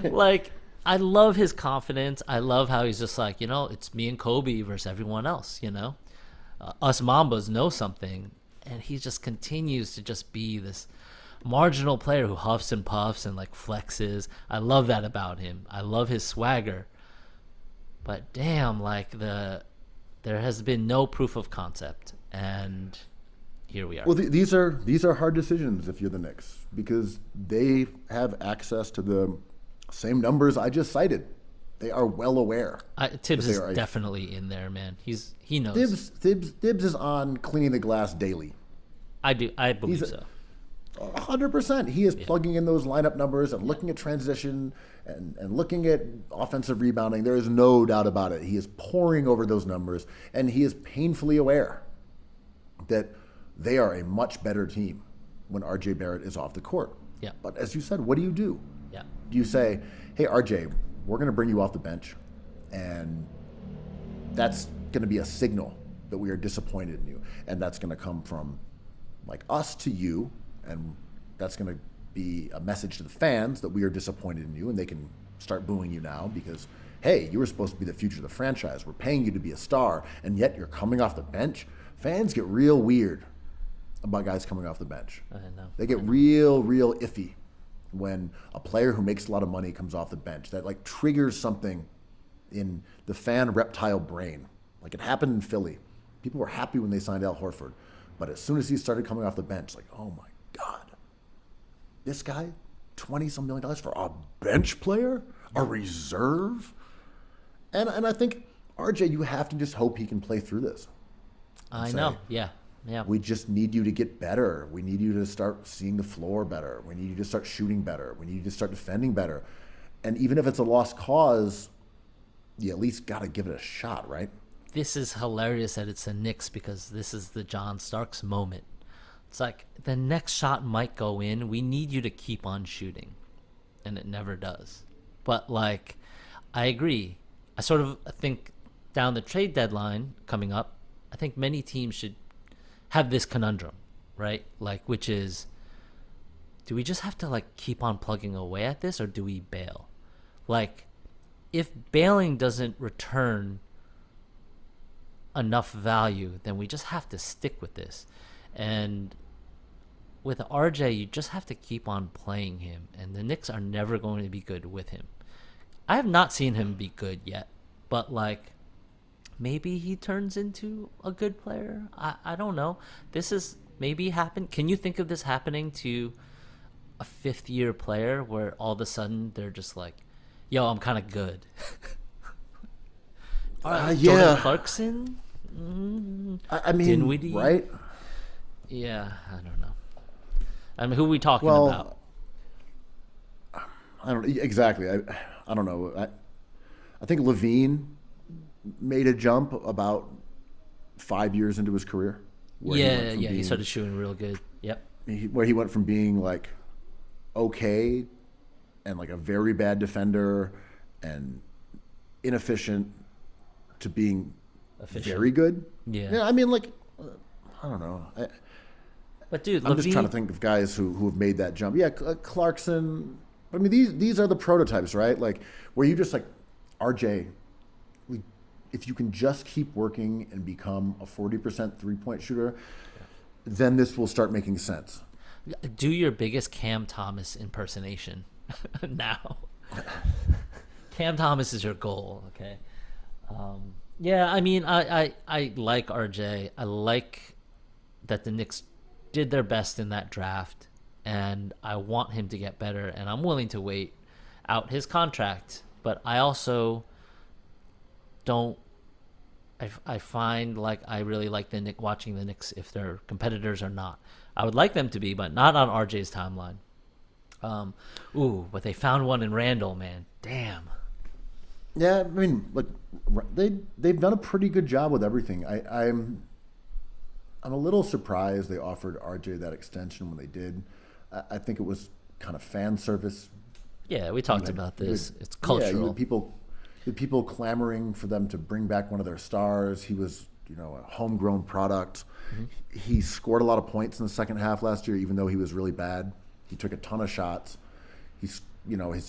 Like, I love his confidence. I love how he's just like, it's me and Kobe versus everyone else, us Mambas know something. And he just continues to just be this marginal player who huffs and puffs and, like, flexes. I love that about him. I love his swagger. But damn, like, there has been no proof of concept, and here we are. Well, these are hard decisions if you're the Knicks, because they have access to the same numbers I just cited. They are well aware. Tibbs is definitely in there, man. He knows. Tibbs is on cleaning the glass daily. I believe so. 100%. He is plugging in those lineup numbers and looking at transition and looking at offensive rebounding. There is no doubt about it. He is poring over those numbers, and he is painfully aware that they are a much better team when RJ Barrett is off the court. Yeah. But as you said, what do? Yeah. Do you say, hey, RJ, we're going to bring you off the bench, and that's going to be a signal that we are disappointed in you, and that's going to come from, like, us to you, and that's going to be a message to the fans that we are disappointed in you, and they can start booing you now because, hey, you were supposed to be the future of the franchise. We're paying you to be a star, and yet you're coming off the bench. Fans get real weird about guys coming off the bench. I know. They get real iffy when a player who makes a lot of money comes off the bench. That, like, triggers something in the fan reptile brain. Like, it happened in Philly. People were happy when they signed Al Horford, but as soon as he started coming off the bench, like, oh my God, this guy, $20-some million for a bench player, a reserve? And I think, RJ, you have to just hope he can play through this. I know, yeah. We just need you to get better. We need you to start seeing the floor better. We need you to start shooting better. We need you to start defending better. And even if it's a lost cause, you at least got to give it a shot, right? This is hilarious that it's the Knicks, because this is the John Starks moment. It's like, the next shot might go in. We need you to keep on shooting. And it never does. But, like, I agree. I sort of think down the trade deadline coming up, I think many teams should have this conundrum, right? Like, which is, do we just have to, like, keep on plugging away at this, or do we bail? Like, if bailing doesn't return enough value, then we just have to stick with this. And with RJ, you just have to keep on playing him, and the Knicks are never going to be good with him. I have not seen him be good yet, but, like, maybe he turns into a good player. I don't know. This is maybe happen. Can you think of this happening to a 5th-year player where all of a sudden they're just like, yo, I'm kind of good? Yeah. Jordan Clarkson? I mean, Dinwiddie? right? Yeah, I don't know. I mean, who are we talking about? I don't exactly. I don't know. I think Levine made a jump about 5 years into his career. He started shooting real good. Yep. Where he went from being like okay and like a very bad defender and inefficient to being very good. Yeah. I mean, like, I don't know. But dude, I'm just trying to think of guys who have made that jump. Yeah, Clarkson. I mean, these are the prototypes, right? Like, where you just like, RJ, if you can just keep working and become a 40% three-point shooter, then this will start making sense. Do your biggest Cam Thomas impersonation now. Cam Thomas is your goal, okay? Yeah, I mean, I like RJ. I like that the Knicks did their best in that draft, and I want him to get better, and I'm willing to wait out his contract. But I also don't. I find like I really like the Knicks watching the Knicks if they're competitors or not. I would like them to be, but not on RJ's timeline. But they found one in Randall, man. Damn. Yeah, I mean, look, they've done a pretty good job with everything. I'm a little surprised they offered RJ that extension when they did. I think it was kind of fan service. Yeah, we talked about this. It's cultural. Yeah, people clamoring for them to bring back one of their stars. He was, a homegrown product. Mm-hmm. He scored a lot of points in the second half last year, even though he was really bad. He took a ton of shots. His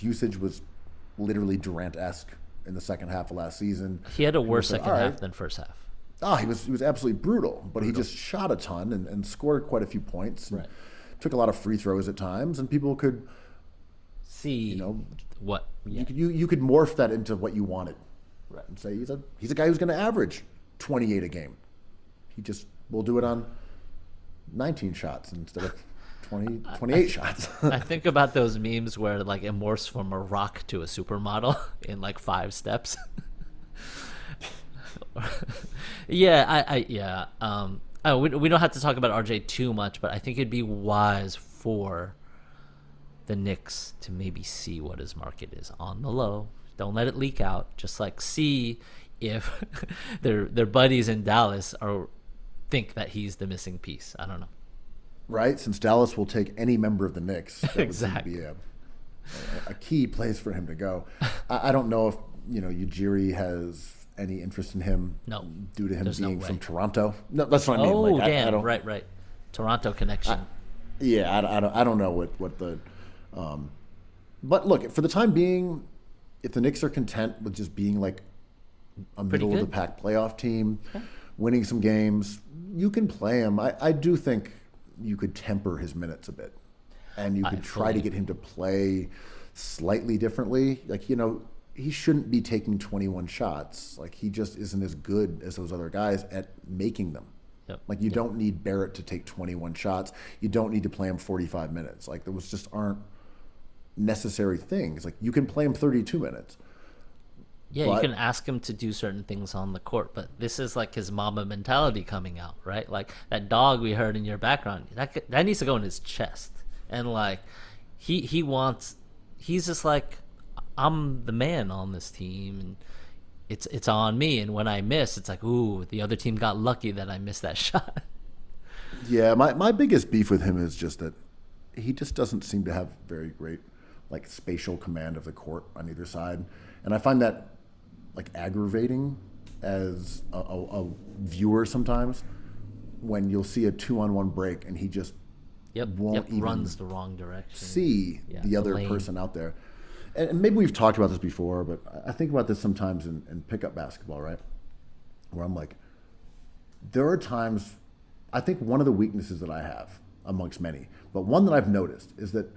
usage was literally Durant-esque in the second half of last season. He had a worse second half than first half. Oh, he was absolutely brutal, but he just shot a ton and scored quite a few points. Right. Took a lot of free throws at times, and people could see what you could morph that into what you wanted, right? And say he's a guy who's going to average 28 a game. He just will do it on 19 shots instead of 28 shots. I think about those memes where like it morphs from a rock to a supermodel in like 5 steps. Yeah, we don't have to talk about RJ too much, but I think it'd be wise for the Knicks to maybe see what his market is on the low. Don't let it leak out. Just like see if their buddies in Dallas think that he's the missing piece. I don't know. Right, since Dallas will take any member of the Knicks, that exactly. would be a key place for him to go. I don't know if Ujiri has any interest in him. No, due to him being from Toronto. No, that's what I mean. Oh, damn! I don't, right. Toronto connection. I don't know what the. But look, for the time being, if the Knicks are content with just being like a middle of the pack playoff team, winning some games, you can play him. I do think you could temper his minutes a bit, and you could try to get him to play slightly differently. Like, he shouldn't be taking 21 shots. Like, he just isn't as good as those other guys at making them. Yep. Like, you don't need Barrett to take 21 shots. You don't need to play him 45 minutes. Like, those just aren't necessary things. Like, you can play him 32 minutes. Yeah, you can ask him to do certain things on the court, but this is like his mama mentality coming out, right? Like that dog we heard in your background, that needs to go in his chest. And like he's just like, I'm the man on this team, and it's on me. And when I miss, it's like, ooh, the other team got lucky that I missed that shot. Yeah, my biggest beef with him is just that he just doesn't seem to have very great like spatial command of the court on either side, and I find that like aggravating as a viewer sometimes when you'll see a 2-on-1 break and he just won't even runs the wrong direction. See the other person out there. And maybe we've talked about this before, but I think about this sometimes in pickup basketball, right? Where I'm like, there are times, I think one of the weaknesses that I have amongst many, but one that I've noticed is that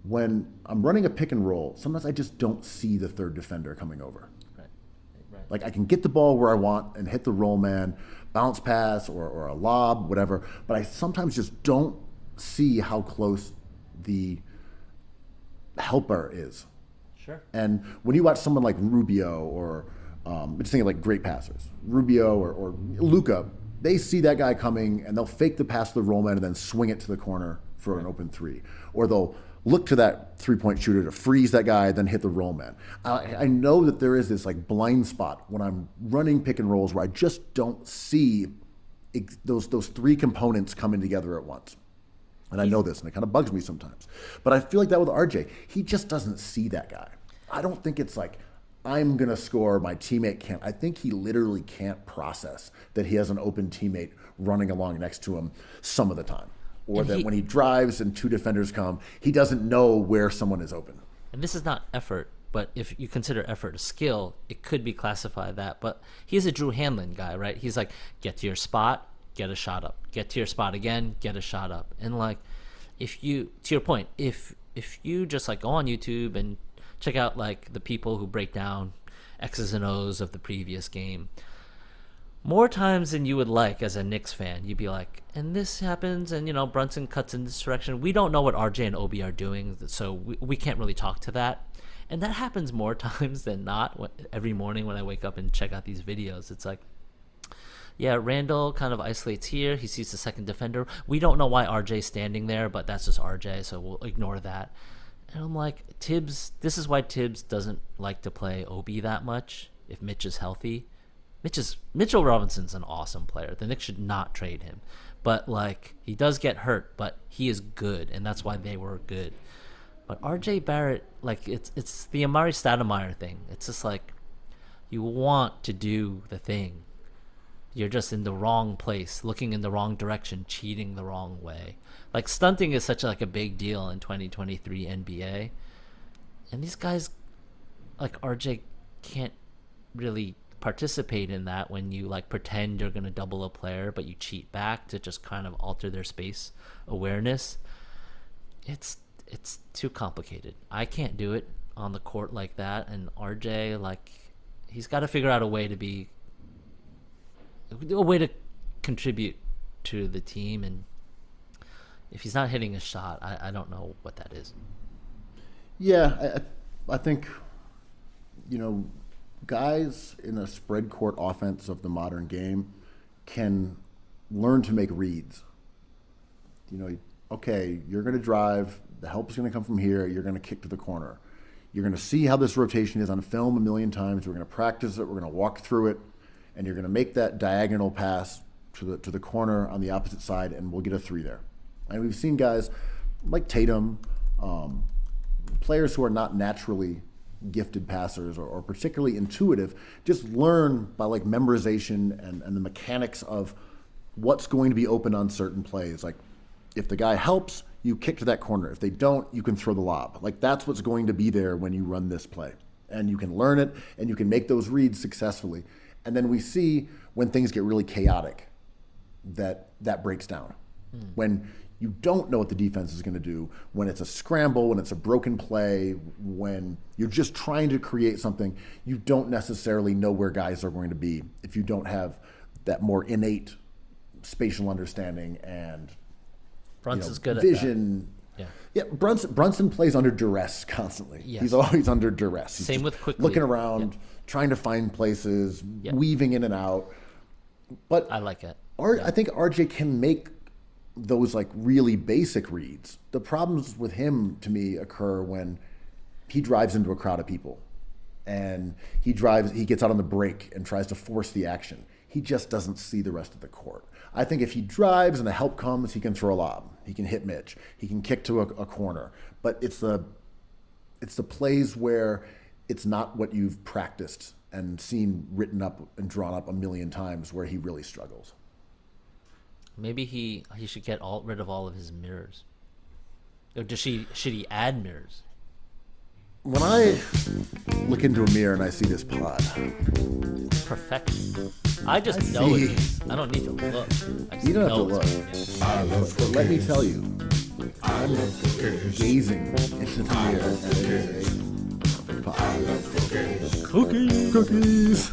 when I'm running a pick and roll, sometimes I just don't see the third defender coming over. Right. Like I can get the ball where I want and hit the roll man, bounce pass or a lob, whatever, but I sometimes just don't see how close the helper is. Sure. And when you watch someone like Rubio or just thinking like great passers, Rubio or Luka, they see that guy coming and they'll fake the pass to the roll man and then swing it to the corner for an open three. Or they'll look to that three-point shooter to freeze that guy, then hit the roll man. I know that there is this like blind spot when I'm running pick and rolls where I just don't see those three components coming together at once. And I know this, and it kind of bugs me sometimes. But I feel like that with RJ. He just doesn't see that guy. I don't think it's like, I'm going to score, my teammate can't. I think he literally can't process that he has an open teammate running along next to him some of the time. Or that when he drives and two defenders come, he doesn't know where someone is open. And this is not effort, but if you consider effort a skill, it could be classified that. But he's a Drew Hanlon guy, right? He's like, get to your spot, get a shot up. Get to your spot again, get a shot up. And like, if you, to your point, if you just like go on YouTube and check out like the people who break down X's and O's of the previous game, more times than you would like as a Knicks fan, you'd be like, and this happens, and Brunson cuts in this direction. We don't know what RJ and Obi are doing, so we can't really talk to that. And that happens more times than not. Every morning when I wake up and check out these videos, it's like, yeah, Randall kind of isolates here. He sees the second defender. We don't know why RJ's standing there, but that's just RJ, so we'll ignore that. And I'm like, Tibbs, this is why Tibbs doesn't like to play Obi that much if Mitch is healthy. Mitchell Robinson's an awesome player. The Knicks should not trade him. But like, he does get hurt, but he is good, and that's why they were good. But RJ Barrett, like, it's the Amari Stoudemire thing. It's just like, you want to do the thing. You're just in the wrong place, looking in the wrong direction, cheating the wrong way. Like, stunting is such like a big deal in 2023 NBA. And these guys, like RJ, can't really participate in that when you like pretend you're going to double a player, but you cheat back to just kind of alter their space awareness. It's too complicated. I can't do it on the court like that. And RJ, like, he's got to figure out a way to contribute to the team, and if he's not hitting a shot, I don't know what that is. Yeah, I think, guys in a spread court offense of the modern game can learn to make reads. Okay, you're going to drive, the help is going to come from here, you're going to kick to the corner. You're going to see how this rotation is on film a million times, we're going to practice it, we're going to walk through it, and you're going to make that diagonal pass to the corner on the opposite side, and we'll get a three there. And we've seen guys like Tatum, players who are not naturally gifted passers or particularly intuitive, just learn by like memorization and the mechanics of what's going to be open on certain plays. Like, if the guy helps, you kick to that corner. If they don't, you can throw the lob. Like, that's what's going to be there when you run this play. And you can learn it, and you can make those reads successfully. And then we see when things get really chaotic that breaks down. When you don't know what the defense is going to do, when it's a scramble, when it's a broken play, when you're just trying to create something, you don't necessarily know where guys are going to be if you don't have that more innate spatial understanding and Brunson's good vision. at that. Yeah, Brunson plays under duress constantly. Yes. He's always under duress. He's Same just with Quickly. looking around, trying to find places, weaving in and out. But I like it. I think RJ can make those like really basic reads. The problems with him, to me, occur when he drives into a crowd of people, and he gets out on the break and tries to force the action. He just doesn't see the rest of the court. I think if he drives and the help comes, he can throw a lob, he can hit Mitch, he can kick to a corner. But it's the plays where it's not what you've practiced and seen written up and drawn up a million times where he really struggles. Maybe he should get rid of all of his mirrors. Or should he add mirrors? When I look into a mirror and I see this pod, Perfection. I just know it is. I don't need to look. I just you don't have to know look. it's- I love But let me cookies. tell you, I love cookies. gazing into the mirror, and it is a perfect pod. I love cookies. Cookies.